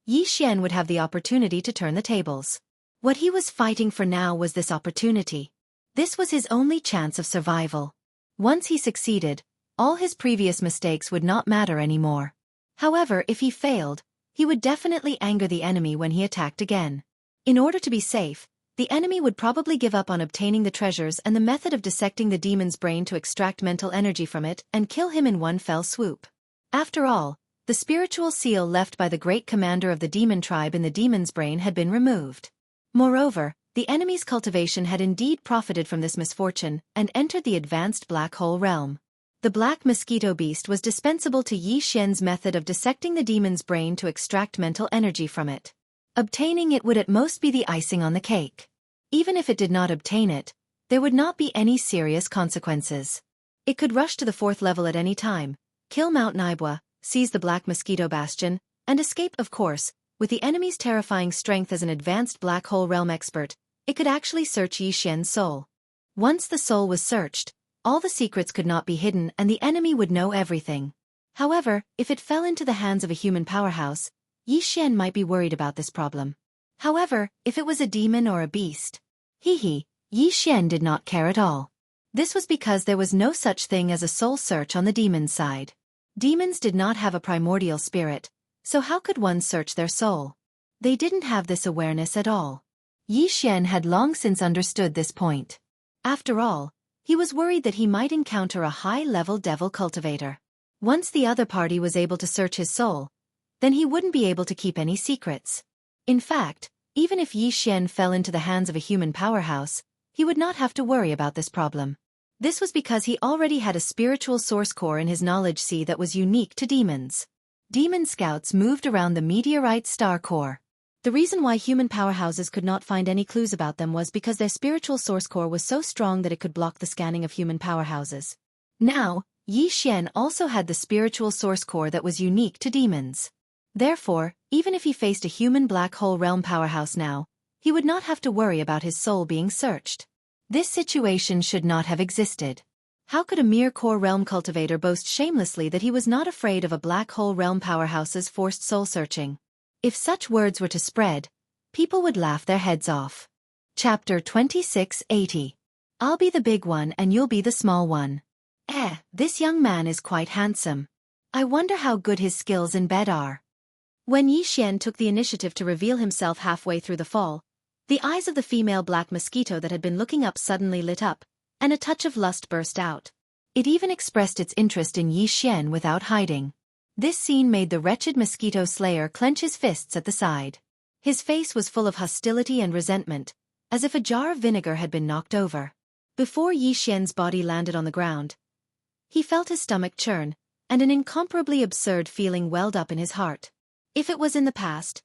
Yi Xian would have the opportunity to turn the tables. What he was fighting for now was this opportunity. This was his only chance of survival. Once he succeeded, all his previous mistakes would not matter anymore. However, if he failed, he would definitely anger the enemy when he attacked again. In order to be safe, the enemy would probably give up on obtaining the treasures and the method of dissecting the demon's brain to extract mental energy from it and kill him in one fell swoop. After all, the spiritual seal left by the great commander of the demon tribe in the demon's brain had been removed. Moreover, the enemy's cultivation had indeed profited from this misfortune and entered the advanced black hole realm. The black mosquito beast was dispensable to Yi Xian's method of dissecting the demon's brain to extract mental energy from it. Obtaining it would at most be the icing on the cake. Even if it did not obtain it, there would not be any serious consequences. It could rush to the 4th level at any time, kill Mount Naibwa, seize the black mosquito bastion, and escape. Of course, with the enemy's terrifying strength as an advanced black hole realm expert, it could actually search Yi Xian's soul. Once the soul was searched, all the secrets could not be hidden and the enemy would know everything. However, if it fell into the hands of a human powerhouse, Yi Xian might be worried about this problem. However, if it was a demon or a beast, Yi Xian did not care at all. This was because there was no such thing as a soul search on the demon's side. Demons did not have a primordial spirit, so how could one search their soul? They didn't have this awareness at all. Yi Xian had long since understood this point. After all, he was worried that he might encounter a high-level devil cultivator. Once the other party was able to search his soul, then he wouldn't be able to keep any secrets. In fact, even if Yi Xian fell into the hands of a human powerhouse, he would not have to worry about this problem. This was because he already had a spiritual source core in his knowledge sea that was unique to demons. Demon scouts moved around the meteorite star core. The reason why human powerhouses could not find any clues about them was because their spiritual source core was so strong that it could block the scanning of human powerhouses. Now, Yi Xian also had the spiritual source core that was unique to demons. Therefore, even if he faced a human black hole realm powerhouse now, he would not have to worry about his soul being searched. This situation should not have existed. How could a mere core realm cultivator boast shamelessly that he was not afraid of a black hole realm powerhouse's forced soul searching? If such words were to spread, people would laugh their heads off. Chapter 2680. I'll be the big one and you'll be the small one. This young man is quite handsome. I wonder how good his skills in bed are. When Yi Xian took the initiative to reveal himself halfway through the fall, the eyes of the female black mosquito that had been looking up suddenly lit up, and a touch of lust burst out. It even expressed its interest in Yi Xian without hiding. This scene made the wretched mosquito slayer clench his fists at the side. His face was full of hostility and resentment, as if a jar of vinegar had been knocked over. Before Yi Xian's body landed on the ground, he felt his stomach churn, and an incomparably absurd feeling welled up in his heart. If it was in the past,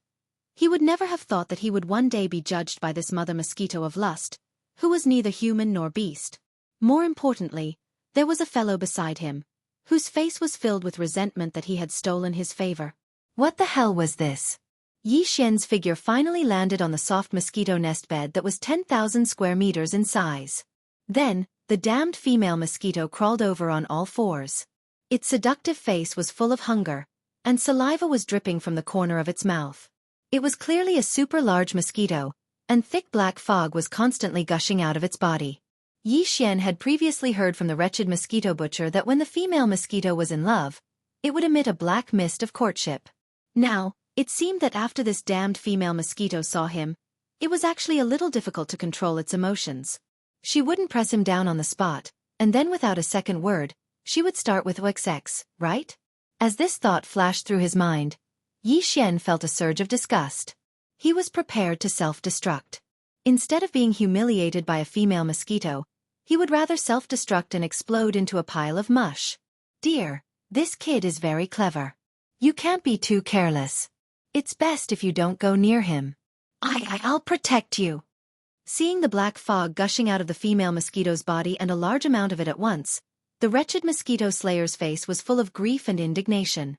he would never have thought that he would one day be judged by this mother mosquito of lust, who was neither human nor beast. More importantly, there was a fellow beside him, whose face was filled with resentment that he had stolen his favor. What the hell was this? Yi Xian's figure finally landed on the soft mosquito nest bed that was 10,000 square meters in size. Then, the damned female mosquito crawled over on all fours. Its seductive face was full of hunger, and saliva was dripping from the corner of its mouth. It was clearly a super-large mosquito, and thick black fog was constantly gushing out of its body. Yi Xian had previously heard from the wretched mosquito butcher that when the female mosquito was in love, it would emit a black mist of courtship. Now, it seemed that after this damned female mosquito saw him, it was actually a little difficult to control its emotions. She wouldn't press him down on the spot, and then without a second word, she would start with XX, right? As this thought flashed through his mind, Yi Xian felt a surge of disgust. He was prepared to self-destruct. Instead of being humiliated by a female mosquito, he would rather self-destruct and explode into a pile of mush. Dear, this kid is very clever. You can't be too careless. It's best if you don't go near him. I'll protect you. Seeing the black fog gushing out of the female mosquito's body and a large amount of it at once, the wretched mosquito slayer's face was full of grief and indignation.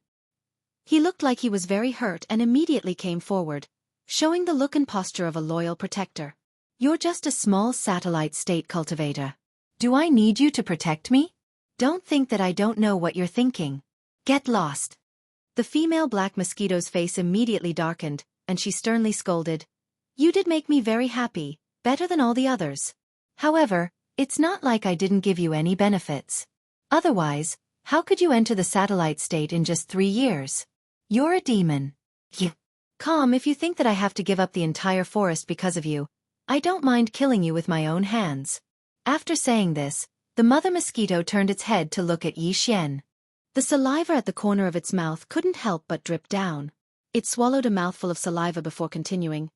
He looked like he was very hurt and immediately came forward, showing the look and posture of a loyal protector. You're just a small satellite state cultivator. Do I need you to protect me? Don't think that I don't know what you're thinking. Get lost. The female black mosquito's face immediately darkened, and she sternly scolded. You did make me very happy, better than all the others. However, it's not like I didn't give you any benefits. Otherwise, how could you enter the satellite state in just 3 years? You're a demon. You. Calm if you think that I have to give up the entire forest because of you. I don't mind killing you with my own hands. After saying this, the mother mosquito turned its head to look at Xianxia. The saliva at the corner of its mouth couldn't help but drip down. It swallowed a mouthful of saliva before continuing.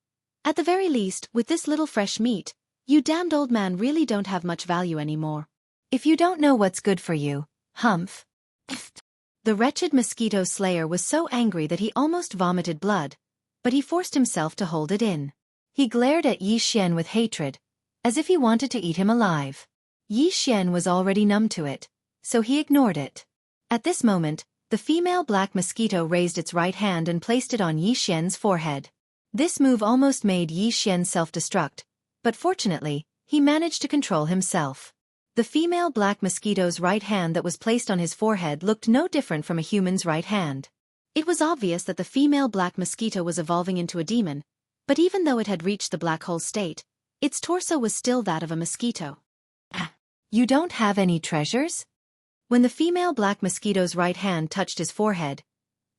At the very least, with this little fresh meat, you damned old man really don't have much value anymore. If you don't know what's good for you, humph. The wretched mosquito slayer was so angry that he almost vomited blood, but he forced himself to hold it in. He glared at Xianxia with hatred, as if he wanted to eat him alive. Xianxia was already numb to it, so he ignored it. At this moment, the female black mosquito raised its right hand and placed it on Xianxia's forehead. This move almost made Xianxia self-destruct, but fortunately, he managed to control himself. The female black mosquito's right hand that was placed on his forehead looked no different from a human's right hand. It was obvious that the female black mosquito was evolving into a demon, but even though it had reached the black hole state, its torso was still that of a mosquito. You don't have any treasures? When the female black mosquito's right hand touched his forehead,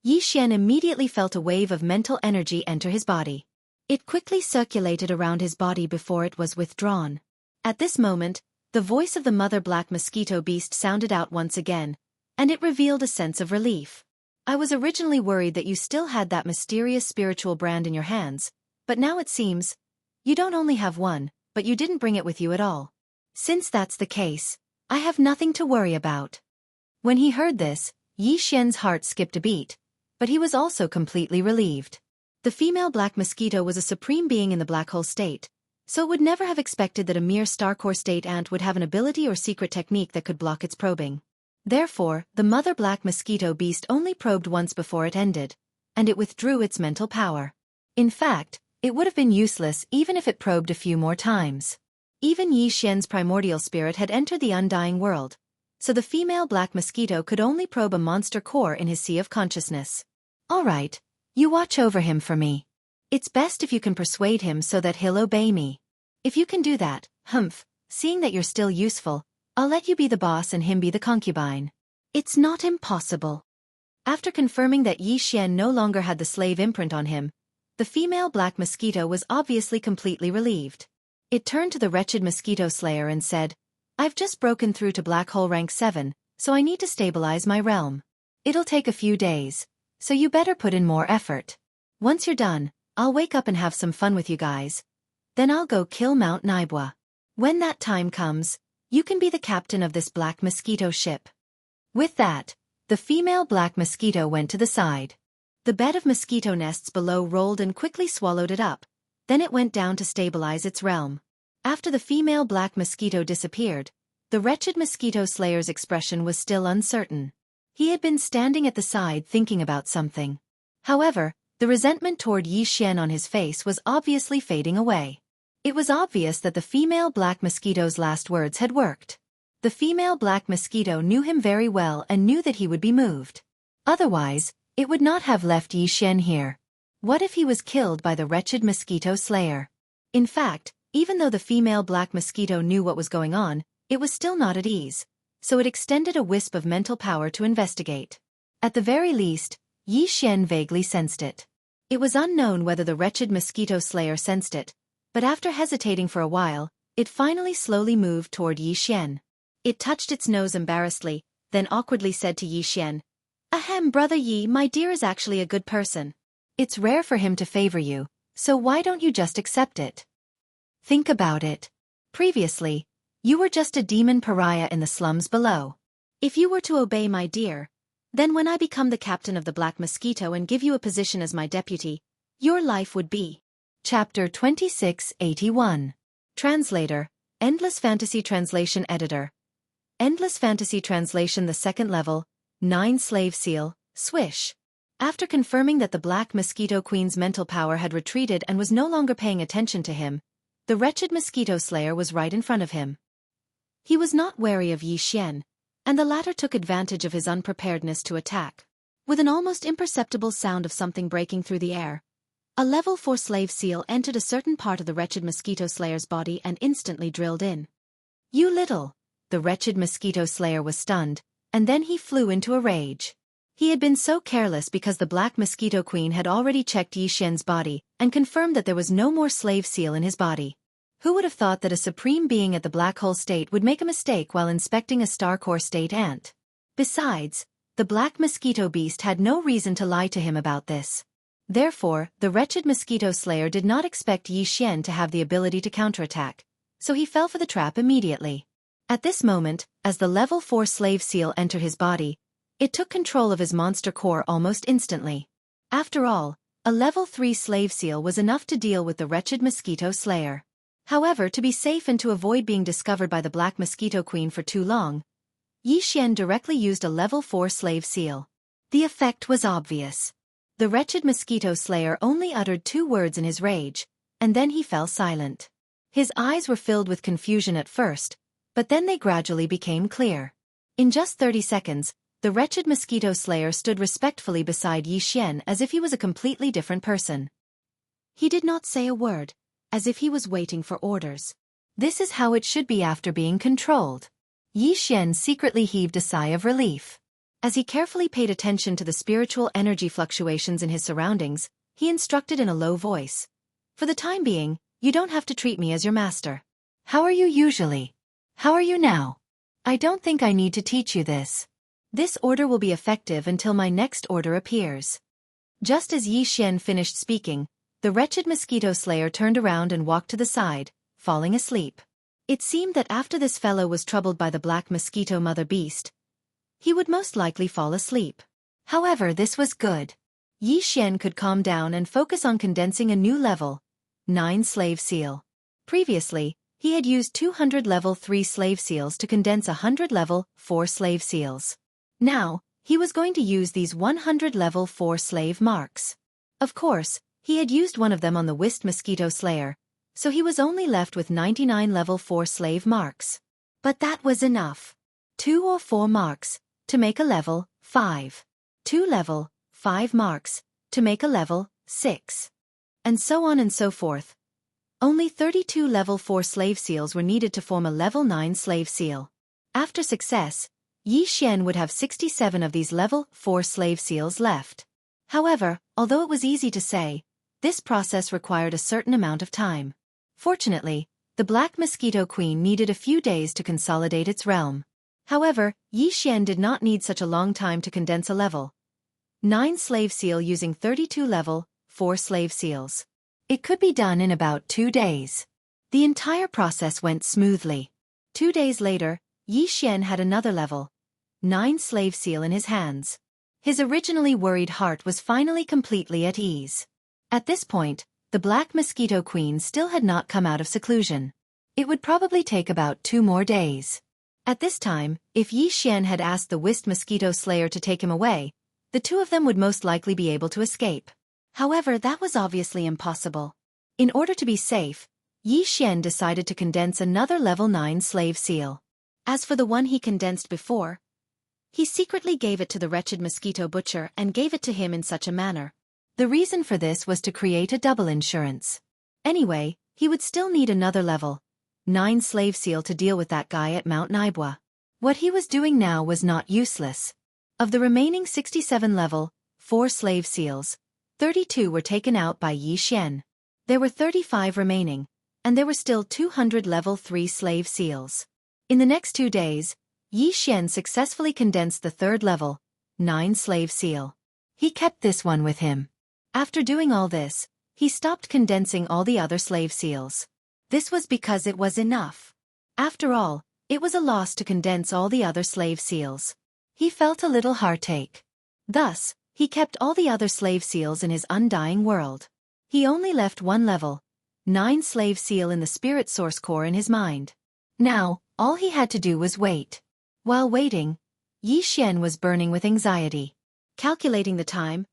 Xianxia immediately felt a wave of mental energy enter his body. It quickly circulated around his body before it was withdrawn. At this moment, the voice of the mother black mosquito beast sounded out once again, and it revealed a sense of relief. I was originally worried that you still had that mysterious spiritual brand in your hands, but now it seems, you don't only have one, but you didn't bring it with you at all. Since that's the case, I have nothing to worry about. When he heard this, Xianxia's heart skipped a beat, but he was also completely relieved. The female black mosquito was a supreme being in the black hole state, so it would never have expected that a mere star core state ant would have an ability or secret technique that could block its probing. Therefore, the mother black mosquito beast only probed once before it ended, and it withdrew its mental power. In fact, it would have been useless even if it probed a few more times. Even Xianxia's primordial spirit had entered the undying world, so the female black mosquito could only probe a monster core in his sea of consciousness. All right, you watch over him for me. It's best if you can persuade him so that he'll obey me. If you can do that, humph, seeing that you're still useful, I'll let you be the boss and him be the concubine. It's not impossible. After confirming that Xianxia no longer had the slave imprint on him, the female black mosquito was obviously completely relieved. It turned to the wretched mosquito slayer and said, I've just broken through to black hole rank 7, so I need to stabilize my realm. It'll take a few days, so you better put in more effort. Once you're done, I'll wake up and have some fun with you guys. Then I'll go kill Mount Naibwa. When that time comes, you can be the captain of this black mosquito ship. With that, the female black mosquito went to the side. The bed of mosquito nests below rolled and quickly swallowed it up. Then it went down to stabilize its realm. After the female black mosquito disappeared, the wretched mosquito slayer's expression was still uncertain. He had been standing at the side thinking about something. However, the resentment toward Xianxia on his face was obviously fading away. It was obvious that the female black mosquito's last words had worked. The female black mosquito knew him very well and knew that he would be moved. Otherwise, it would not have left Xianxia here. What if he was killed by the wretched mosquito slayer? In fact, even though the female black mosquito knew what was going on, it was still not at ease, so it extended a wisp of mental power to investigate. At the very least, Xianxia vaguely sensed it. It was unknown whether the wretched mosquito slayer sensed it, but after hesitating for a while, it finally slowly moved toward Xianxia. It touched its nose embarrassedly, then awkwardly said to Xianxia, Ahem, brother Yi, my dear is actually a good person. It's rare for him to favor you, so why don't you just accept it? Think about it. Previously, you were just a demon pariah in the slums below. If you were to obey my dear, then when I become the captain of the Black Mosquito and give you a position as my deputy, your life would be. Chapter 2681. Translator, Endless Fantasy Translation Editor. Endless Fantasy Translation, the second level, 9 Slave Seal, Swish. After confirming that the Black Mosquito Queen's mental power had retreated and was no longer paying attention to him, the wretched mosquito slayer was right in front of him. He was not wary of Xianxia, and the latter took advantage of his unpreparedness to attack. With an almost imperceptible sound of something breaking through the air, a level 4 slave seal entered a certain part of the wretched mosquito slayer's body and instantly drilled in. You little! The wretched mosquito slayer was stunned, and then he flew into a rage. He had been so careless because the Black Mosquito Queen had already checked Xianxia's body and confirmed that there was no more slave seal in his body. Who would have thought that a supreme being at the Black Hole State would make a mistake while inspecting a Star Core State ant? Besides, the Black Mosquito Beast had no reason to lie to him about this. Therefore, the wretched mosquito slayer did not expect Xianxia to have the ability to counterattack, so he fell for the trap immediately. At this moment, as the level 4 slave seal entered his body, it took control of his monster core almost instantly. After all, a level 3 slave seal was enough to deal with the wretched mosquito slayer. However, to be safe and to avoid being discovered by the Black Mosquito Queen for too long, Xianxia directly used a level 4 slave seal. The effect was obvious. The wretched mosquito slayer only uttered 2 words in his rage, and then he fell silent. His eyes were filled with confusion at first, but then they gradually became clear. In just 30 seconds, the wretched mosquito slayer stood respectfully beside Xianxia as if he was a completely different person. He did not say a word, as if he was waiting for orders. This is how it should be after being controlled. Xianxia secretly heaved a sigh of relief. As he carefully paid attention to the spiritual energy fluctuations in his surroundings, he instructed in a low voice. For the time being, you don't have to treat me as your master. How are you usually? How are you now? I don't think I need to teach you this. This order will be effective until my next order appears. Just as Xianxia finished speaking, the wretched mosquito slayer turned around and walked to the side, falling asleep. It seemed that after this fellow was troubled by the Black Mosquito Mother Beast, he would most likely fall asleep. However, this was good. Xianxia could calm down and focus on condensing a new level, 9 slave seal. Previously, he had used 200 level 3 slave seals to condense 100 level 4 slave seals. Now, he was going to use these 100 level 4 slave marks. Of course, he had used one of them on the Whist Mosquito Slayer, so he was only left with 99 level 4 slave marks. But that was enough. 2 or 4 marks to make a level 5. 2 level 5 marks to make a level 6. And so on and so forth. Only 32 level 4 slave seals were needed to form a level 9 slave seal. After success, Xianxia would have 67 of these level 4 slave seals left. However, although it was easy to say, this process required a certain amount of time. Fortunately, the Black Mosquito Queen needed a few days to consolidate its realm. However, Xianxia did not need such a long time to condense a level 9 slave seal using 32 level 4 slave seals. It could be done in about 2 days. The entire process went smoothly. 2 days later, Xianxia had another level 9 slave seal in his hands. His originally worried heart was finally completely at ease. At this point, the Black Mosquito Queen still had not come out of seclusion. It would probably take about 2 more days. At this time, if Xianxia had asked the Whist Mosquito Slayer to take him away, the 2 of them would most likely be able to escape. However, that was obviously impossible. In order to be safe, Xianxia decided to condense another level 9 slave seal. As for the one he condensed before, he secretly gave it to the wretched mosquito butcher and gave it to him in such a manner. The reason for this was to create a double insurance. Anyway, he would still need another level 9 slave seal to deal with that guy at Mount Naibwa. What he was doing now was not useless. Of the remaining 67 level 4 slave seals, 32 were taken out by Xianxia. There were 35 remaining, and there were still 200 level 3 slave seals. In the next 2 days, Xianxia successfully condensed the 3rd level 9 slave seal. He kept this one with him. After doing all this, he stopped condensing all the other slave seals. This was because it was enough. After all, it was a loss to condense all the other slave seals. He felt a little heartache. Thus, he kept all the other slave seals in his undying world. He only left one level 9 slave seal in the spirit source core in his mind. Now, all he had to do was wait. While waiting, Xian was burning with anxiety. Calculating the time,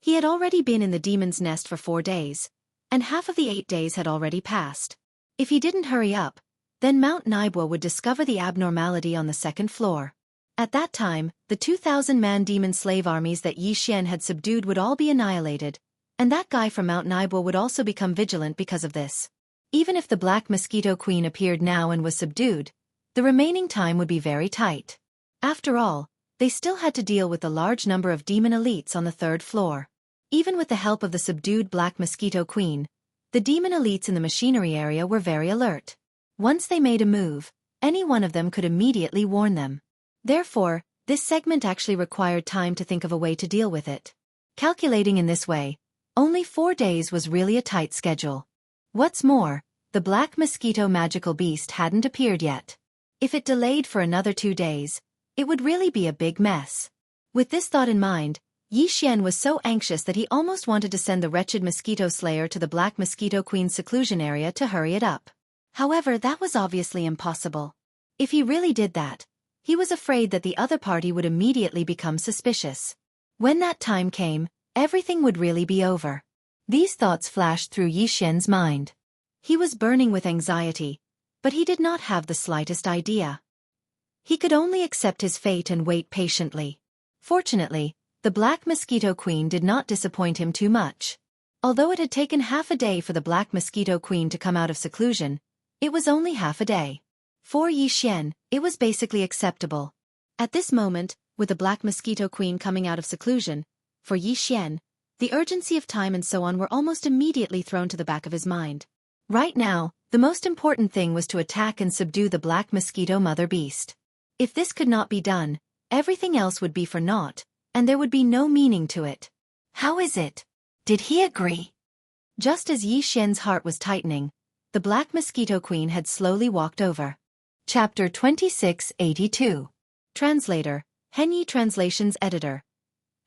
he had already been in the demon's nest for 4 days, and half of the 8 days had already passed. If he didn't hurry up, then Mount Naibwa would discover the abnormality on the 2nd floor. At that time, the 2,000-man demon slave armies that Xian had subdued would all be annihilated, and that guy from Mount Naibwa would also become vigilant because of this. Even if the Black Mosquito Queen appeared now and was subdued, the remaining time would be very tight. After all, they still had to deal with the large number of demon elites on the 3rd floor. Even with the help of the subdued Black Mosquito Queen, the demon elites in the machinery area were very alert. Once they made a move, any one of them could immediately warn them. Therefore, this segment actually required time to think of a way to deal with it. Calculating in this way, only 4 days was really a tight schedule. What's more, the Black Mosquito magical beast hadn't appeared yet. If it delayed for another 2 days, it would really be a big mess. With this thought in mind, Xian was so anxious that he almost wanted to send the wretched mosquito slayer to the Black Mosquito Queen's seclusion area to hurry it up. However, that was obviously impossible. If he really did that, he was afraid that the other party would immediately become suspicious. When that time came, everything would really be over. These thoughts flashed through Xian's mind. He was burning with anxiety, but he did not have the slightest idea. He could only accept his fate and wait patiently. Fortunately, the Black Mosquito Queen did not disappoint him too much. Although it had taken half a day for the Black Mosquito Queen to come out of seclusion, it was only half a day. For Xian, it was basically acceptable. At this moment, with the Black Mosquito Queen coming out of seclusion, for Xian, the urgency of time and so on were almost immediately thrown to the back of his mind. Right now, the most important thing was to attack and subdue the Black Mosquito Mother Beast. If this could not be done, everything else would be for naught, and there would be no meaning to it. How is it? Did he agree? Just as Xian's heart was tightening, the Black Mosquito Queen had slowly walked over. Chapter 2682. Translator, Henyi Translations Editor.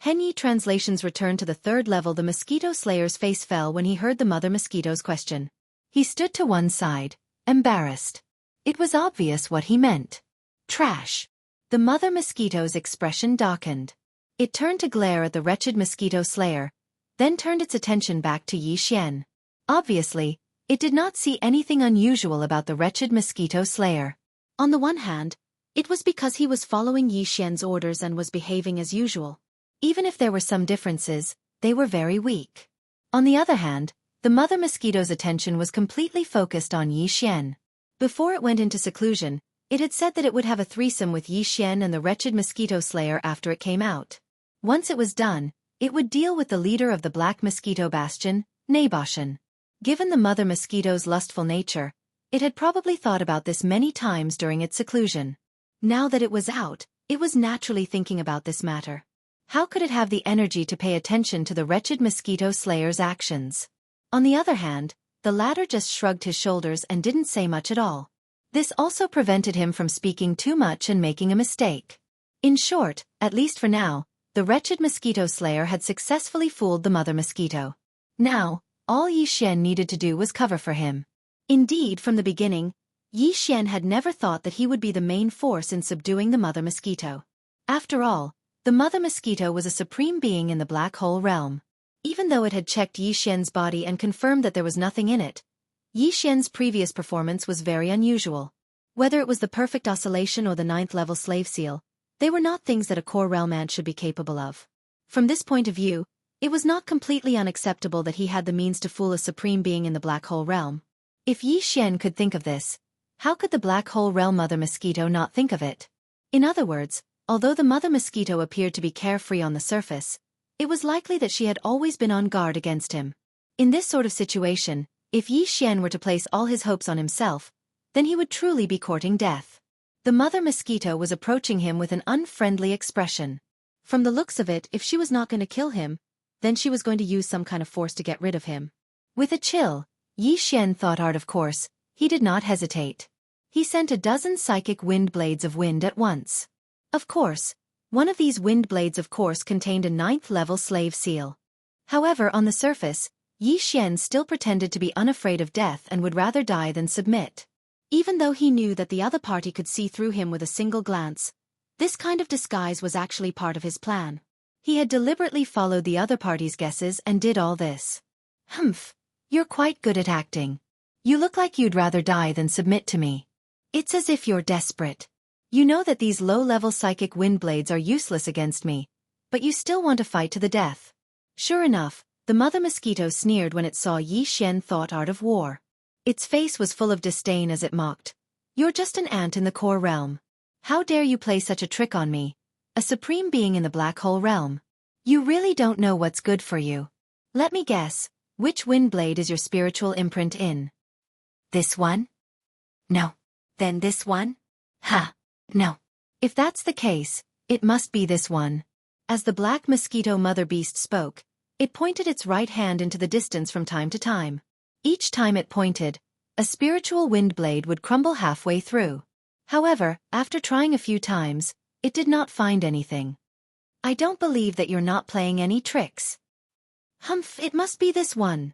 Henyi Translations returned to the 3rd level. The mosquito slayer's face fell when he heard the mother mosquito's question. He stood to one side, embarrassed. It was obvious what he meant. Trash. The mother mosquito's expression darkened. It turned to glare at the wretched mosquito slayer, then turned its attention back to Xian. Obviously, it did not see anything unusual about the wretched mosquito slayer. On the one hand, it was because he was following Xian's orders and was behaving as usual. Even if there were some differences, they were very weak. On the other hand, the mother mosquito's attention was completely focused on Xian. Before it went into seclusion, it had said that it would have a threesome with Xian and the wretched mosquito slayer after it came out. Once it was done, it would deal with the leader of the Black Mosquito Bastion, Naboshan. Given the mother mosquito's lustful nature, it had probably thought about this many times during its seclusion. Now that it was out, it was naturally thinking about this matter. How could it have the energy to pay attention to the wretched mosquito slayer's actions? On the other hand, the latter just shrugged his shoulders and didn't say much at all. This also prevented him from speaking too much and making a mistake. In short, at least for now, the wretched mosquito slayer had successfully fooled the mother mosquito. Now, all Xian needed to do was cover for him. Indeed, from the beginning, Xian had never thought that he would be the main force in subduing the mother mosquito. After all, the mother mosquito was a supreme being in the black hole realm. Even though it had checked Xian's body and confirmed that there was nothing in it, Xian's previous performance was very unusual. Whether it was the perfect oscillation or the 9th level slave seal, they were not things that a core realm ant should be capable of. From this point of view, it was not completely unacceptable that he had the means to fool a supreme being in the black hole realm. If Xian could think of this, how could the black hole realm mother mosquito not think of it? In other words, although the mother mosquito appeared to be carefree on the surface, it was likely that she had always been on guard against him. In this sort of situation, if Xian were to place all his hopes on himself, then he would truly be courting death. The mother mosquito was approaching him with an unfriendly expression. From the looks of it, if she was not going to kill him, then she was going to use some kind of force to get rid of him. With a chill, Xian thought hard. Of course, he did not hesitate. He sent a dozen psychic wind blades of wind at once. Of course, one of these wind blades contained a 9th level slave seal. However, on the surface, Yi Xian still pretended to be unafraid of death and would rather die than submit. Even though he knew that the other party could see through him with a single glance, this kind of disguise was actually part of his plan. He had deliberately followed the other party's guesses and did all this. Humph, you're quite good at acting. You look like you'd rather die than submit to me. It's as if you're desperate. You know that these low-level psychic wind blades are useless against me, but you still want to fight to the death. Sure enough, the mother mosquito sneered when it saw Yi Xian thought art of war. Its face was full of disdain as it mocked. You're just an ant in the core realm. How dare you play such a trick on me, a supreme being in the black hole realm? You really don't know what's good for you. Let me guess, which wind blade is your spiritual imprint in? This one? No. Then this one? Ha! No. If that's the case, it must be this one. As the black mosquito mother beast spoke, it pointed its right hand into the distance from time to time. Each time it pointed, a spiritual wind blade would crumble halfway through. However, after trying a few times, it did not find anything. I don't believe that you're not playing any tricks. Humph, it must be this one.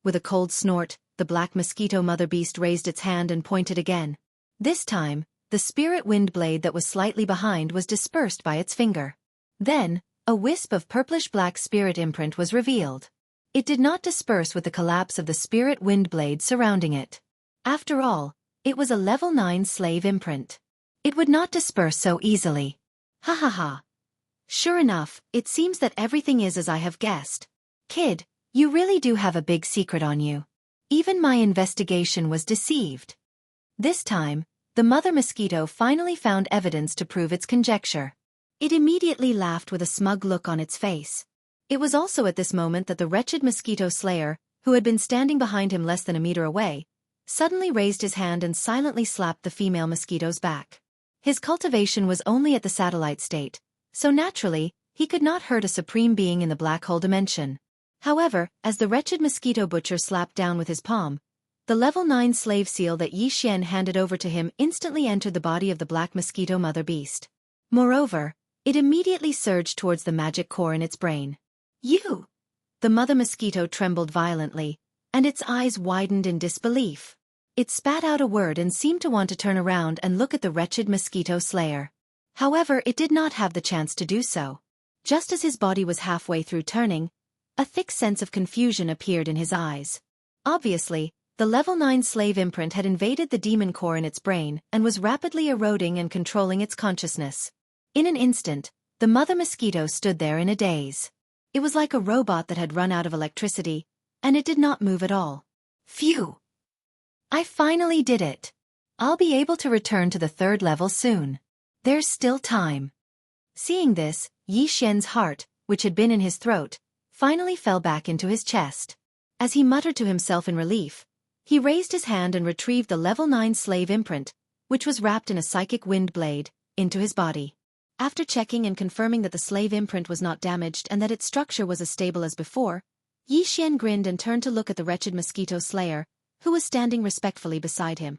With a cold snort, the black mosquito mother beast raised its hand and pointed again. This time, the spirit wind blade that was slightly behind was dispersed by its finger. Then, a wisp of purplish-black spirit imprint was revealed. It did not disperse with the collapse of the spirit wind blade surrounding it. After all, it was a level 9 slave imprint. It would not disperse so easily. Ha ha ha. Sure enough, it seems that everything is as I have guessed. Kid, you really do have a big secret on you. Even my investigation was deceived. This time, the mother mosquito finally found evidence to prove its conjecture. It immediately laughed with a smug look on its face. It was also at this moment that the wretched mosquito slayer, who had been standing behind him less than a meter away, suddenly raised his hand and silently slapped the female mosquito's back. His cultivation was only at the satellite state, so naturally, he could not hurt a supreme being in the black hole dimension. However, as the wretched mosquito butcher slapped down with his palm, the level 9 slave seal that Yi Xian handed over to him instantly entered the body of the black mosquito mother beast. Moreover, it immediately surged towards the magic core in its brain. You! The mother mosquito trembled violently, and its eyes widened in disbelief. It spat out a word and seemed to want to turn around and look at the wretched mosquito slayer. However, it did not have the chance to do so. Just as his body was halfway through turning, a thick sense of confusion appeared in his eyes. Obviously, the level 9 slave imprint had invaded the demon core in its brain and was rapidly eroding and controlling its consciousness. In an instant, the mother mosquito stood there in a daze. It was like a robot that had run out of electricity, and it did not move at all. Phew! I finally did it. I'll be able to return to the 3rd level soon. There's still time. Seeing this, Yi Xian's heart, which had been in his throat, finally fell back into his chest. As he muttered to himself in relief, he raised his hand and retrieved the level 9 slave imprint, which was wrapped in a psychic wind blade, into his body. After checking and confirming that the slave imprint was not damaged and that its structure was as stable as before, Yi Xian grinned and turned to look at the wretched mosquito slayer, who was standing respectfully beside him.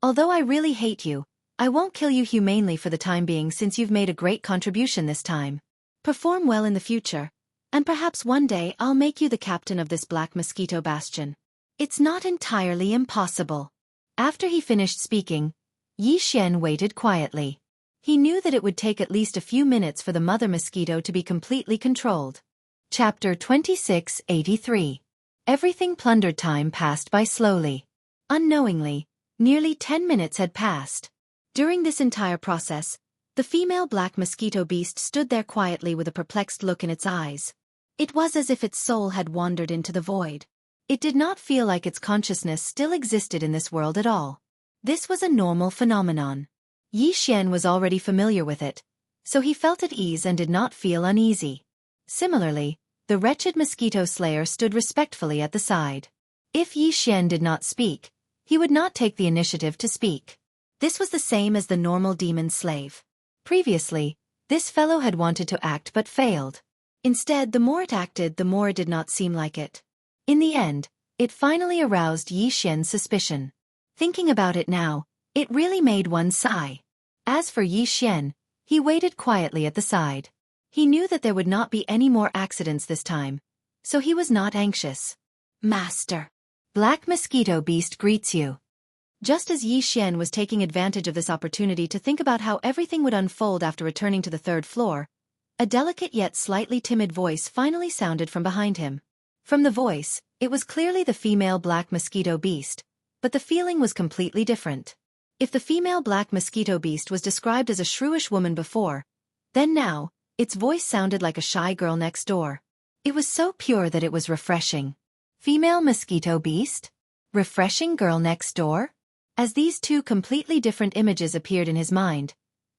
Although I really hate you, I won't kill you humanely for the time being since you've made a great contribution this time. Perform well in the future, and perhaps one day I'll make you the captain of this black mosquito bastion. It's not entirely impossible. After he finished speaking, Yi Xian waited quietly. He knew that it would take at least a few minutes for the mother mosquito to be completely controlled. Chapter 2683. Everything plundered. Time passed by slowly. Unknowingly, nearly 10 minutes had passed. During this entire process, the female black mosquito beast stood there quietly with a perplexed look in its eyes. It was as if its soul had wandered into the void. It did not feel like its consciousness still existed in this world at all. This was a normal phenomenon. Yi Xian was already familiar with it, so he felt at ease and did not feel uneasy. Similarly, the wretched mosquito slayer stood respectfully at the side. If Yi Xian did not speak, he would not take the initiative to speak. This was the same as the normal demon slave. Previously, this fellow had wanted to act but failed. Instead, the more it acted, the more it did not seem like it. In the end, it finally aroused Yi Xian's suspicion. Thinking about it now, it really made one sigh. As for Yi Xian, he waited quietly at the side. He knew that there would not be any more accidents this time, so he was not anxious. Master. Black Mosquito Beast greets you. Just as Yi Xian was taking advantage of this opportunity to think about how everything would unfold after returning to the third floor, a delicate yet slightly timid voice finally sounded from behind him. From the voice, it was clearly the female Black Mosquito Beast, but the feeling was completely different. If the female Black Mosquito Beast was described as a shrewish woman before, then now, its voice sounded like a shy girl next door. It was so pure that it was refreshing. Female Mosquito Beast? Refreshing girl next door? As these two completely different images appeared in his mind,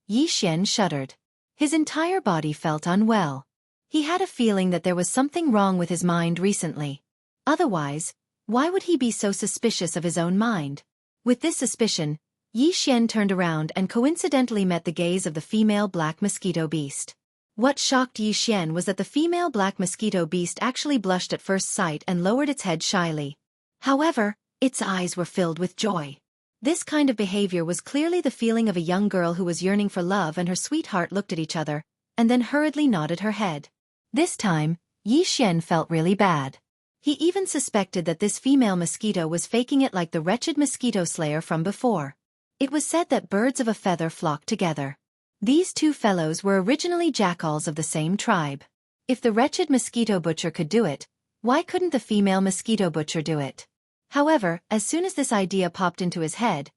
Yi Xian shuddered. His entire body felt unwell. He had a feeling that there was something wrong with his mind recently. Otherwise, why would he be so suspicious of his own mind? With this suspicion, Yi Xian turned around and coincidentally met the gaze of the female Black Mosquito Beast. What shocked Yi Xian was that the female Black Mosquito Beast actually blushed at first sight and lowered its head shyly. However, its eyes were filled with joy. This kind of behavior was clearly the feeling of a young girl who was yearning for love, and her sweetheart looked at each other, and then hurriedly nodded her head. This time, Yi Xian felt really bad. He even suspected that this female mosquito was faking it like the wretched mosquito slayer from before. It was said that birds of a feather flock together. These two fellows were originally jackals of the same tribe. If the wretched mosquito butcher could do it, why couldn't the female mosquito butcher do it? However, as soon as this idea popped into his head,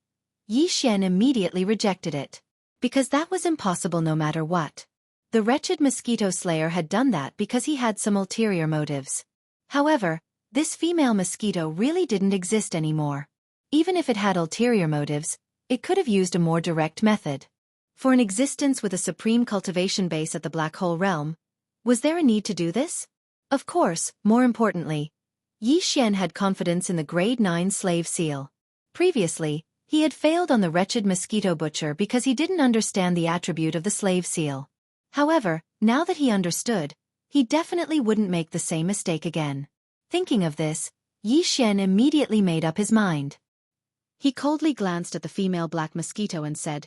Yi Xian immediately rejected it. Because that was impossible no matter what. The wretched mosquito slayer had done that because he had some ulterior motives. However, this female mosquito really didn't exist anymore. Even if it had ulterior motives, it could have used a more direct method. For an existence with a supreme cultivation base at the Black Hole Realm, was there a need to do this? Of course, more importantly, Yi Xian had confidence in the Grade 9 Slave Seal. Previously, he had failed on the wretched mosquito butcher because he didn't understand the attribute of the Slave Seal. However, now that he understood, he definitely wouldn't make the same mistake again. Thinking of this, Yi Xian immediately made up his mind. He coldly glanced at the female Black Mosquito and said,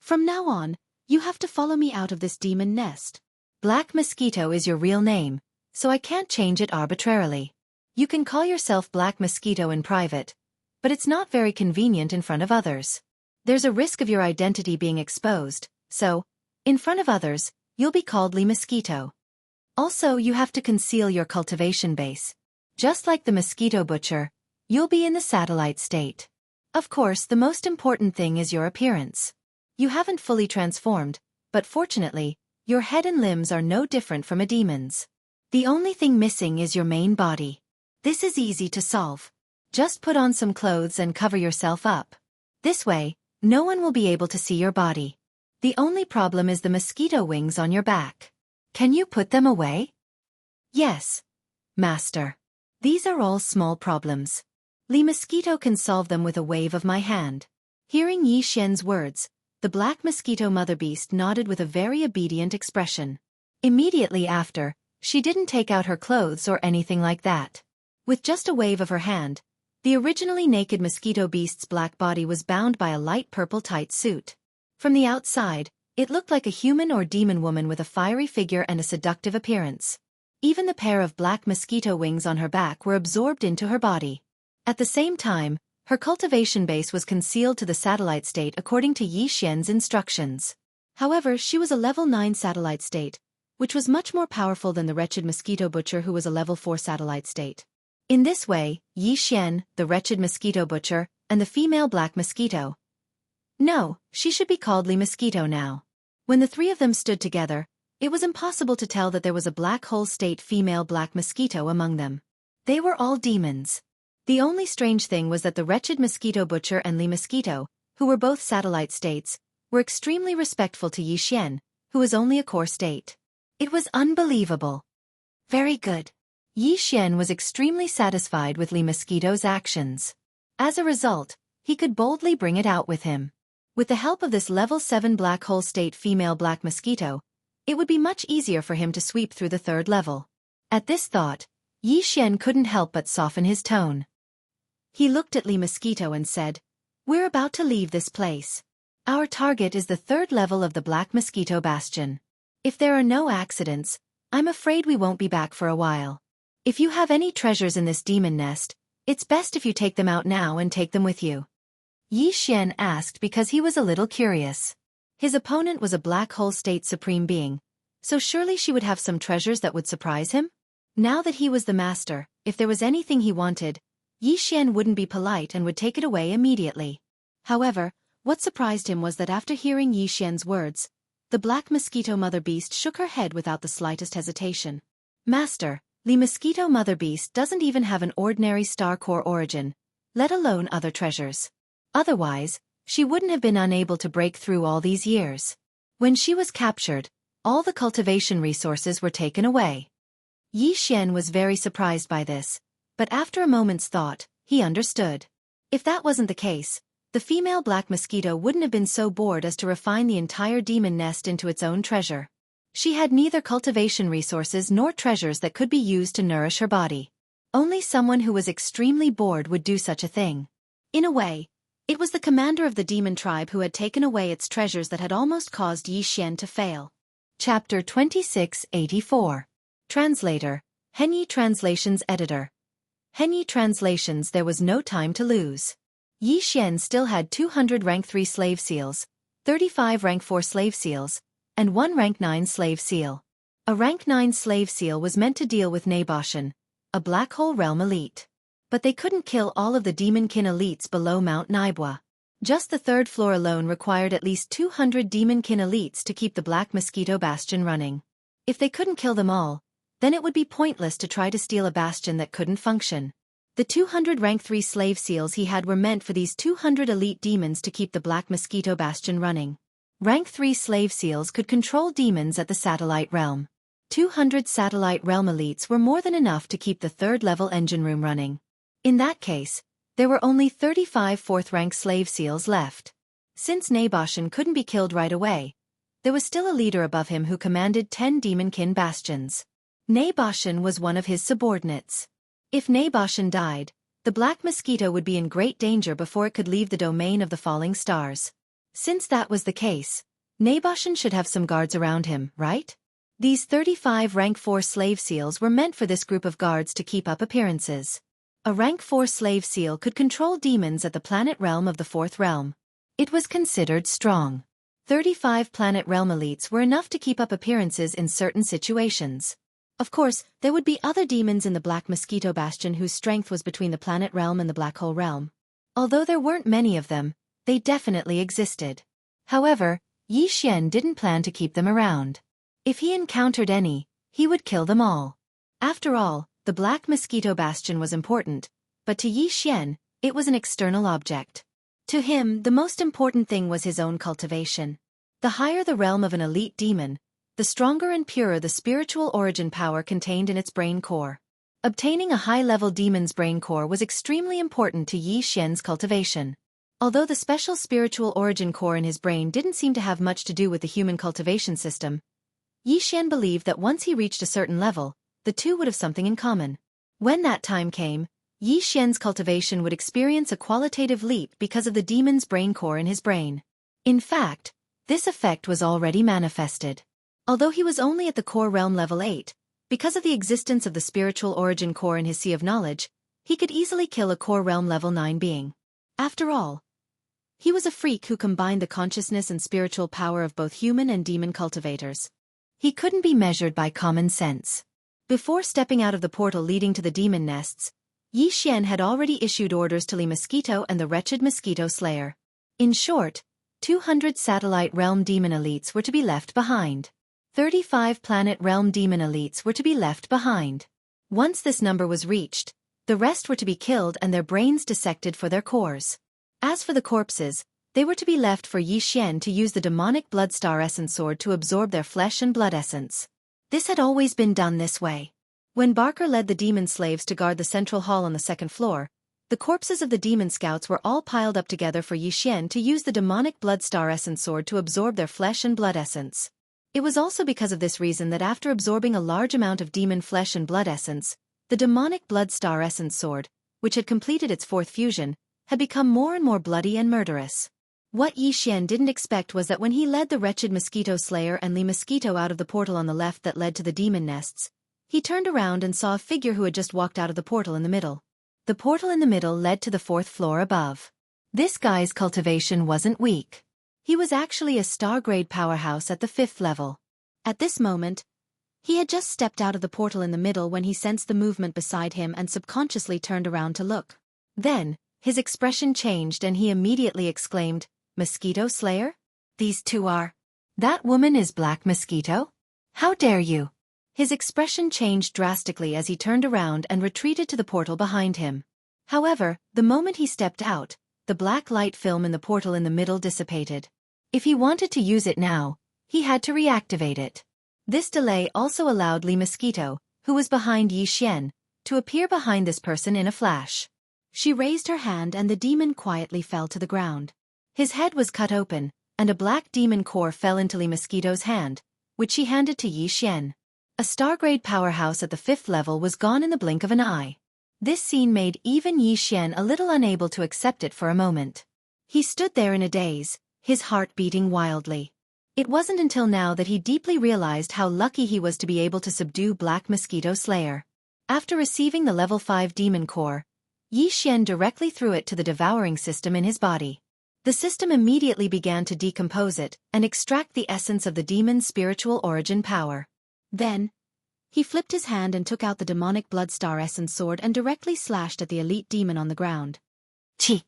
"From now on, you have to follow me out of this demon nest. Black Mosquito is your real name, so I can't change it arbitrarily. You can call yourself Black Mosquito in private, but it's not very convenient in front of others. There's a risk of your identity being exposed, so, in front of others, you'll be called Li Mosquito. Also, you have to conceal your cultivation base. Just like the mosquito butcher, you'll be in the satellite state. Of course, the most important thing is your appearance. You haven't fully transformed, but fortunately, your head and limbs are no different from a demon's. The only thing missing is your main body. This is easy to solve. Just put on some clothes and cover yourself up. This way, no one will be able to see your body. The only problem is the mosquito wings on your back. Can you put them away?" "Yes, Master. These are all small problems. Li Mosquito can solve them with a wave of my hand." Hearing Yi Xian's words, the Black Mosquito Mother Beast nodded with a very obedient expression. Immediately after, she didn't take out her clothes or anything like that. With just a wave of her hand, the originally naked mosquito beast's black body was bound by a light purple tight suit. From the outside, it looked like a human or demon woman with a fiery figure and a seductive appearance. Even the pair of black mosquito wings on her back were absorbed into her body. At the same time, her cultivation base was concealed to the satellite state according to Yi Xian's instructions. However, she was a level 9 satellite state, which was much more powerful than the wretched mosquito butcher who was a level 4 satellite state. In this way, Yi Xian, the wretched mosquito butcher, and the female Black Mosquito. No, she should be called Li Mosquito now. When the three of them stood together, it was impossible to tell that there was a black hole state female Black Mosquito among them. They were all demons. The only strange thing was that the wretched mosquito butcher and Li Mosquito, who were both satellite states, were extremely respectful to Yi Xian, who was only a core state. It was unbelievable. Very good. Yi Xian was extremely satisfied with Li Mosquito's actions. As a result, he could boldly bring it out with him. With the help of this level 7 black hole state female Black Mosquito, it would be much easier for him to sweep through the third level. At this thought, Yi Xian couldn't help but soften his tone. He looked at Li Mosquito and said, "We're about to leave this place. Our target is the third level of the Black Mosquito Bastion. If there are no accidents, I'm afraid we won't be back for a while. If you have any treasures in this demon nest, it's best if you take them out now and take them with you. Yi Xian asked because he was a little curious. His opponent was a black hole state supreme being, so surely she would have some treasures that would surprise him? Now that he was the master, if there was anything he wanted, Yi Xian wouldn't be polite and would take it away immediately. However, what surprised him was that after hearing Yi Xian's words, the black mosquito mother beast shook her head without the slightest hesitation. Master, the mosquito mother beast doesn't even have an ordinary star core origin, let alone other treasures. Otherwise, she wouldn't have been unable to break through all these years. When she was captured, all the cultivation resources were taken away. Yi Xian was very surprised by this, but after a moment's thought, he understood. If that wasn't the case, the female black mosquito wouldn't have been so bored as to refine the entire demon nest into its own treasure. She had neither cultivation resources nor treasures that could be used to nourish her body. Only someone who was extremely bored would do such a thing. In a way, it was the commander of the demon tribe who had taken away its treasures that had almost caused Yi Xian to fail. Chapter 2684. Translator, Henyi Translations Editor. Henyi Translations. There was no time to lose. Yi Xian still had 200 rank 3 slave seals, 35 rank 4 slave seals, and 1 rank 9 slave seal. A rank 9 slave seal was meant to deal with Naboshan, a black hole realm elite. But they couldn't kill all of the demonkin elites below Mount Naibwa. Just the third floor alone required at least 200 demonkin elites to keep the Black Mosquito Bastion running. If they couldn't kill them all, then it would be pointless to try to steal a bastion that couldn't function. The 200 rank 3 slave seals he had were meant for these 200 elite demons to keep the Black Mosquito Bastion running. Rank 3 slave seals could control demons at the satellite realm. 200 satellite realm elites were more than enough to keep the third-level engine room running. In that case, there were only 35 fourth-rank slave seals left. Since Naboshan couldn't be killed right away, there was still a leader above him who commanded 10 demonkin bastions. Naboshan was one of his subordinates. If Naboshan died, the Black Mosquito would be in great danger before it could leave the domain of the falling stars. Since that was the case, Naboshan should have some guards around him, right? These 35 rank 4 slave seals were meant for this group of guards to keep up appearances. A rank 4 slave seal could control demons at the planet realm of the fourth realm. It was considered strong. 35 planet realm elites were enough to keep up appearances in certain situations. Of course, there would be other demons in the Black Mosquito Bastion whose strength was between the planet realm and the black hole realm. Although there weren't many of them, they definitely existed. However, Yi Xian didn't plan to keep them around. If he encountered any, he would kill them all. After all, the Black Mosquito Bastion was important, but to Yi Xian, it was an external object. To him, the most important thing was his own cultivation. The higher the realm of an elite demon, the stronger and purer the spiritual origin power contained in its brain core. Obtaining a high-level demon's brain core was extremely important to Yi Xian's cultivation. Although the special spiritual origin core in his brain didn't seem to have much to do with the human cultivation system, Yi Xian believed that once he reached a certain level, the two would have something in common. When that time came, Yi Xian's cultivation would experience a qualitative leap because of the demon's brain core in his brain. In fact, this effect was already manifested. Although he was only at the core realm level 8, because of the existence of the spiritual origin core in his sea of knowledge, he could easily kill a core realm level 9 being. After all, he was a freak who combined the consciousness and spiritual power of both human and demon cultivators. He couldn't be measured by common sense. Before stepping out of the portal leading to the demon nests, Yi Xian had already issued orders to Li Mosquito and the wretched Mosquito Slayer. In short, 200 satellite realm demon elites were to be left behind. 35 planet realm demon elites were to be left behind. Once this number was reached, the rest were to be killed and their brains dissected for their cores. As for the corpses, they were to be left for Yi Xian to use the demonic blood star essence sword to absorb their flesh and blood essence. This had always been done this way. When Barker led the demon slaves to guard the central hall on the second floor, the corpses of the demon scouts were all piled up together for Yi Xian to use the demonic blood star essence sword to absorb their flesh and blood essence. It was also because of this reason that after absorbing a large amount of demon flesh and blood essence, the demonic blood star essence sword, which had completed its fourth fusion, had become more and more bloody and murderous. What Yi Xian didn't expect was that when he led the wretched Mosquito Slayer and Li Mosquito out of the portal on the left that led to the demon nests, He turned around and saw a figure who had just walked out of the portal in the middle. The portal in the middle led to the 4th floor above. This guy's cultivation wasn't weak. He was actually a star-grade powerhouse at the 5th level. At this moment, he had just stepped out of the portal in the middle when he sensed the movement beside him and subconsciously turned around to look. Then, his expression changed and he immediately exclaimed, "Mosquito Slayer? These two are... That woman is Black Mosquito? How dare you?" His expression changed drastically as he turned around and retreated to the portal behind him. However, the moment he stepped out, the black light film in the portal in the middle dissipated. If he wanted to use it now, he had to reactivate it. This delay also allowed Li Mosquito, who was behind Yi Xian, to appear behind this person in a flash. She raised her hand and the demon quietly fell to the ground. His head was cut open, and a black demon core fell into Li Mosquito's hand, which she handed to Yi Xian. A star-grade powerhouse at the 5th level was gone in the blink of an eye. This scene made even Yi Xian a little unable to accept it for a moment. He stood there in a daze, his heart beating wildly. It wasn't until now that he deeply realized how lucky he was to be able to subdue Black Mosquito Slayer. After receiving the level 5 demon core, Yi Xian directly threw it to the devouring system in his body. The system immediately began to decompose it and extract the essence of the demon's spiritual origin power. Then, he flipped his hand and took out the demonic Bloodstar Essence sword and directly slashed at the elite demon on the ground. Chi!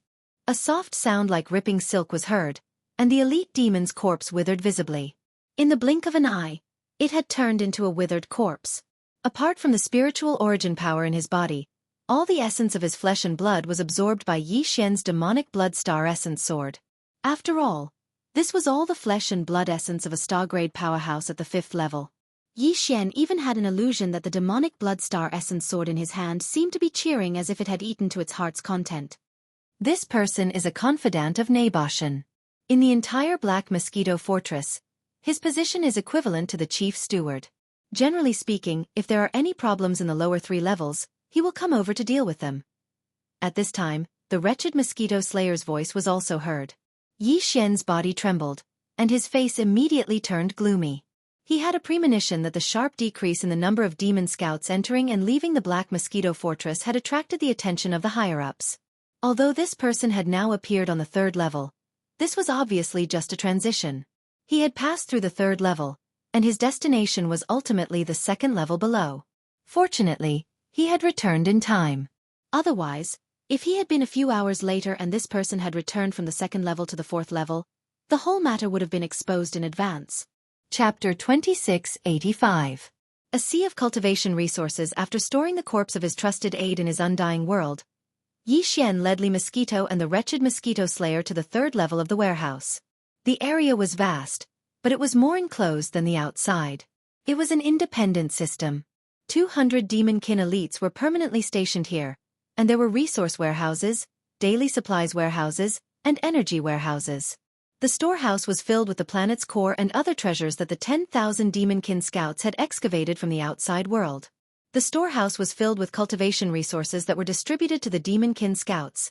A soft sound like ripping silk was heard, and the elite demon's corpse withered visibly. In the blink of an eye, it had turned into a withered corpse. Apart from the spiritual origin power in his body, all the essence of his flesh and blood was absorbed by Yi Xian's demonic Bloodstar Essence sword. After all, this was all the flesh and blood essence of a star-grade powerhouse at the 5th level. Yi Xian even had an illusion that the demonic Bloodstar Essence sword in his hand seemed to be cheering as if it had eaten to its heart's content. This person is a confidant of Naboshan. In the entire Black Mosquito Fortress, his position is equivalent to the chief steward. Generally speaking, if there are any problems in the lower 3 levels, he will come over to deal with them. At this time, the wretched Mosquito Slayer's voice was also heard. Yi Xian's body trembled, and his face immediately turned gloomy. He had a premonition that the sharp decrease in the number of demon scouts entering and leaving the Black Mosquito Fortress had attracted the attention of the higher-ups. Although this person had now appeared on the 3rd level, this was obviously just a transition. He had passed through the 3rd level, and his destination was ultimately the 2nd level below. Fortunately, he had returned in time. Otherwise, if he had been a few hours later and this person had returned from the 2nd level to the 4th level, the whole matter would have been exposed in advance. Chapter 2685. A sea of cultivation resources. After storing the corpse of his trusted aide in his undying world, Yi Xian led Li Mosquito and the wretched Mosquito Slayer to the 3rd level of the warehouse. The area was vast, but it was more enclosed than the outside. It was an independent system. 200 demonkin elites were permanently stationed here, and there were resource warehouses, daily supplies warehouses, and energy warehouses. The storehouse was filled with the planet's core and other treasures that the 10,000 demonkin scouts had excavated from the outside world. The storehouse was filled with cultivation resources that were distributed to the demonkin scouts.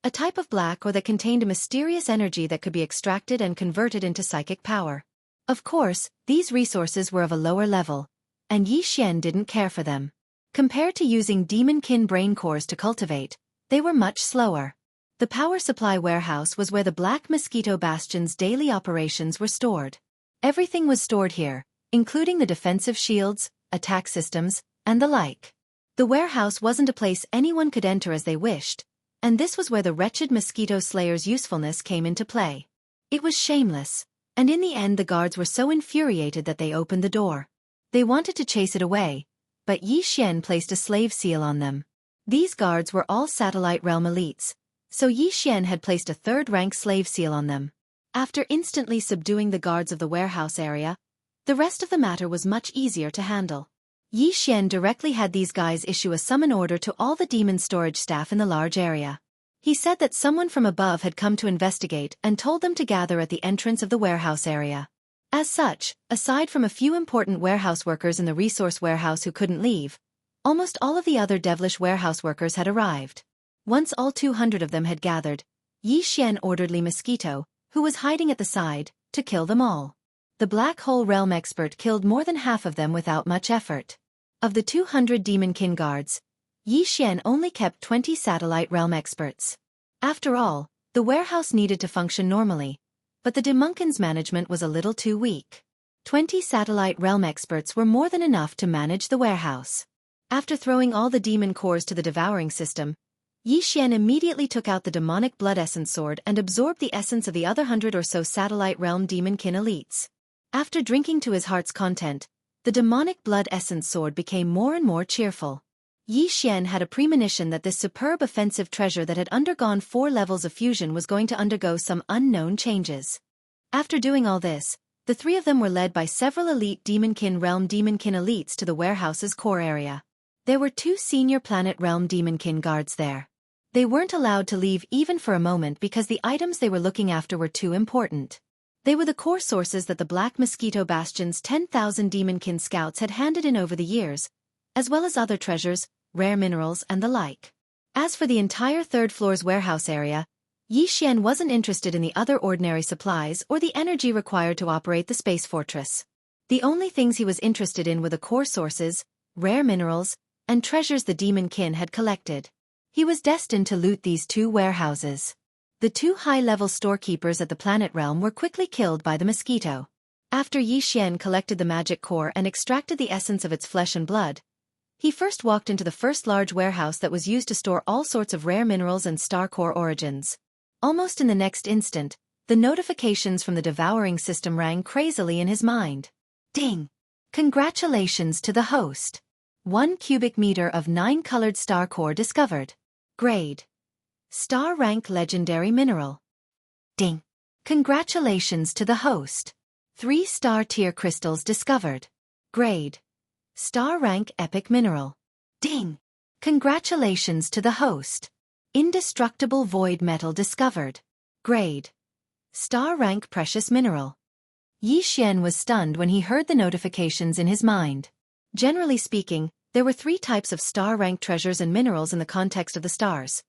A type of black ore that contained a mysterious energy that could be extracted and converted into psychic power. Of course, these resources were of a lower level, and Yi Xian didn't care for them. Compared to using demonkin brain cores to cultivate, they were much slower. The power supply warehouse was where the Black Mosquito Bastion's daily operations were stored. Everything was stored here, including the defensive shields, attack systems, and the like. The warehouse wasn't a place anyone could enter as they wished, and this was where the wretched Mosquito Slayer's usefulness came into play. It was shameless, and in the end the guards were so infuriated that they opened the door. They wanted to chase it away, but Yi Xian placed a slave seal on them. These guards were all satellite realm elites, so Yi Xian had placed a 3rd-rank slave seal on them. After instantly subduing the guards of the warehouse area, the rest of the matter was much easier to handle. Yi Xian directly had these guys issue a summon order to all the demon storage staff in the large area. He said that someone from above had come to investigate and told them to gather at the entrance of the warehouse area. As such, aside from a few important warehouse workers in the resource warehouse who couldn't leave, almost all of the other devilish warehouse workers had arrived. Once all 200 of them had gathered, Yi Xian ordered Li Mosquito, who was hiding at the side, to kill them all. The Black Hole Realm expert killed more than half of them without much effort. Of the 200 demonkin guards, Yi Xian only kept 20 satellite realm experts. After all, the warehouse needed to function normally, but the demonkin's management was a little too weak. 20 satellite realm experts were more than enough to manage the warehouse. After throwing all the demon cores to the devouring system, Yi Xian immediately took out the demonic blood essence sword and absorbed the essence of the other 100 or so satellite realm demonkin elites. After drinking to his heart's content, the demonic blood essence sword became more and more cheerful. Yi Xian had a premonition that this superb offensive treasure that had undergone 4 levels of fusion was going to undergo some unknown changes. After doing all this, the 3 of them were led by several elite demonkin realm demonkin elites to the warehouse's core area. There were 2 senior planet realm demonkin guards there. They weren't allowed to leave even for a moment because the items they were looking after were too important. They were the core sources that the Black Mosquito Bastion's 10,000 demonkin scouts had handed in over the years, as well as other treasures, rare minerals and the like. As for the entire 3rd floor's warehouse area, Yi Xian wasn't interested in the other ordinary supplies or the energy required to operate the space fortress. The only things he was interested in were the core sources, rare minerals, and treasures the demonkin had collected. He was destined to loot these 2 warehouses. The 2 high-level storekeepers at the planet realm were quickly killed by the mosquito. After Yi Xian collected the magic core and extracted the essence of its flesh and blood, he first walked into the first large warehouse that was used to store all sorts of rare minerals and star core origins. Almost in the next instant, the notifications from the devouring system rang crazily in his mind. Ding! Congratulations to the host! 1 cubic meter of 9-colored star core discovered. Grade: Star rank legendary mineral. Ding! Congratulations to the host! 3 star tier crystals discovered. Grade: Star rank epic mineral. Ding! Congratulations to the host! Indestructible void metal discovered. Grade: Star rank precious mineral. Yi Xian was stunned when he heard the notifications in his mind. Generally speaking, there were 3 types of star rank treasures and minerals in the context of the stars: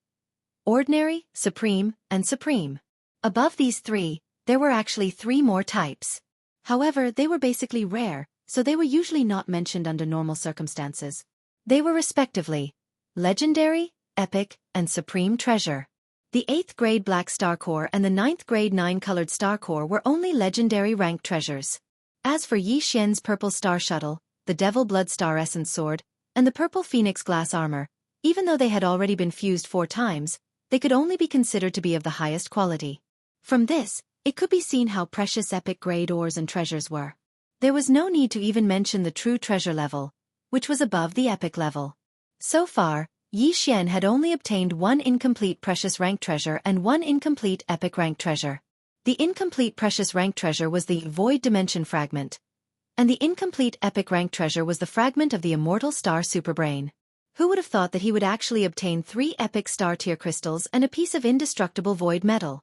ordinary, supreme, and supreme. Above these 3, there were actually 3 more types. However, they were basically rare, so they were usually not mentioned under normal circumstances. They were respectively legendary, epic, and supreme treasure. The 8th grade black star core and the 9th grade 9-colored star core were only legendary rank treasures. As for Yi Xian's purple star shuttle, the devil blood star essence sword, and the purple phoenix glass armor, even though they had already been fused 4 times, they could only be considered to be of the highest quality. From this, it could be seen how precious epic grade ores and treasures were. There was no need to even mention the true treasure level, which was above the epic level. So far, Yi Xian had only obtained 1 incomplete precious rank treasure and 1 incomplete epic rank treasure. The incomplete precious rank treasure was the void dimension fragment, and the incomplete epic rank treasure was the fragment of the immortal star superbrain. Who would have thought that he would actually obtain 3 epic star tier crystals and a piece of indestructible void metal?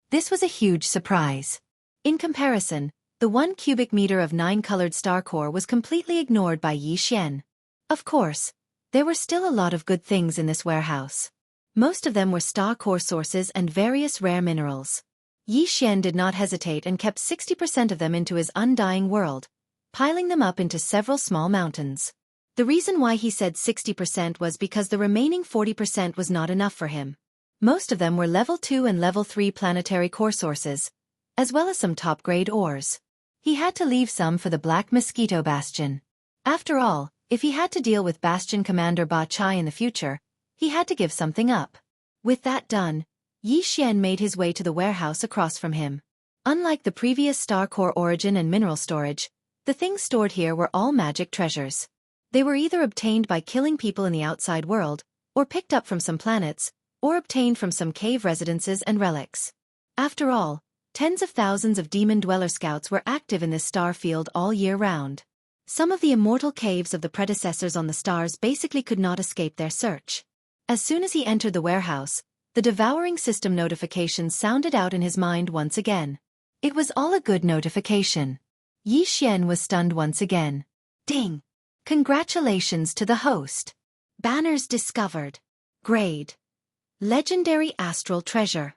This was a huge surprise. In comparison, the 1 cubic meter of 9-colored star core was completely ignored by Yi Xian. Of course, there were still a lot of good things in this warehouse. Most of them were star core sources and various rare minerals. Yi Xian did not hesitate and kept 60% of them into his undying world, piling them up into several small mountains. The reason why he said 60% was because the remaining 40% was not enough for him. Most of them were level 2 and level 3 planetary core sources, as well as some top-grade ores. He had to leave some for the Black Mosquito Bastion. After all, if he had to deal with Bastion Commander Ba Chai in the future, he had to give something up. With that done, Yi Xian made his way to the warehouse across from him. Unlike the previous star core origin and mineral storage, the things stored here were all magic treasures. They were either obtained by killing people in the outside world, or picked up from some planets, or obtained from some cave residences and relics. After all, tens of thousands of demon dweller scouts were active in this star field all year round. Some of the immortal caves of the predecessors on the stars basically could not escape their search. As soon as he entered the warehouse, the devouring system notification sounded out in his mind once again. It was all a good notification. Yi Xian was stunned once again. Ding! Congratulations to the host. Banners discovered. Grade: Legendary astral treasure.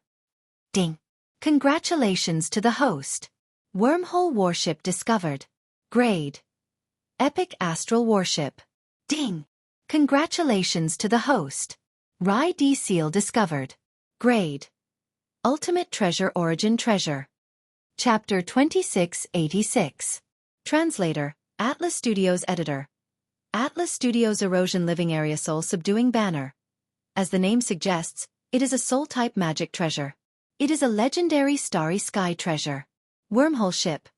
Ding! Congratulations to the host. Wormhole warship discovered. Grade: Epic Astral Warship. Ding! Congratulations to the host. Rai D Seal discovered. Grade: Ultimate Treasure Origin Treasure. Chapter 2686. Translator, Atlas Studios Editor. Atlas Studios Erosion Living Area Soul Subduing Banner. As the name suggests, it is a soul-type magic treasure. It is a legendary starry sky treasure. Wormhole Ship.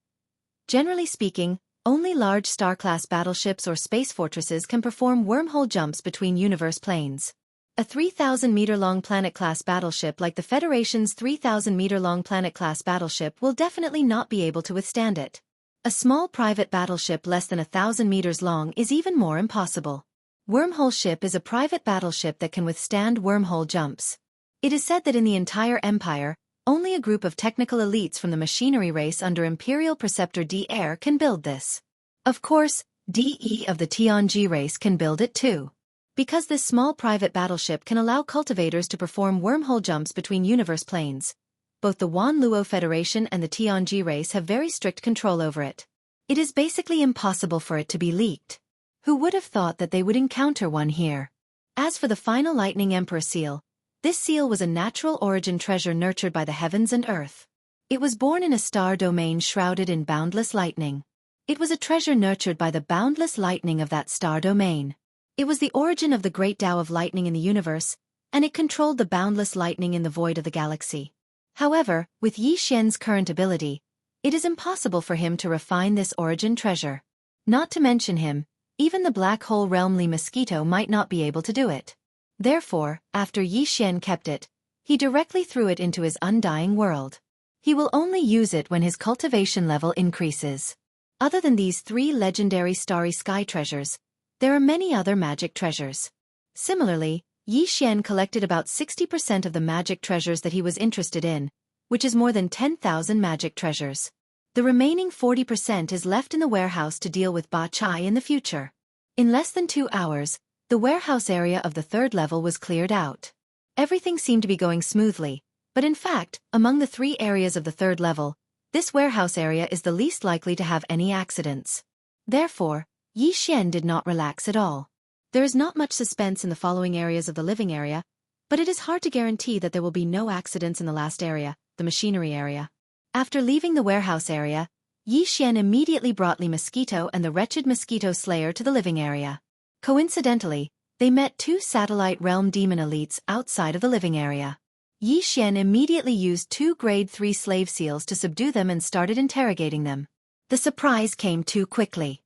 Generally speaking, only large star-class battleships or space fortresses can perform wormhole jumps between universe planes. A 3,000-meter-long planet-class battleship like the Federation's 3,000-meter-long planet-class battleship will definitely not be able to withstand it. A small private battleship less than 1,000 meters long is even more impossible. Wormhole Ship is a private battleship that can withstand wormhole jumps. It is said that in the entire Empire, only a group of technical elites from the machinery race under Imperial Preceptor D-Air can build this. Of course, DE of the Tianji race can build it too. Because this small private battleship can allow cultivators to perform wormhole jumps between universe planes, both the Wan Luo Federation and the Tianji race have very strict control over it. It is basically impossible for it to be leaked. Who would have thought that they would encounter one here? As for the final Lightning Emperor seal, this seal was a natural origin treasure nurtured by the heavens and earth. It was born in a star domain shrouded in boundless lightning. It was a treasure nurtured by the boundless lightning of that star domain. It was the origin of the great Tao of lightning in the universe, and it controlled the boundless lightning in the void of the galaxy. However, with Yi Xian's current ability, it is impossible for him to refine this origin treasure. Not to mention him, even the black hole realm Li Mosquito might not be able to do it. Therefore, after Yi Xian kept it, he directly threw it into his undying world. He will only use it when his cultivation level increases. Other than these 3 legendary starry sky treasures, there are many other magic treasures. Similarly, Yi Xian collected about 60% of the magic treasures that he was interested in, which is more than 10,000 magic treasures. The remaining 40% is left in the warehouse to deal with Ba Chai in the future. In less than 2 hours, the warehouse area of the 3rd level was cleared out. Everything seemed to be going smoothly, but in fact, among the 3 areas of the 3rd level, this warehouse area is the least likely to have any accidents. Therefore, Yi Xian did not relax at all. There is not much suspense in the following areas of the living area, but it is hard to guarantee that there will be no accidents in the last area, the machinery area. After leaving the warehouse area, Yi Xian immediately brought Li Mosquito and the wretched Mosquito Slayer to the living area. Coincidentally, they met 2 satellite realm demon elites outside of the living area. Yi Xian immediately used 2 grade 3 slave seals to subdue them and started interrogating them. The surprise came too quickly.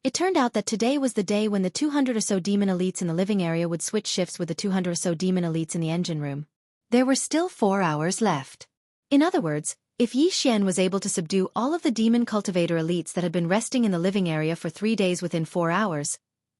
It turned out that today was the day when the 200 or so demon elites in the living area would switch shifts with the 200 or so demon elites in the engine room. There were still 4 hours left. In other words, if Yi Xian was able to subdue all of the demon cultivator elites that had been resting in the living area for 3 days within 4 hours,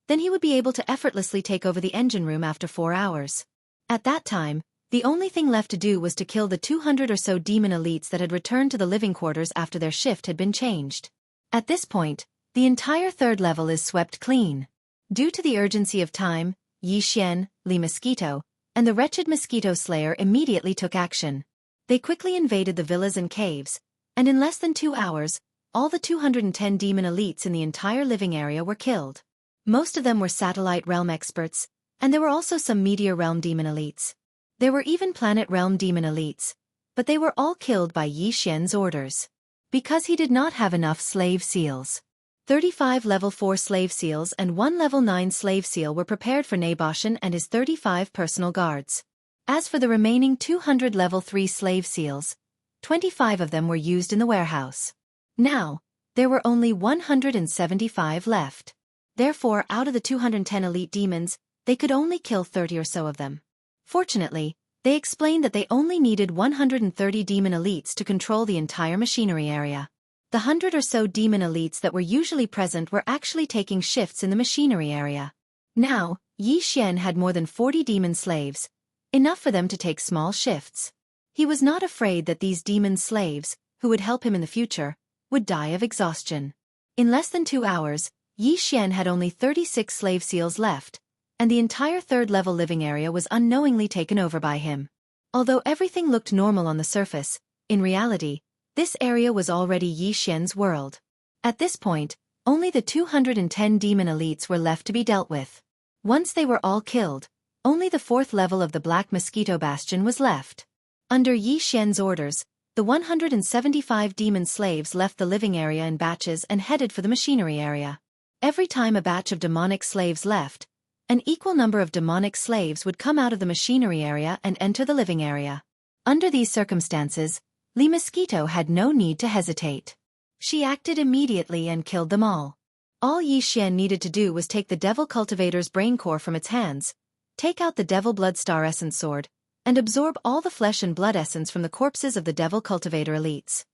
then he would be able to effortlessly take over the engine room after 4 hours. At that time, the only thing left to do was to kill the 200 or so demon elites that had returned to the living quarters after their shift had been changed. At this point, the entire 3rd level is swept clean. Due to the urgency of time, Yi Xian, Li Mosquito, and the wretched Mosquito Slayer immediately took action. They quickly invaded the villas and caves, and in less than 2 hours, all the 210 demon elites in the entire living area were killed. Most of them were satellite realm experts, and there were also some meteor realm demon elites. There were even planet realm demon elites, but they were all killed by Yi Xian's orders. Because he did not have enough slave seals. 35 level 4 slave seals and 1 level 9 slave seal were prepared for Naboshan and his 35 personal guards. As for the remaining 200 level 3 slave seals, 25 of them were used in the warehouse. Now, there were only 175 left. Therefore, out of the 210 elite demons, they could only kill 30 or so of them. Fortunately, they explained that they only needed 130 demon elites to control the entire machinery area. The 100 or so demon elites that were usually present were actually taking shifts in the machinery area. Now, Yi Xian had more than 40 demon slaves, enough for them to take small shifts. He was not afraid that these demon slaves, who would help him in the future, would die of exhaustion. In less than 2 hours, Yi Xian had only 36 slave seals left, and the entire 3rd level living area was unknowingly taken over by him. Although everything looked normal on the surface, in reality, this area was already Yi Xian's world. At this point, Only the 210 demon elites were left to be dealt with. Once they were all killed, only the 4th level of the Black Mosquito Bastion was left. Under Yi Xian's orders, the 175 demon slaves left the living area in batches and headed for the machinery area. Every time a batch of demonic slaves left, an equal number of demonic slaves would come out of the machinery area and enter the living area. Under these circumstances, Li Mosquito had no need to hesitate. She acted immediately and killed them all. All Yi Xian needed to do was take the Devil Cultivator's brain core from its hands, take out the Devil Blood Star Essence sword, and absorb all the flesh and blood essence from the corpses of the Devil Cultivator elites.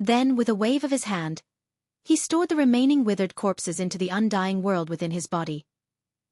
Then, with a wave of his hand, he stored the remaining withered corpses into the undying world within his body.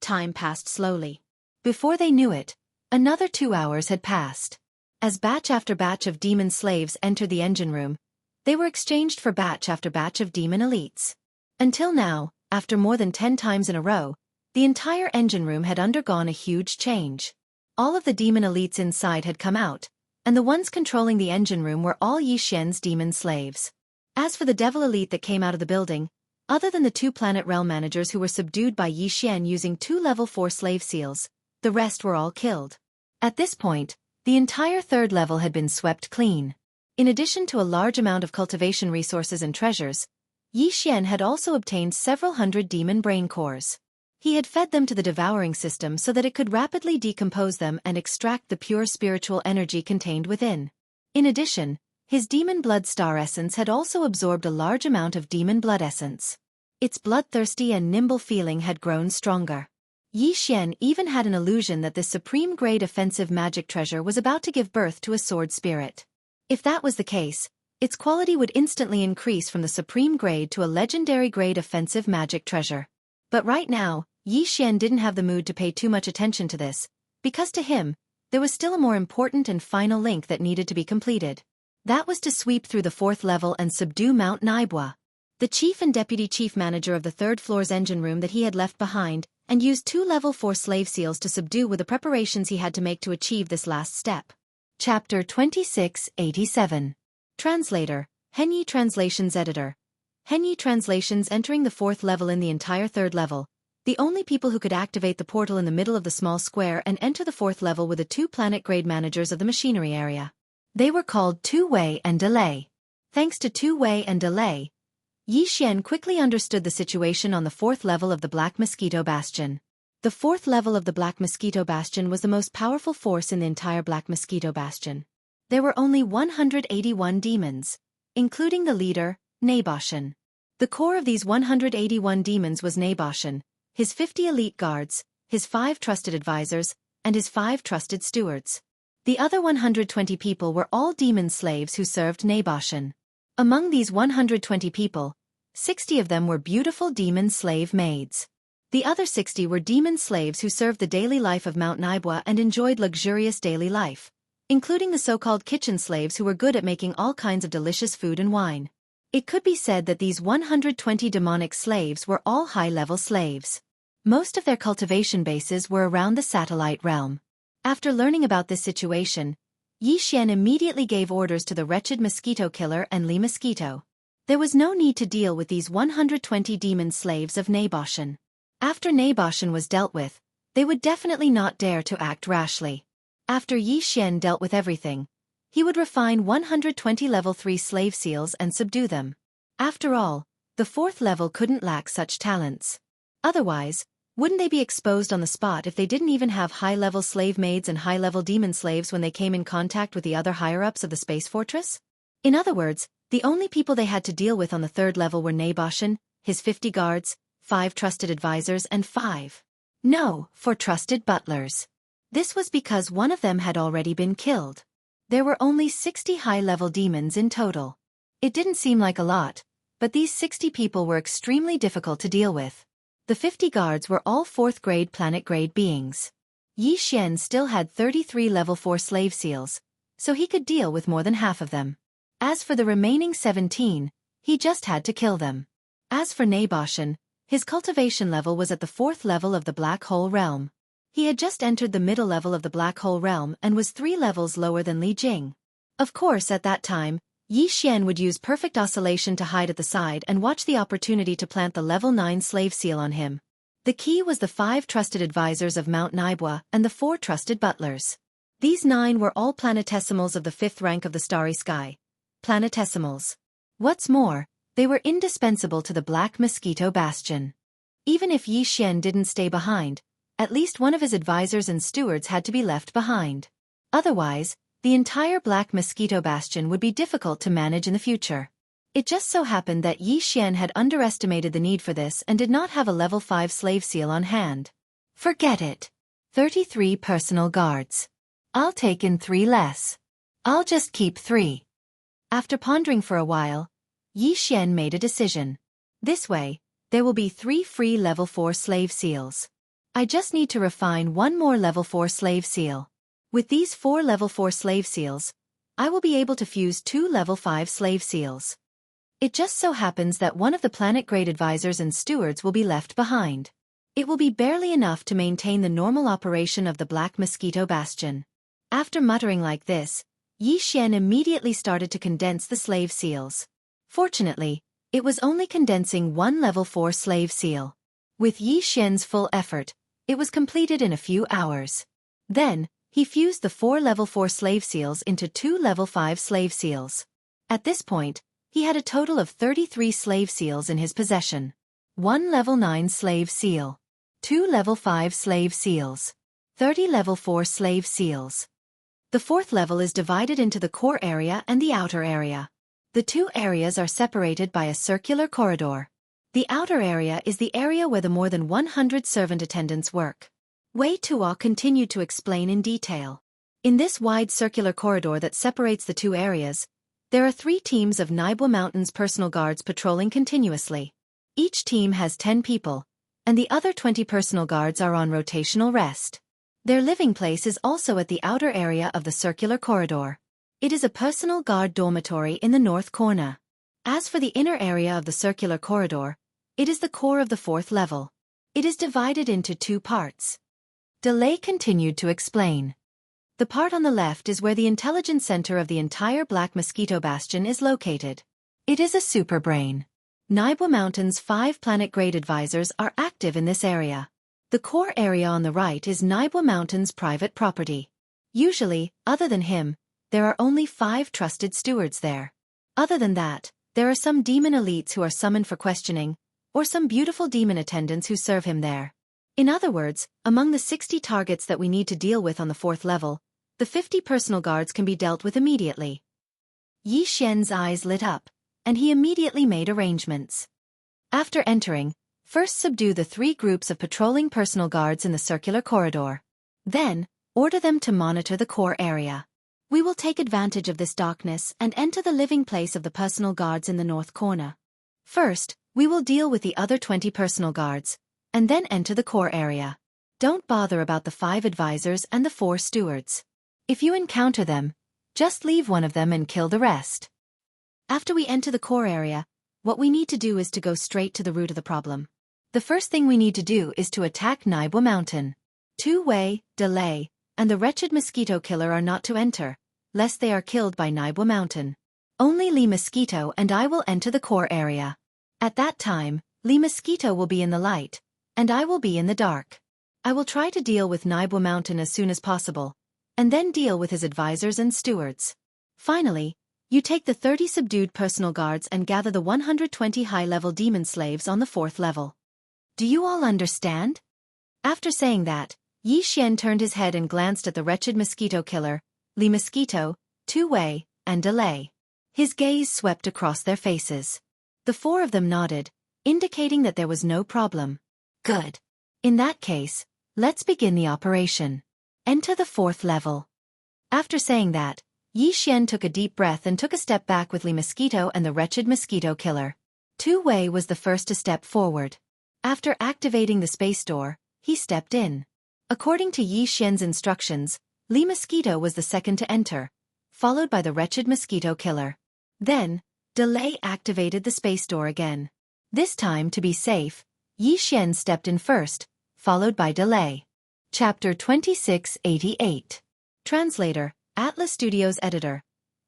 Time passed slowly. Before they knew it, another 2 hours had passed. As batch after batch of demon slaves entered the engine room, they were exchanged for batch after batch of demon elites. Until now, after more than 10 times in a row, the entire engine room had undergone a huge change. All of the demon elites inside had come out, and the ones controlling the engine room were all Yi Xian's demon slaves. As for the devil elite that came out of the building, other than the 2 planet realm managers who were subdued by Yi Xian using 2 level 4 slave seals, the rest were all killed. At this point, the entire 3rd level had been swept clean. In addition to a large amount of cultivation resources and treasures, Yi Xian had also obtained several hundred demon brain cores. He had fed them to the devouring system so that it could rapidly decompose them and extract the pure spiritual energy contained within. In addition, his demon blood star essence had also absorbed a large amount of demon blood essence. Its bloodthirsty and nimble feeling had grown stronger. Yi Xian even had an illusion that this supreme-grade offensive magic treasure was about to give birth to a sword spirit. If that was the case, its quality would instantly increase from the supreme grade to a legendary grade offensive magic treasure. But right now, Yi Xian didn't have the mood to pay too much attention to this, because to him, there was still a more important and final link that needed to be completed. That was to sweep through the 4th level and subdue Mount Naibua. The chief and deputy chief manager of the 3rd floor's engine room that he had left behind, and used 2 level 4 slave seals to subdue were the preparations he had to make to achieve this last step. Chapter 2687. Translator, Henyi Translations Editor. Henyi Translations entering the 4th level in the entire 3rd level. The only people who could activate the portal in the middle of the small square and enter the 4th level were the 2 planet-grade managers of the machinery area. They were called Tu Wei and Delay. Thanks to Tu Wei and Delay, Yi Xian quickly understood the situation on the 4th level of the Black Mosquito Bastion. The 4th level of the Black Mosquito Bastion was the most powerful force in the entire Black Mosquito Bastion. There were only 181 demons, including the leader, Naboshan. The core of these 181 demons was Naboshan, his 50 elite guards, his 5 trusted advisors, and his 5 trusted stewards. The other 120 people were all demon slaves who served Naboshan. Among these 120 people, 60 of them were beautiful demon slave maids. The other 60 were demon slaves who served the daily life of Mount Naibua and enjoyed luxurious daily life, including the so-called kitchen slaves who were good at making all kinds of delicious food and wine. It could be said that these 120 demonic slaves were all high-level slaves. Most of their cultivation bases were around the satellite realm. After learning about this situation, Yi Xian immediately gave orders to the wretched mosquito killer and Li Mosquito. There was no need to deal with these 120 demon slaves of Naboshan. After Naboshan was dealt with, they would definitely not dare to act rashly. After Yi Xian dealt with everything, he would refine 120 level 3 slave seals and subdue them. After all, the 4th level couldn't lack such talents. Otherwise, wouldn't they be exposed on the spot if they didn't even have high-level slave maids and high-level demon slaves when they came in contact with the other higher-ups of the space fortress? In other words, the only people they had to deal with on the 3rd level were Naboshan, his 50 guards, 5 trusted advisors and 5 trusted butlers. This was because one of them had already been killed. There were only 60 high-level demons in total. It didn't seem like a lot, but these 60 people were extremely difficult to deal with. The 50 guards were all 4th-grade planet-grade beings. Yi Xian still had 33 level 4 slave seals, so he could deal with more than half of them. As for the remaining 17, he just had to kill them. As for Naboshan, his cultivation level was at the 4th level of the Black Hole Realm. He had just entered the middle level of the Black Hole Realm and was 3 levels lower than Li Jing. Of course, at that time, Yi Xian would use perfect oscillation to hide at the side and watch the opportunity to plant the level 9 slave seal on him. The key was the 5 trusted advisors of Mount Naibua and the 4 trusted butlers. These 9 were all planetesimals of the 5th rank of the starry sky. Planetesimals. What's more, they were indispensable to the Black Mosquito Bastion. Even if Yi Xian didn't stay behind, at least one of his advisors and stewards had to be left behind. Otherwise, the entire Black Mosquito Bastion would be difficult to manage in the future. It just so happened that Yi Xian had underestimated the need for this and did not have a level 5 slave seal on hand. Forget it. 33 personal guards. I'll take in 3 less. I'll just keep 3. After pondering for a while, Yi Xian made a decision. This way, there will be 3 free level 4 slave seals. I just need to refine 1 more level 4 slave seal. With these 4 level 4 slave seals, I will be able to fuse 2 level 5 slave seals. It just so happens that one of the planet-grade advisors and stewards will be left behind. It will be barely enough to maintain the normal operation of the Black Mosquito Bastion. After muttering like this, Yi Xian immediately started to condense the slave seals. Fortunately, it was only condensing 1 level 4 slave seal. With Yi Xian's full effort, it was completed in a few hours. Then, he fused the 4 level 4 slave seals into 2 level 5 slave seals. At this point, he had a total of 33 slave seals in his possession. 1 level 9 slave seal. 2 level 5 slave seals. 30 level 4 slave seals. The 4th level is divided into the core area and the outer area. The 2 areas are separated by a circular corridor. The outer area is the area where the more than 100 servant attendants work. Wei Tuo continued to explain in detail. In this wide circular corridor that separates the 2 areas, there are 3 teams of Naibua Mountain's personal guards patrolling continuously. Each team has 10 people, and the other 20 personal guards are on rotational rest. Their living place is also at the outer area of the circular corridor. It is a personal guard dormitory in the north corner. As for the inner area of the circular corridor, it is the core of the 4th level. It is divided into 2 parts. Delay continued to explain. The part on the left is where the intelligence center of the entire Black Mosquito Bastion is located. It is a superbrain. Naibua Mountain's 5 planet-grade advisors are active in this area. The core area on the right is Naibua Mountain's private property. Usually, other than him, there are only 5 trusted stewards there. Other than that, there are some demon elites who are summoned for questioning, or some beautiful demon attendants who serve him there. In other words, among the 60 targets that we need to deal with on the 4th level, the 50 personal guards can be dealt with immediately. Yi Xian's eyes lit up, and he immediately made arrangements. After entering, first subdue the 3 groups of patrolling personal guards in the circular corridor. Then, order them to monitor the core area. We will take advantage of this darkness and enter the living place of the personal guards in the north corner. First, we will deal with the other 20 personal guards, and then enter the core area. Don't bother about the 5 advisors and the 4 stewards. If you encounter them, just leave one of them and kill the rest. After we enter the core area, what we need to do is to go straight to the root of the problem. The first thing we need to do is to attack Naibua Mountain. Wei, Delay, and the wretched mosquito killer are not to enter, lest they are killed by Naibua Mountain. Only Li Mosquito and I will enter the core area. At that time, Li Mosquito will be in the light, and I will be in the dark. I will try to deal with Naibua Mountain as soon as possible, and then deal with his advisors and stewards. Finally, you take the 30 subdued personal guards and gather the 120 high-level demon slaves on the 4th level. Do you all understand? After saying that, Yi Xian turned his head and glanced at the wretched mosquito killer, Li Mosquito, Wei, and Delay. His gaze swept across their faces. The 4 of them nodded, indicating that there was no problem. Good. In that case, let's begin the operation. Enter the 4th level. After saying that, Yi Xian took a deep breath and took a step back with Li Mosquito and the wretched mosquito killer. Wei was the first to step forward. After activating the space door, he stepped in. According to Yi Xian's instructions, Li Mosquito was the second to enter, followed by the wretched mosquito killer. Then, Delay activated the space door again. This time, to be safe, Yi Xian stepped in first, followed by Delay. Chapter 2688. Translator, Atlas Studios Editor.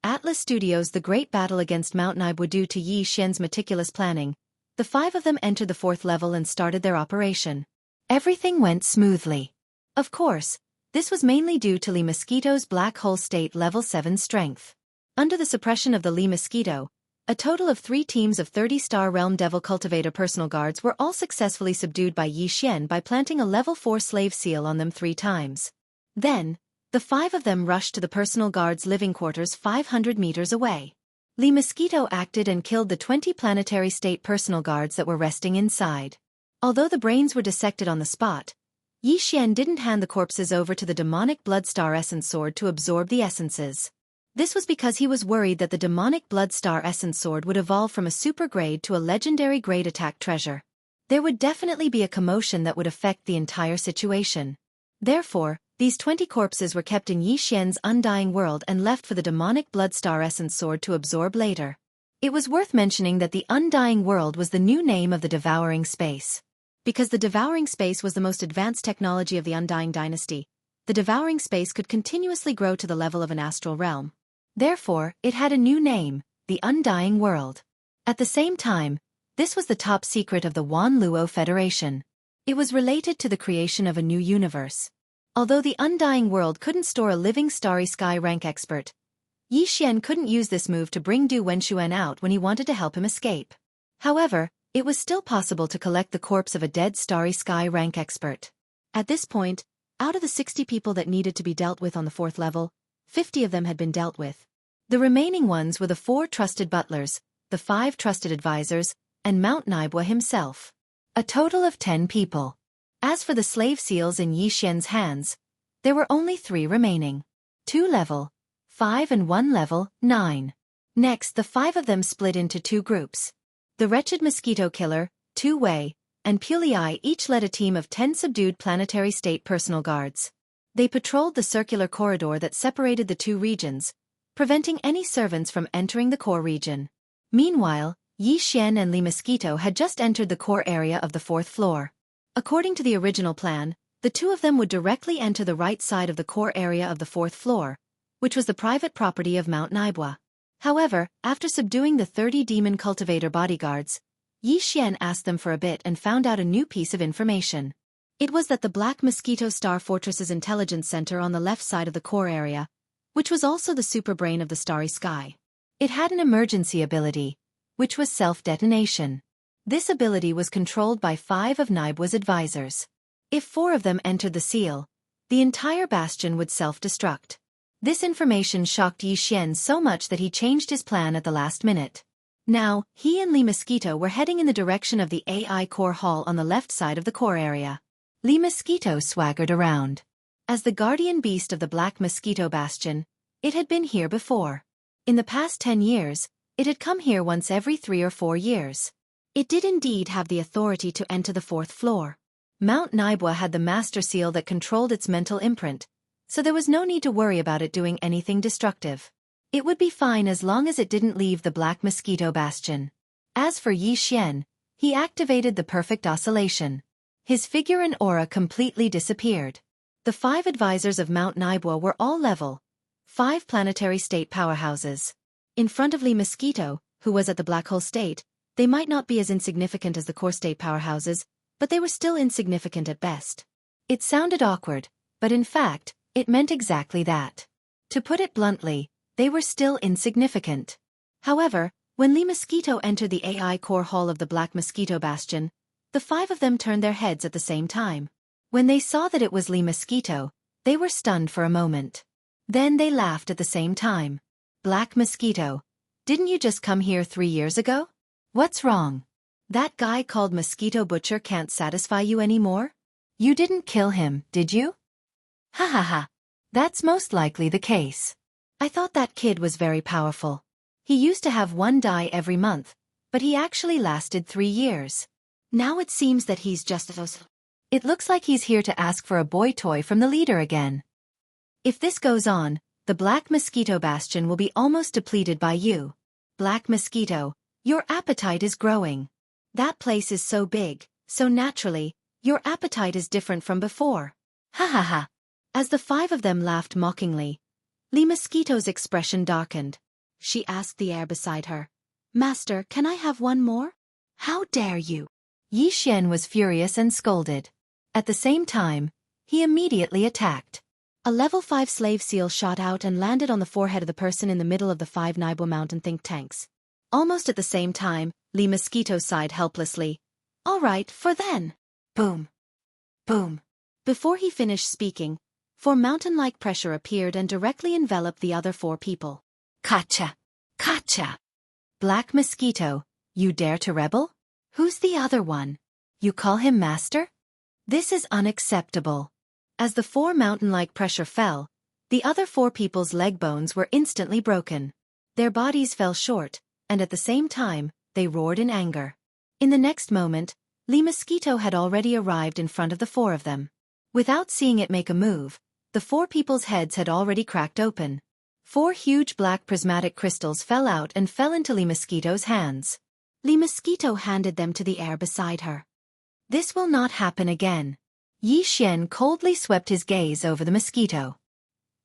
Atlas Studios. The great battle against Mount Naibwa. Due to Yi Xian's meticulous planning, the 5 of them entered the 4th level and started their operation. Everything went smoothly. Of course, this was mainly due to Li Mosquito's Black Hole State Level 7 strength. Under the suppression of the Li Mosquito, a total of 3 teams of 30-star Realm Devil Cultivator personal guards were all successfully subdued by Yi Xian by planting a level 4 slave seal on them 3 times. Then, the 5 of them rushed to the personal guards' living quarters 500 meters away. Li Mosquito acted and killed the 20 planetary state personal guards that were resting inside. Although the brains were dissected on the spot, Yi Xian didn't hand the corpses over to the demonic Blood Star Essence Sword to absorb the essences. This was because he was worried that the demonic Blood Star Essence Sword would evolve from a super grade to a legendary grade attack treasure. There would definitely be a commotion that would affect the entire situation. Therefore, these 20 corpses were kept in Yi Xian's undying world and left for the demonic Blood Star Essence Sword to absorb later. It was worth mentioning that the undying world was the new name of the devouring space. Because the devouring space was the most advanced technology of the Undying Dynasty, the devouring space could continuously grow to the level of an astral realm. Therefore, it had a new name, the Undying World. At the same time, this was the top secret of the Wan Luo Federation. It was related to the creation of a new universe. Although the Undying World couldn't store a living starry sky rank expert, Yi Xian couldn't use this move to bring Du Wenxuan out when he wanted to help him escape. However, it was still possible to collect the corpse of a dead starry sky rank expert. At this point, out of the 60 people that needed to be dealt with on the 4th level, 50 of them had been dealt with. The remaining ones were the 4 trusted butlers, the 5 trusted advisors, and Mount Naibwa himself. A total of 10 people. As for the slave seals in Yi Xian's hands, there were only 3 remaining. 2 level 5 and 1 level 9. Next, the 5 of them split into 2 groups. The wretched mosquito killer, Tu Wei, and Pulei each led a team of 10 subdued planetary state personal guards. They patrolled the circular corridor that separated the 2 regions, preventing any servants from entering the core region. Meanwhile, Yi Xian and Li Mosquito had just entered the core area of the 4th floor. According to the original plan, the 2 of them would directly enter the right side of the core area of the 4th floor, which was the private property of Mount Naibwa. However, after subduing the 30 demon cultivator bodyguards, Yi Xian asked them for a bit and found out a new piece of information. It was that the Black Mosquito Star Fortress's intelligence center on the left side of the core area, which was also the superbrain of the starry sky. It had an emergency ability, which was self-detonation. This ability was controlled by 5 of Naibwa's advisors. If 4 of them entered the seal, the entire bastion would self-destruct. This information shocked Yi Xian so much that he changed his plan at the last minute. Now, he and Li Mosquito were heading in the direction of the AI core hall on the left side of the core area. Li Mosquito swaggered around. As the guardian beast of the Black Mosquito Bastion, it had been here before. In the past 10 years, it had come here once every 3 or 4 years. It did indeed have the authority to enter the 4th floor. Mount Naibwa had the master seal that controlled its mental imprint, so there was no need to worry about it doing anything destructive. It would be fine as long as it didn't leave the Black Mosquito Bastion. As for Yi Xian, he activated the perfect oscillation. His figure and aura completely disappeared. The 5 advisors of Mount Naibwa were all level 5 planetary state powerhouses. In front of Li Mosquito, who was at the black hole state, they might not be as insignificant as the core state powerhouses, but they were still insignificant at best. It sounded awkward, but in fact, it meant exactly that. To put it bluntly, they were still insignificant. However, when Li Mosquito entered the AI core hall of the Black Mosquito Bastion, the 5 of them turned their heads at the same time. When they saw that it was Li Mosquito, they were stunned for a moment. Then they laughed at the same time. Black Mosquito, didn't you just come here 3 years ago? What's wrong? That guy called Mosquito Butcher can't satisfy you anymore? You didn't kill him, did you? Ha ha ha. That's most likely the case. I thought that kid was very powerful. He used to have 1 die every month, but he actually lasted 3 years. Now it seems that he's just a... It looks like he's here to ask for a boy toy from the leader again. If this goes on, the Black Mosquito Bastion will be almost depleted by you. Black Mosquito, your appetite is growing. That place is so big, so naturally, your appetite is different from before. Ha ha ha. As the 5 of them laughed mockingly, Li Mosquito's expression darkened. she asked the air beside her. Master, can I have one more? How dare you? Yi Xian was furious and scolded. At the same time, he immediately attacked. A level 5 slave seal shot out and landed on the forehead of the person in the middle of the 5 Naibo Mountain think tanks. Almost at the same time, Li Mosquito sighed helplessly. All right, for then. Boom. Boom. Before he finished speaking, 4 mountain-like pressure appeared and directly enveloped the other 4 people. Gotcha. Gotcha. Black Mosquito, you dare to rebel? Who's the other one? You call him master? This is unacceptable. As the 4 mountain-like pressure fell, the other 4 people's leg bones were instantly broken. Their bodies fell short, and at the same time, they roared in anger. In the next moment, Li Mosquito had already arrived in front of the 4 of them. Without seeing it make a move, the 4 people's heads had already cracked open. 4 huge black prismatic crystals fell out and fell into Li Mosquito's hands. Li Mosquito handed them to the air beside her. This will not happen again. Yi Xian coldly swept his gaze over the mosquito.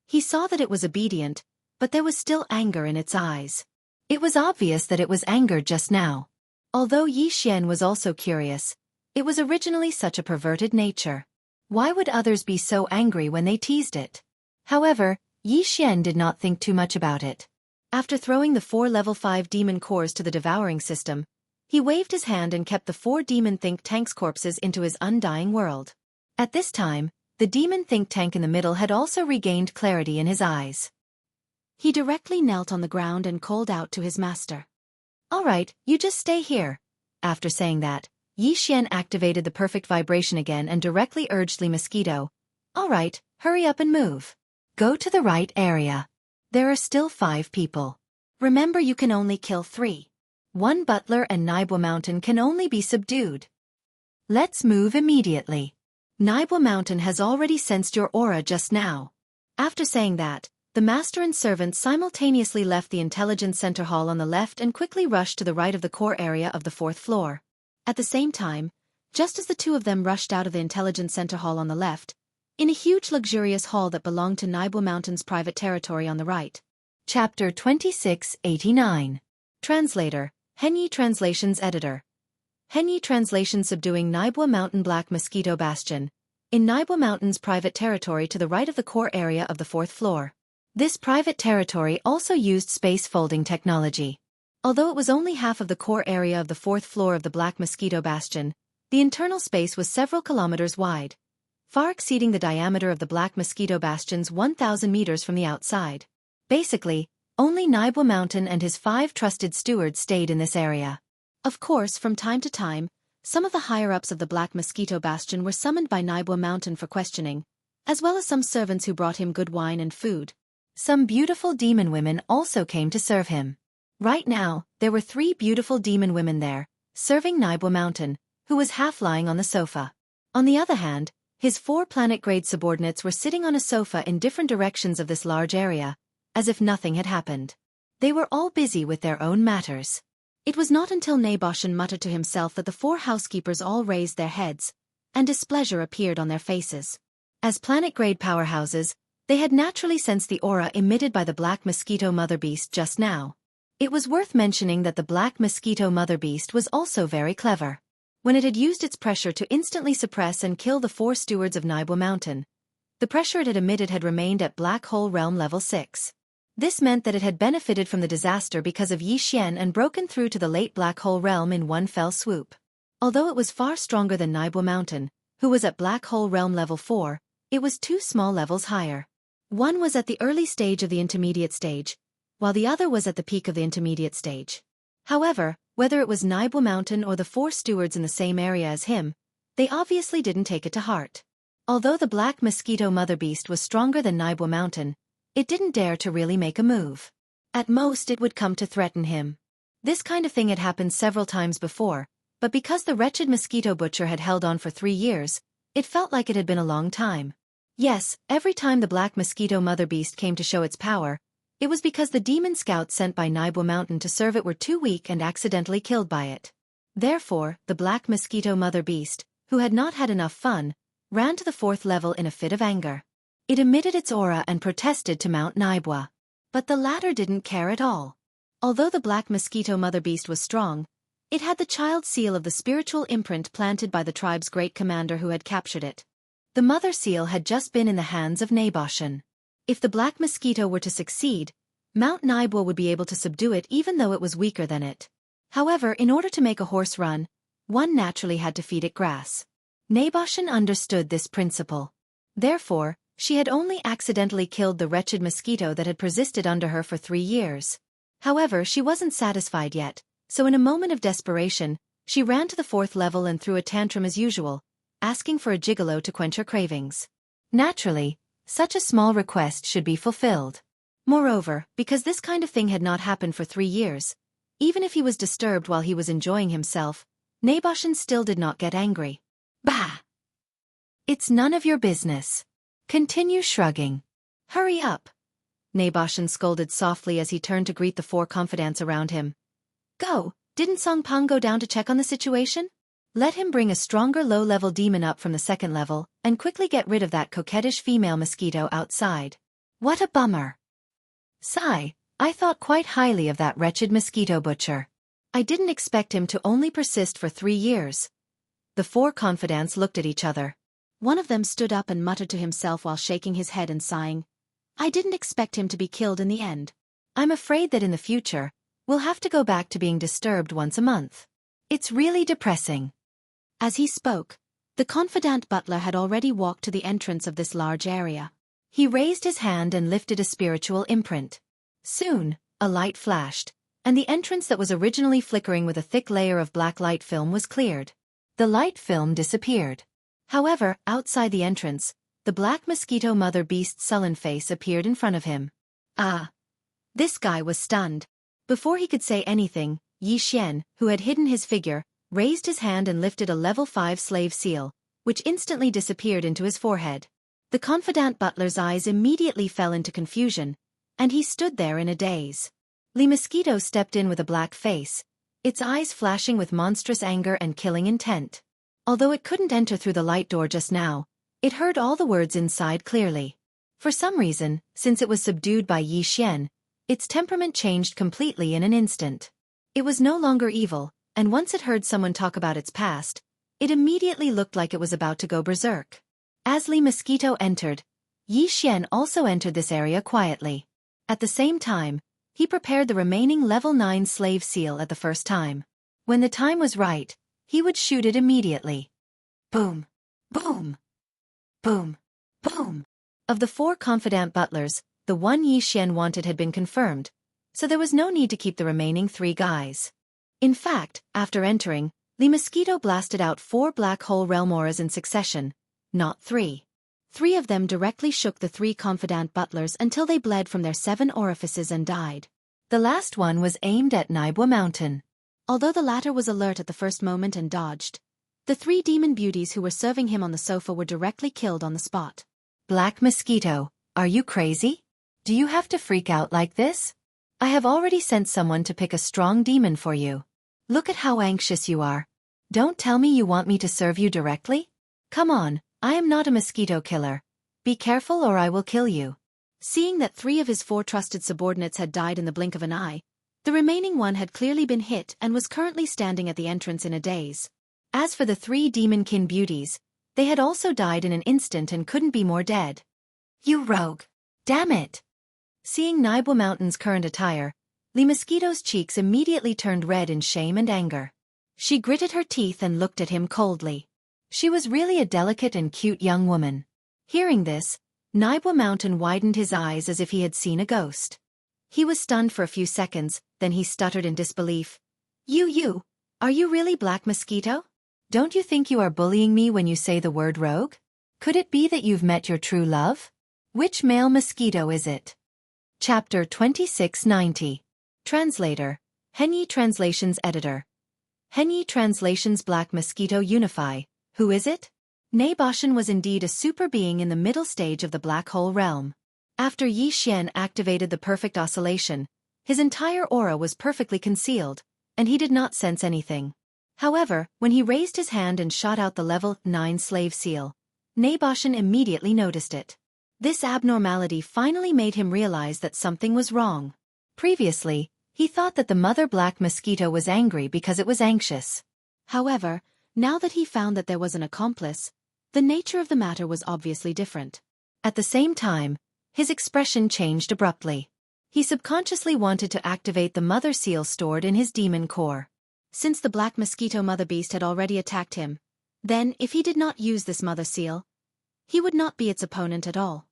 He saw that it was obedient, but there was still anger in its eyes. It was obvious that it was anger just now. Although Yi Xian was also curious, it was originally such a perverted nature. Why would others be so angry when they teased it? However, Yi Xian did not think too much about it. After throwing the 4 level 5 demon cores to the devouring system, he waved his hand and kept the 4 demon think tanks corpses into his undying world. At this time, the demon think tank in the middle had also regained clarity in his eyes. He directly knelt on the ground and called out to his master. All right, you just stay here. After saying that, Yi Xian activated the perfect vibration again and directly urged Li Mosquito. All right, hurry up and move. Go to the right area. There are still 5 people. Remember, you can only kill 3. 1 butler and Naibo Mountain can only be subdued. Let's move immediately. Naibo Mountain has already sensed your aura just now. After saying that, the master and servant simultaneously left the intelligence center hall on the left and quickly rushed to the right of the core area of the 4th floor. At the same time, just as the 2 of them rushed out of the intelligence center hall on the left, in a huge luxurious hall that belonged to Naibo Mountain's private territory on the right. Chapter 2689. Translator, Henyi Translations Editor. Henyi Translation Subduing Naibo Mountain Black Mosquito Bastion, in Naibo Mountain's private territory to the right of the core area of the 4th floor. This private territory also used space folding technology. Although it was only half of the core area of the 4th floor of the Black Mosquito Bastion, the internal space was several kilometers wide, far exceeding the diameter of the Black Mosquito Bastion's 1,000 meters from the outside. Basically, only Naibo Mountain and his 5 trusted stewards stayed in this area. Of course, from time to time, some of the higher-ups of the Black Mosquito Bastion were summoned by Naibo Mountain for questioning, as well as some servants who brought him good wine and food. Some beautiful demon women also came to serve him. Right now, there were 3 beautiful demon women there, serving Naibo Mountain, who was half lying on the sofa. On the other hand, his 4 planet-grade subordinates were sitting on a sofa in different directions of this large area, as if nothing had happened. They were all busy with their own matters. It was not until Naboshan muttered to himself that the 4 housekeepers all raised their heads, and displeasure appeared on their faces. As planet-grade powerhouses, they had naturally sensed the aura emitted by the Black Mosquito Mother Beast just now. It was worth mentioning that the Black Mosquito Mother Beast was also very clever. When it had used its pressure to instantly suppress and kill the 4 stewards of Naibo Mountain, the pressure it had emitted had remained at Black Hole Realm Level 6. This meant that it had benefited from the disaster because of Yi Xian and broken through to the late Black Hole Realm in one fell swoop. Although it was far stronger than Naibo Mountain, who was at Black Hole Realm Level 4, it was 2 small levels higher. One was at the early stage of the intermediate stage, while the other was at the peak of the intermediate stage. However, whether it was Naibo Mountain or the 4 stewards in the same area as him, they obviously didn't take it to heart. Although the Black Mosquito Mother Beast was stronger than Naibo Mountain, it didn't dare to really make a move. At most it would come to threaten him. This kind of thing had happened several times before, but because the wretched mosquito butcher had held on for 3 years, it felt like it had been a long time. Yes, every time the Black Mosquito Mother Beast came to show its power, it was because the demon scouts sent by Naibo Mountain to serve it were too weak and accidentally killed by it. Therefore, the Black Mosquito Mother Beast, who had not had enough fun, ran to the 4th level in a fit of anger. It emitted its aura and protested to Mount Naibwa. But the latter didn't care at all. Although the black mosquito mother beast was strong, it had the child seal of the spiritual imprint planted by the tribe's great commander who had captured it. The mother seal had just been in the hands of Naboshan. If the black mosquito were to succeed, Mount Naibwa would be able to subdue it even though it was weaker than it. However, in order to make a horse run, one naturally had to feed it grass. Naboshan understood this principle. Therefore, she had only accidentally killed the wretched mosquito that had persisted under her for 3 years. However, she wasn't satisfied yet, so in a moment of desperation, she ran to the 4th level and threw a tantrum as usual, asking for a gigolo to quench her cravings. Naturally, such a small request should be fulfilled. Moreover, because this kind of thing had not happened for 3 years, even if he was disturbed while he was enjoying himself, Naboshan still did not get angry. Bah! It's none of your business. Continue shrugging. Hurry up. Naboshan scolded softly as he turned to greet the 4 confidants around him. Go, didn't Song Pang go down to check on the situation? Let him bring a stronger low-level demon up from the 2nd level, and quickly get rid of that coquettish female mosquito outside. What a bummer. Sigh, I thought quite highly of that wretched mosquito butcher. I didn't expect him to only persist for 3 years. The 4 confidants looked at each other. One of them stood up and muttered to himself while shaking his head and sighing. I didn't expect him to be killed in the end. I'm afraid that in the future, we'll have to go back to being disturbed once a month. It's really depressing. As he spoke, the confidant butler had already walked to the entrance of this large area. He raised his hand and lifted a spiritual imprint. Soon, a light flashed, and the entrance that was originally flickering with a thick layer of black light film was cleared. The light film disappeared. However, outside the entrance, the black mosquito mother beast's sullen face appeared in front of him. Ah! This guy was stunned. Before he could say anything, Yi Xian, who had hidden his figure, raised his hand and lifted a level 5 slave seal, which instantly disappeared into his forehead. The confidant butler's eyes immediately fell into confusion, and he stood there in a daze. Li Mosquito stepped in with a black face, its eyes flashing with monstrous anger and killing intent. Although it couldn't enter through the light door just now, it heard all the words inside clearly. For some reason, since it was subdued by Yi Xian, its temperament changed completely in an instant. It was no longer evil, and once it heard someone talk about its past, it immediately looked like it was about to go berserk. As Li Mosquito entered, Yi Xian also entered this area quietly. At the same time, he prepared the remaining level 9 slave seal at the first time. When the time was right, he would shoot it immediately. Boom! Boom! Boom! Boom! Of the 4 confidant butlers, the one Yi Xian wanted had been confirmed, so there was no need to keep the remaining 3 guys. In fact, after entering, Li Mosquito blasted out 4 black hole realm auras in succession, not 3. 3 of them directly shook the 3 confidant butlers until they bled from their 7 orifices and died. The last one was aimed at Naibwa Mountain. Although the latter was alert at the first moment and dodged, the 3 demon beauties who were serving him on the sofa were directly killed on the spot. Black Mosquito, are you crazy? Do you have to freak out like this? I have already sent someone to pick a strong demon for you. Look at how anxious you are. Don't tell me you want me to serve you directly? Come on, I am not a mosquito killer. Be careful or I will kill you. Seeing that 3 of his 4 trusted subordinates had died in the blink of an eye, the remaining one had clearly been hit and was currently standing at the entrance in a daze. As for the 3 demon-kin beauties, they had also died in an instant and couldn't be more dead. You rogue! Damn it! Seeing Naibwa Mountain's current attire, Li Mosquito's cheeks immediately turned red in shame and anger. She gritted her teeth and looked at him coldly. She was really a delicate and cute young woman. Hearing this, Naibwa Mountain widened his eyes as if he had seen a ghost. He was stunned for a few seconds, then he stuttered in disbelief. You, are you really Black Mosquito? Don't you think you are bullying me when you say the word rogue? Could it be that you've met your true love? Which male mosquito is it? Chapter 2690. Translator, Henyi Translations Editor. Henyi Translations Black Mosquito Unify, who is it? Naboshan was indeed a super being in the middle stage of the black hole realm. After Yi Xian activated the perfect oscillation, his entire aura was perfectly concealed, and he did not sense anything. However, when he raised his hand and shot out the level 9 slave seal, Naboshan immediately noticed it. This abnormality finally made him realize that something was wrong. Previously, He thought that the mother black mosquito was angry because it was anxious. However, now that he found that there was an accomplice, the nature of the matter was obviously different. At the same time, his expression changed abruptly. He subconsciously wanted to activate the mother seal stored in his demon core. Since the black mosquito mother beast had already attacked him, then if he did not use this mother seal, he would not be its opponent at all.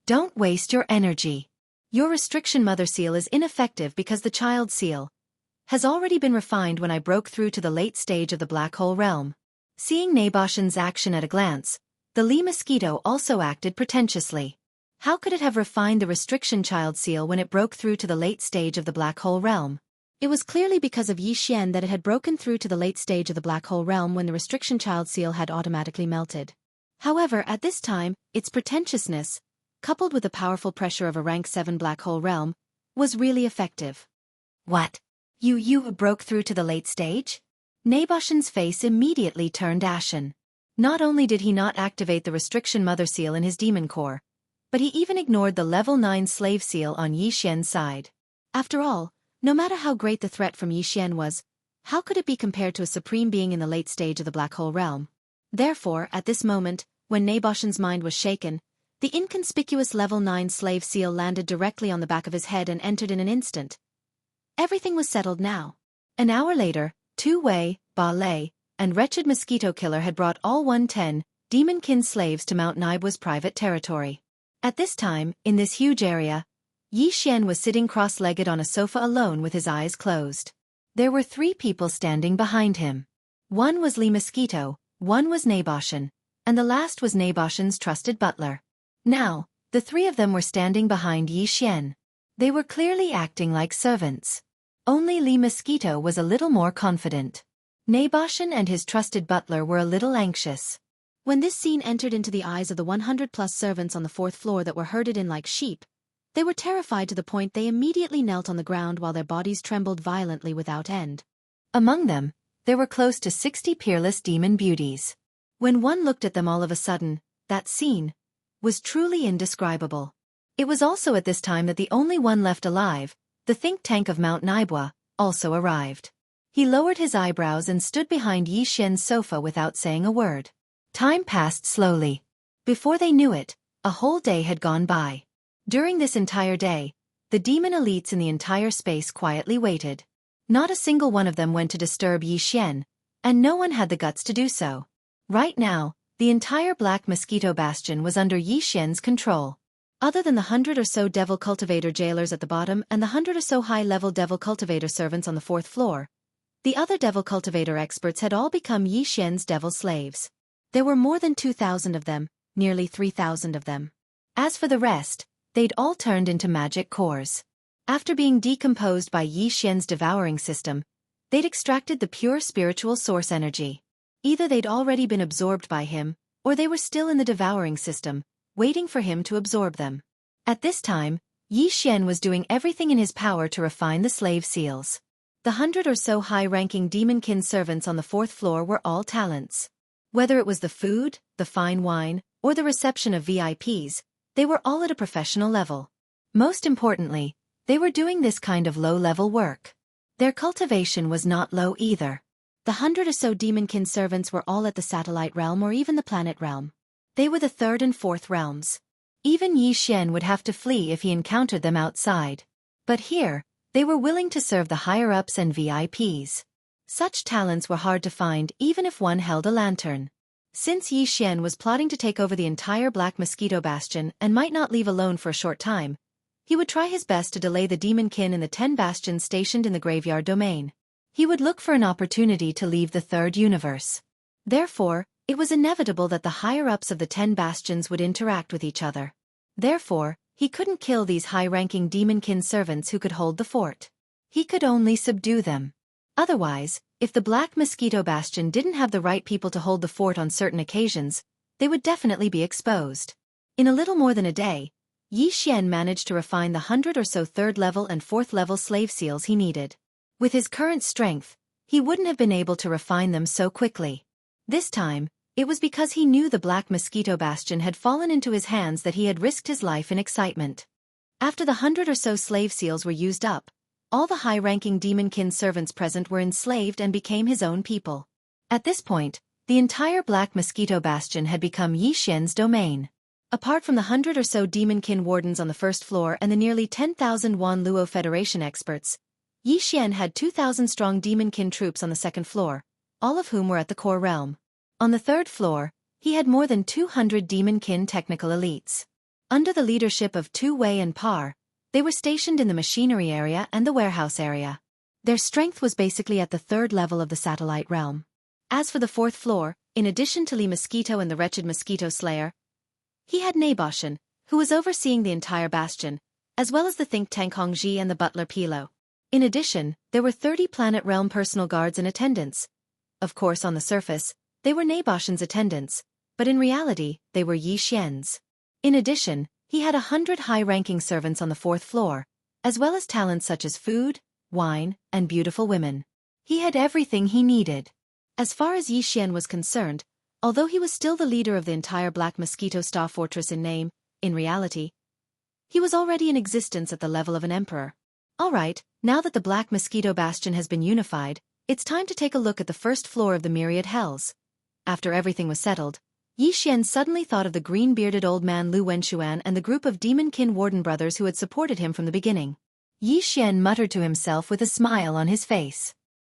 Don't waste your energy. Your restriction mother seal is ineffective because the child seal has already been refined when I broke through to the late stage of the black hole realm. Seeing Naboshin's action at a glance, the Lee mosquito also acted pretentiously. How could it have refined the restriction child seal when it broke through to the late stage of the black hole realm? It was clearly because of Yixian that it had broken through to the late stage of the black hole realm when the restriction child seal had automatically melted. However, at this time, its pretentiousness, coupled with the powerful pressure of a rank 7 black hole realm, was really effective. What? You broke through to the late stage? Naboshin's face immediately turned ashen. Not only did he not activate the restriction mother seal in his demon core, but he even ignored the level 9 slave seal on Yixian's side. After all, no matter how great the threat from Yixian was, how could it be compared to a supreme being in the late stage of the black hole realm? Therefore, at this moment, when Naboshin's mind was shaken, the inconspicuous level 9 slave seal landed directly on the back of his head and entered in an instant. Everything was settled now. An hour later, Tu Wei, Ba Lei, and wretched mosquito killer had brought all 110 demon-kin slaves to Mount Naibua's private territory. At this time, in this huge area, Yixian was sitting cross-legged on a sofa alone with his eyes closed. There were 3 people standing behind him. One was Lee Mosquito, one was Naboshin, and the last was Naboshin's trusted butler. Now, the 3 of them were standing behind Yixian. They were clearly acting like servants. Only Lee Mosquito was a little more confident. Naboshin and his trusted butler were a little anxious. When this scene entered into the eyes of the 100-plus servants on the 4th floor that were herded in like sheep, they were terrified to the point they immediately knelt on the ground while their bodies trembled violently without end. Among them, there were close to 60 peerless demon beauties. When one looked at them all of a sudden, that scene was truly indescribable. It was also at this time that the only one left alive, the think tank of Mount Naibua, also arrived. He lowered his eyebrows and stood behind Yixian's sofa without saying a word. Time passed slowly. Before they knew it, a whole day had gone by. During this entire day, the demon elites in the entire space quietly waited. Not a single one of them went to disturb Yixian, and no one had the guts to do so. Right now, the entire Black Mosquito Bastion was under Yixian's control. Other than the 100 or so devil cultivator jailers at the bottom and the 100 or so high-level devil cultivator servants on the 4th floor, the other devil cultivator experts had all become Yixian's devil slaves. There were more than 2,000 of them, nearly 3,000 of them. As for the rest, they'd all turned into magic cores. After being decomposed by Yixian's devouring system, they'd extracted the pure spiritual source energy. Either they'd already been absorbed by him, or they were still in the devouring system, waiting for him to absorb them. At this time, Yixian was doing everything in his power to refine the slave seals. The 100 or so high-ranking demon-kin servants on the 4th floor were all talents. Whether it was the food, the fine wine, or the reception of VIPs, they were all at a professional level. Most importantly, they were doing this kind of low-level work. Their cultivation was not low either. The 100 or so demon-kin servants were all at the satellite realm or even the planet realm. They were the 3rd and 4th realms. Even Yixian would have to flee if he encountered them outside. But here, they were willing to serve the higher-ups and VIPs. Such talents were hard to find even if one held a lantern. Since Yixian was plotting to take over the entire Black Mosquito Bastion and might not leave alone for a short time, he would try his best to delay the demon-kin in the 10 bastions stationed in the graveyard domain. He would look for an opportunity to leave the 3rd universe. Therefore, it was inevitable that the higher-ups of the 10 bastions would interact with each other. Therefore, he couldn't kill these high-ranking demon-kin servants who could hold the fort. He could only subdue them. Otherwise, if the Black Mosquito Bastion didn't have the right people to hold the fort on certain occasions, they would definitely be exposed. In a little more than a day, Yixian managed to refine the 100 or so 3rd-level and 4th-level slave seals he needed. With his current strength, he wouldn't have been able to refine them so quickly. This time, it was because he knew the Black Mosquito Bastion had fallen into his hands that he had risked his life in excitement. After the 100 or so slave seals were used up, All the high-ranking demonkin servants present were enslaved and became his own people. At this point, the entire Black Mosquito Bastion had become Yi Xian's domain. Apart from the 100 or so demonkin wardens on the first floor and the nearly 10,000 Wan Luo Federation experts, Yi Xian had 2,000-strong demonkin troops on the second floor, all of whom were at the core realm. On the third floor, he had more than 200 demonkin technical elites. Under the leadership of Tu Wei and Par, they were stationed in the machinery area and the warehouse area. Their strength was basically at the third level of the satellite realm. As for the fourth floor, in addition to Li Mosquito and the wretched Mosquito Slayer, he had Naboshan, who was overseeing the entire bastion, as well as the think tank Hongji and the butler Pilo. In addition, there were 30 planet realm personal guards in attendance. Of course, on the surface, they were Naboshan's attendants, but in reality, they were Yi Xian's. In addition, he had 100 high-ranking servants on the fourth floor, as well as talents such as food, wine, and beautiful women. He had everything he needed. As far as Yi Xian was concerned, although he was still the leader of the entire Black Mosquito Star Fortress in name, in reality, he was already in existence at the level of an emperor. Alright, now that the Black Mosquito Bastion has been unified, it's time to take a look at the first floor of the Myriad Hells. After everything was settled, Yi Xian suddenly thought of the green-bearded old man Lu Wenxuan and the group of demonkin warden brothers who had supported him from the beginning. Yi Xian muttered to himself with a smile on his face.